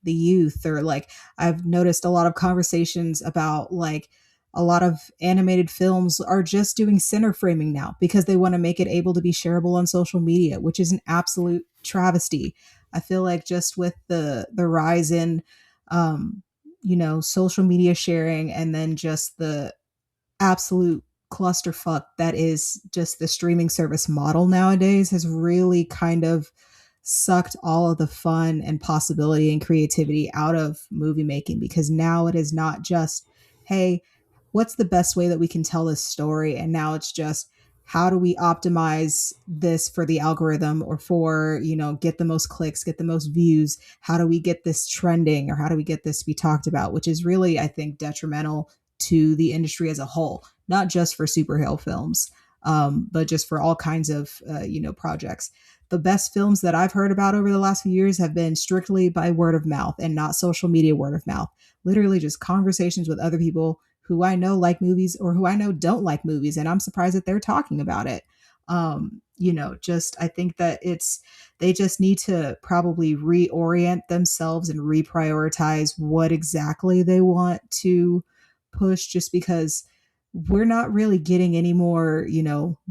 the youth? Or like, I've noticed a lot of conversations about like a lot of animated films are just doing center framing now because they want to make it able to be shareable on social media, which is an absolute travesty. I feel like just with the rise in, social media sharing, and then just the absolute clusterfuck that is just the streaming service model nowadays, has really kind of sucked all of the fun and possibility and creativity out of movie making, because now it is not just, hey, what's the best way that we can tell this story? And now it's just, how do we optimize this for the algorithm, or for, get the most clicks, get the most views? How do we get this trending, or how do we get this to be talked about? Which is really, I think, detrimental to the industry as a whole, not just for superhero films, but just for all kinds of, projects. The best films that I've heard about over the last few years have been strictly by word of mouth and not social media word of mouth. Literally just conversations with other people who I know like movies, or who I know don't like movies, and I'm surprised that they're talking about it. I think that they just need to probably reorient themselves and reprioritize what exactly they want to push, just because we're not really getting any more,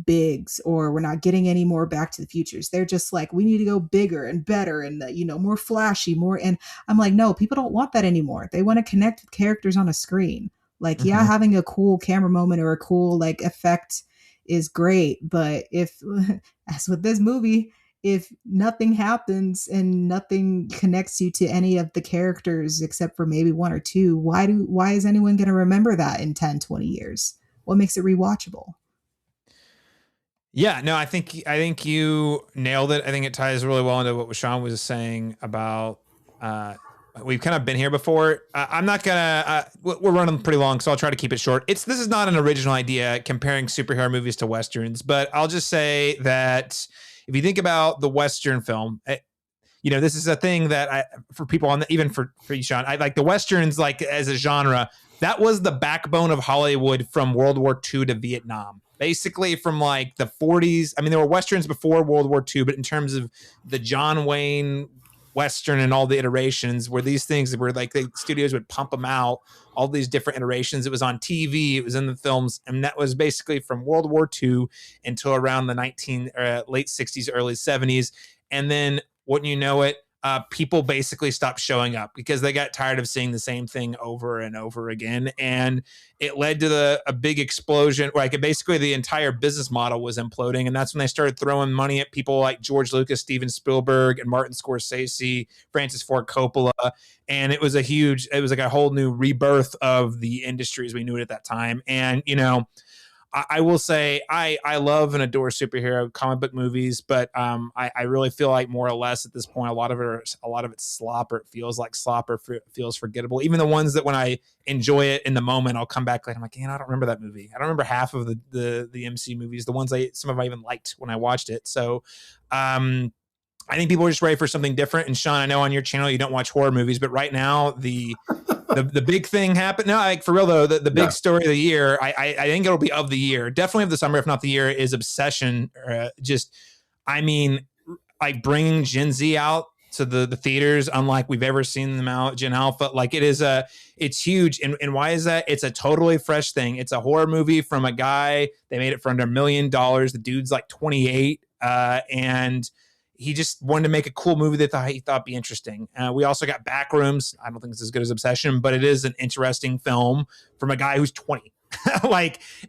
bigs, or we're not getting any more Back to the Futures. They're just like, we need to go bigger and better and, more flashy, more. And I'm like, no, people don't want that anymore. They want to connect with characters on a screen. Like, yeah, having a cool camera moment or a cool like effect is great. But if, as with this movie, if nothing happens and nothing connects you to any of the characters except for maybe one or two, why is anyone going to remember that in 10, 20 years? What makes it rewatchable? Yeah, no, I think you nailed it. I think it ties really well into what Shawn was saying about, we've kind of been here before. I'm not gonna, we're running pretty long, so I'll try to keep it short. This is not an original idea comparing superhero movies to Westerns, but I'll just say that if you think about the Western film, this is a thing that for people even for you, Shawn, I like the Westerns, like as a genre, that was the backbone of Hollywood from World War II to Vietnam. Basically from like the 40s. I mean, there were Westerns before World War II, but in terms of the John Wayne Western and all the iterations, where these things were like the studios would pump them out, all these different iterations. It was on TV, it was in the films, and that was basically from World War II until around the late 60s, early 70s. And then wouldn't you know it, people basically stopped showing up because they got tired of seeing the same thing over and over again. And it led to a big explosion. Like basically the entire business model was imploding. And that's when they started throwing money at people like George Lucas, Steven Spielberg, and Martin Scorsese, Francis Ford Coppola. And it was like a whole new rebirth of the industry as we knew it at that time. And, I will say I love and adore superhero comic book movies, but I really feel like more or less at this point, a lot of it's slop, or it feels like slop, or feels forgettable. Even the ones that when I enjoy it in the moment, I'll come back later. I'm like, I don't remember that movie. I don't remember half of the MC movies. The ones some of them I even liked when I watched it. So I think people are just ready for something different. And Shawn, I know on your channel you don't watch horror movies, but right now the big thing happened. No, like for real though, the big story of the year, I think it'll be of the year, definitely of the summer, if not the year, is Obsession. Like bringing Gen Z out to the theaters, unlike we've ever seen them out. Gen Alpha, like it's huge. And why is that? It's a totally fresh thing. It's a horror movie from a guy. They made it for under $1 million. The dude's like 28, and he just wanted to make a cool movie that he thought be interesting. We also got Backrooms. I don't think it's as good as Obsession, but it is an interesting film from a guy who's 20.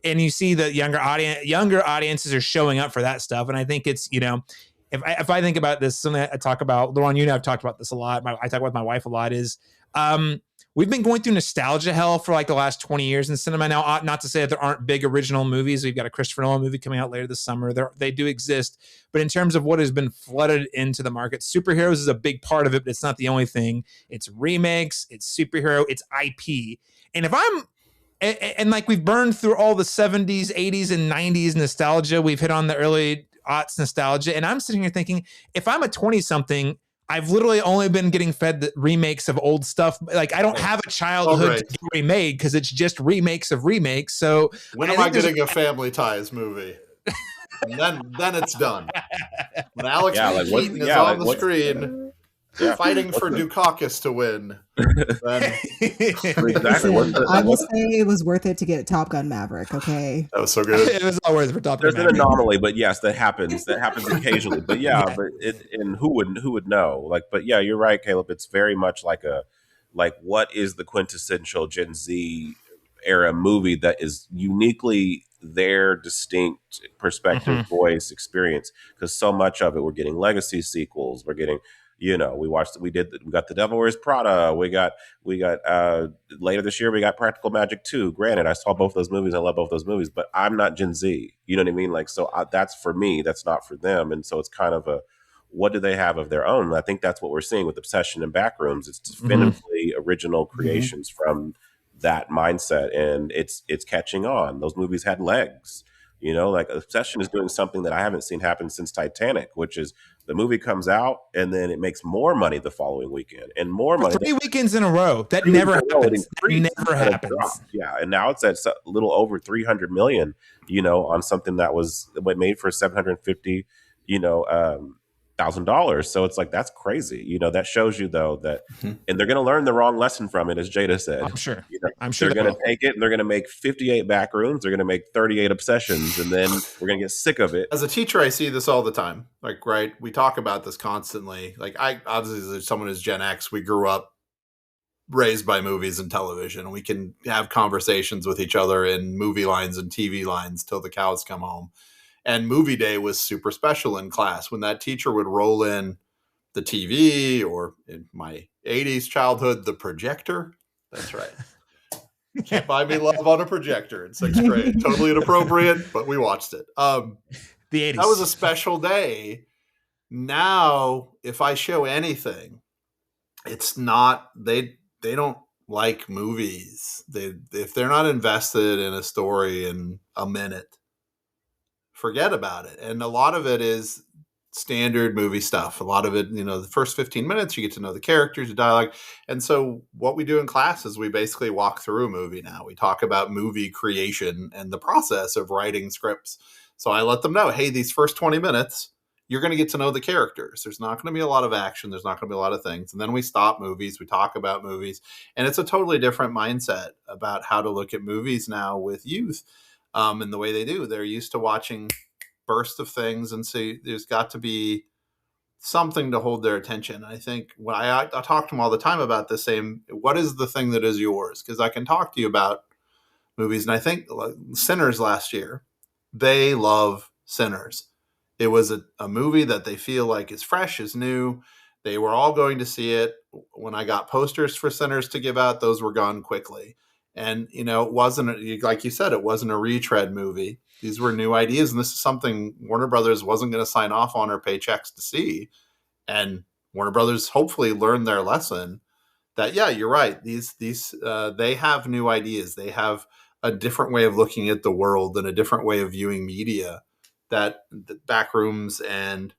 And you see the younger audiences are showing up for that stuff. And I think it's, if I think about this, something I talk about, Laron, you know, I've talked about this a lot. I talk about my wife a lot is, we've been going through nostalgia hell for like the last 20 years in cinema now. Not to say that there aren't big original movies. We've got a Christopher Nolan movie coming out later this summer. They do exist. But in terms of what has been flooded into the market, superheroes is a big part of it, but it's not the only thing. It's remakes, it's superhero, it's IP. And if I'm, and like we've burned through all the 70s, 80s, and 90s nostalgia. We've hit on the early aughts nostalgia. And I'm sitting here thinking, if I'm a 20-something, I've literally only been getting fed the remakes of old stuff. Like I don't have a childhood to get remade because it's just remakes of remakes. So when am I getting a Family Ties movie? And then it's done. When Alex Keaton is on the screen fighting for Dukakis to win. Then... Listen, I will say it was worth it to get Top Gun Maverick, okay? That was so good. It was all worth it for Top Gun Maverick. There's an anomaly, but yes, that happens. That happens occasionally. But and who would know? Like, but yeah, you're right, Caleb. It's very much like what is the quintessential Gen Z era movie that is uniquely their distinct perspective, voice, experience, because so much of it, we're getting legacy sequels, we're getting, we got The Devil Wears Prada, we got later this year we got Practical Magic 2. Granted, I saw both those movies, I love both those movies, but I'm not Gen Z, you know what I mean? Like, so that's for me, that's not for them. And so it's kind of what do they have of their own? And I think that's what we're seeing with Obsession and Backrooms. It's definitively original creations from that mindset, and it's catching on. Those movies had legs, like Obsession is doing something that I haven't seen happen since Titanic, which is the movie comes out and then it makes more money the following weekend and more money. 3 weekends in a row. That never happens. That never happens. Yeah, and now it's at a little over 300 million, on something that was made for $750, $1,000. So it's like, that's crazy. That shows you though that, and they're going to learn the wrong lesson from it, as Jada said. I'm sure. I'm sure they're going to take it and they're going to make 58 Backrooms. They're going to make 38 Obsessions, and then we're going to get sick of it. As a teacher, I see this all the time. Like, right, we talk about this constantly. Like, I obviously, as someone who's Gen X, we grew up raised by movies and television, and we can have conversations with each other in movie lines and TV lines till the cows come home. And movie day was super special in class when that teacher would roll in the TV, or in my 80s childhood, the projector. That's right. Can't buy me love on a projector in 6th grade. Totally inappropriate, but we watched it. The 80s. That was a special day. Now, if I show anything, it's not, they don't like movies. If they're not invested in a story in a minute, forget about it. And a lot of it is standard movie stuff. A lot of it, the first 15 minutes, you get to know the characters, the dialogue. And so what we do in class is we basically walk through a movie now. We talk about movie creation and the process of writing scripts. So I let them know, hey, these first 20 minutes, you're going to get to know the characters. There's not going to be a lot of action. There's not going to be a lot of things. And then we stop movies. We talk about movies. And it's a totally different mindset about how to look at movies now with youth. And the way they do, they're used to watching bursts of things, and so there's got to be something to hold their attention. I think when I talk to them all the time about the same, what is the thing that is yours? Because I can talk to you about movies, and I think Sinners last year, they love Sinners. It was a movie that they feel like is fresh, is new. They were all going to see it. When I got posters for Sinners to give out, those were gone quickly. And, it wasn't, like you said, it wasn't a retread movie. These were new ideas. And this is something Warner Brothers wasn't going to sign off on or pay checks to see. And Warner Brothers hopefully learned their lesson that, yeah, you're right. These they have new ideas. They have a different way of looking at the world and a different way of viewing media that Backrooms and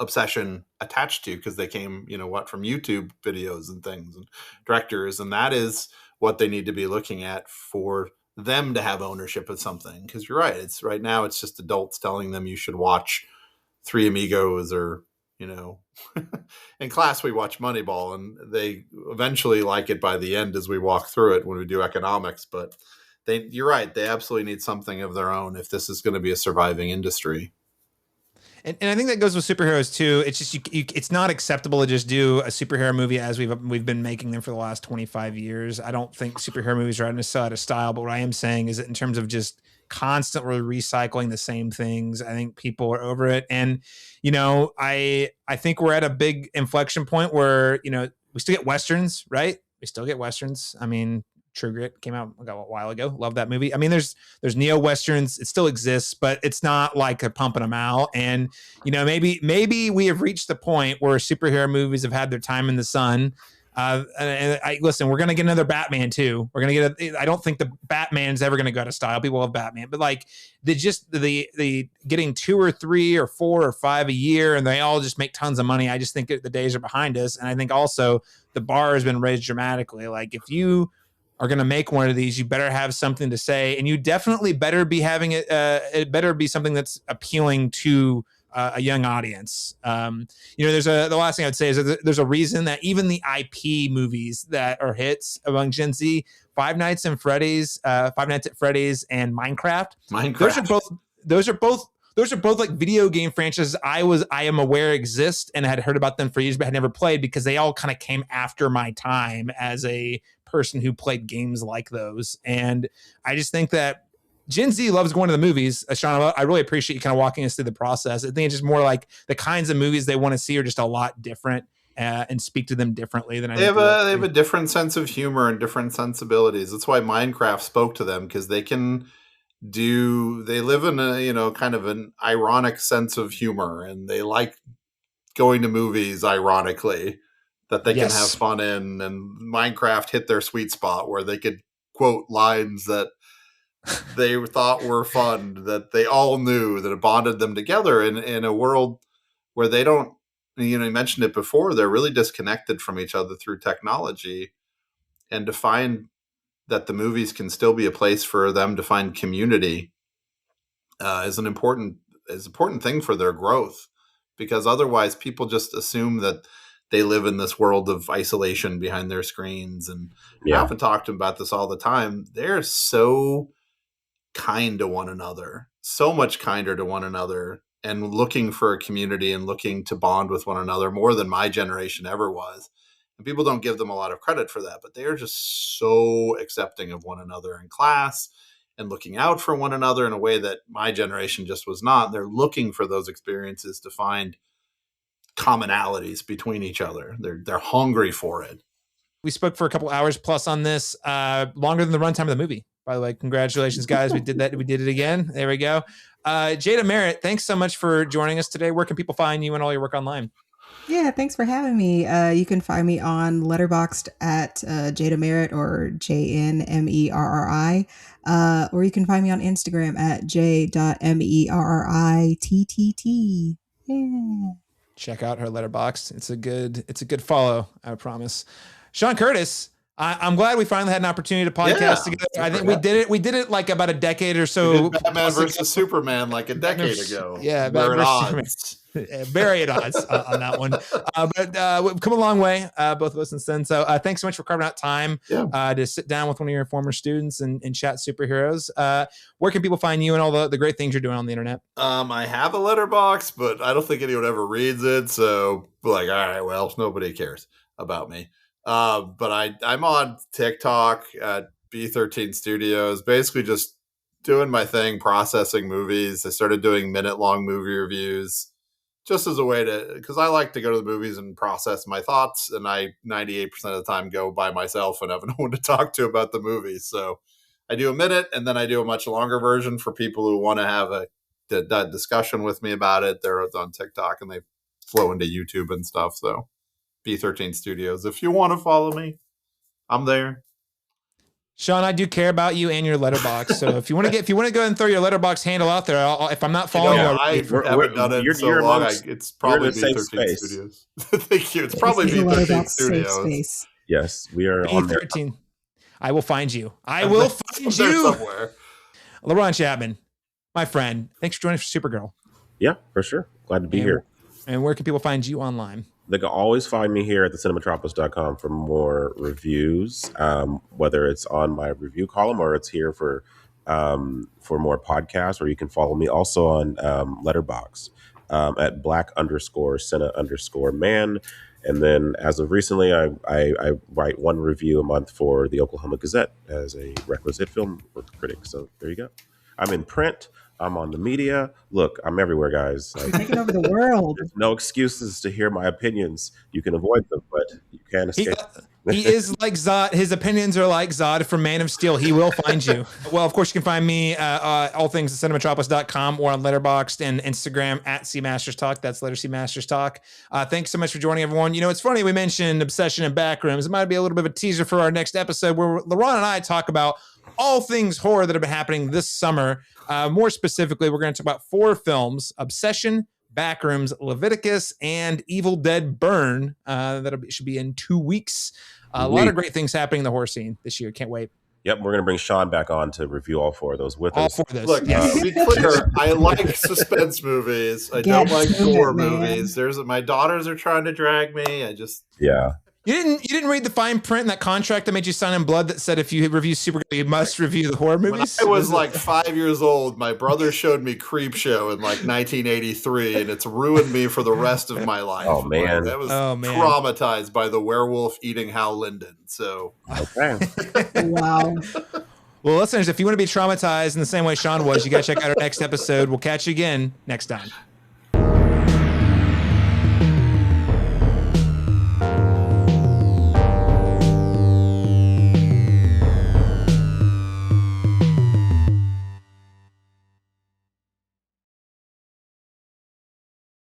Obsession attached to, because they came, from YouTube videos and things and directors. And that is what they need to be looking at for them to have ownership of something. Because you're right. It's right now, it's just adults telling them you should watch Three Amigos or, in class we watch Moneyball, and they eventually like it by the end as we walk through it when we do economics. But you're right. They absolutely need something of their own if this is going to be a surviving industry. And I think that goes with superheroes too. It's just it's not acceptable to just do a superhero movie as we've been making them for the last 25 years. I don't think superhero movies are necessarily out of style, but what I am saying is that in terms of just constantly recycling the same things, I think people are over it. And I think we're at a big inflection point where we still get westerns, right? We still get Westerns. I mean, True Grit came out a while ago. Love that movie. I mean, there's neo Westerns. It still exists, but it's not like they're pumping them out. And, maybe we have reached the point where superhero movies have had their time in the sun. Listen, we're going to get another Batman too. We're going to get I don't think the Batman's ever going to go out of style. People love Batman, but like the getting 2 or 3 or 4 or 5 a year, and they all just make tons of money. I just think the days are behind us. And I think also the bar has been raised dramatically. Like if you are going to make one of these, you better have something to say, and you definitely better be having it better be something that's appealing to a young audience. The last thing I'd say is that there's a reason that even the IP movies that are hits among Gen Z, Five Nights at Freddy's and Minecraft. Those are both like video game franchises I am aware exist and had heard about them for years, but had never played because they all kind of came after my time as a person who played games like those. And I just think that Gen Z loves going to the movies. Shawn, I really appreciate you kind of walking us through the process. I think it's just more like the kinds of movies they want to see are just a lot different and speak to them differently than they have a different sense of humor and different sensibilities. That's why Minecraft spoke to them, because they live in a, kind of an ironic sense of humor, and they like going to movies ironically that they can have fun in. And Minecraft hit their sweet spot where they could quote lines that they thought were fun, that they all knew, that it bonded them together in a world where they don't, you mentioned it before, they're really disconnected from each other through technology. And to find that the movies can still be a place for them to find community is an important thing for their growth, because otherwise people just assume that they live in this world of isolation behind their screens. And I often talk to them about this all the time. They're so kind to one another, so much kinder to one another, and looking for a community and looking to bond with one another more than my generation ever was. And people don't give them a lot of credit for that, but they are just so accepting of one another in class and looking out for one another in a way that my generation just was not. They're looking for those experiences to find commonalities between each other. They're hungry for it. We spoke for a couple hours plus on this, longer than the runtime of the movie. By the way, congratulations, guys. We did that. We did it again. There we go. Jada, Merritt, thanks so much for joining us today. Where can people find you and all your work online? Yeah, thanks for having me. You can find me on Letterboxd at Jada Merritt or JNMERRI. Or you can find me on Instagram at J.MERRITTT. Yeah. Check out her Letterboxd. It's a good follow, I promise. Shawn Curtis, I'm glad we finally had an opportunity to podcast together. I think we did it like about a decade or so. Batman versus Superman like a decade ago. Yeah, Batman versus Superman. Very at odds on that one. But we've come a long way, both of us since then. So thanks so much for carving out time to sit down with one of your former students and chat superheroes. Where can people find you and all the great things you're doing on the internet? I have a letterbox, but I don't think anyone ever reads it. So like, all right, well, nobody cares about me. But I'm on TikTok at B13 Studios, basically just doing my thing, processing movies. I started doing minute-long movie reviews just as a way to, because I like to go to the movies and process my thoughts, and I 98% of the time go by myself and have no one to talk to about the movies. So I do a minute, and then I do a much longer version for people who want to have a discussion with me about it. They're on TikTok, and they flow into YouTube and stuff. So B13 Studios. If you want to follow me, I'm there. Shawn, I do care about you and your letterbox. So if you want to go ahead and throw your letterbox handle out there, if I'm not following you, I haven't done it so long. It's probably B13 Studios. Thank you. It's probably B13 Studios. Yes, we are on there. B13. I will find you. I will find you somewhere. Laron Chapman, my friend. Thanks for joining us for Supergirl. Yeah, for sure. Glad to be here. And where can people find you online? They can always find me here at thecinematropolis.com for more reviews, whether it's on my review column or it's here for more podcasts, or you can follow me also on Letterboxd at black_Cine_man. And then as of recently, I write one review a month for the Oklahoma Gazette as a requisite film critic. So there you go. I'm in print. I'm on the media. Look, I'm everywhere, guys. You're taking over the world. There's no excuses to hear my opinions. You can avoid them, but you can't escape. He is like Zod. His opinions are like Zod from Man of Steel. He will find you. Well, of course, you can find me all things at cinematropolis.com or on Letterboxd and Instagram at CMastersTalk. That's letter C Masters Talk. Thanks so much for joining, everyone. You know, it's funny we mentioned Obsession and Backrooms. It might be a little bit of a teaser for our next episode where Laron and I talk about all things horror that have been happening this summer. More specifically, we're going to talk about 4 films: Obsession, Backrooms, Leviticus, and Evil Dead Burn. That should be in 2 weeks. A lot of great things happening in the horror scene this year. Can't wait. Yep, we're going to bring Shawn back on to review all 4 of those with us. All 4 of those. Look, to be clear, I like suspense movies. I don't like gore movies. My daughters are trying to drag me. Yeah. You didn't read the fine print in that contract that made you sign in blood that said if you review Supergirl, you must review the horror movies? When I was like 5 years old, my brother showed me Creepshow in like 1983, and it's ruined me for the rest of my life. Oh, man. I was traumatized by the werewolf eating Hal Linden. So, okay. Wow. Well, listeners, if you want to be traumatized in the same way Shawn was, you got to check out our next episode. We'll catch you again next time.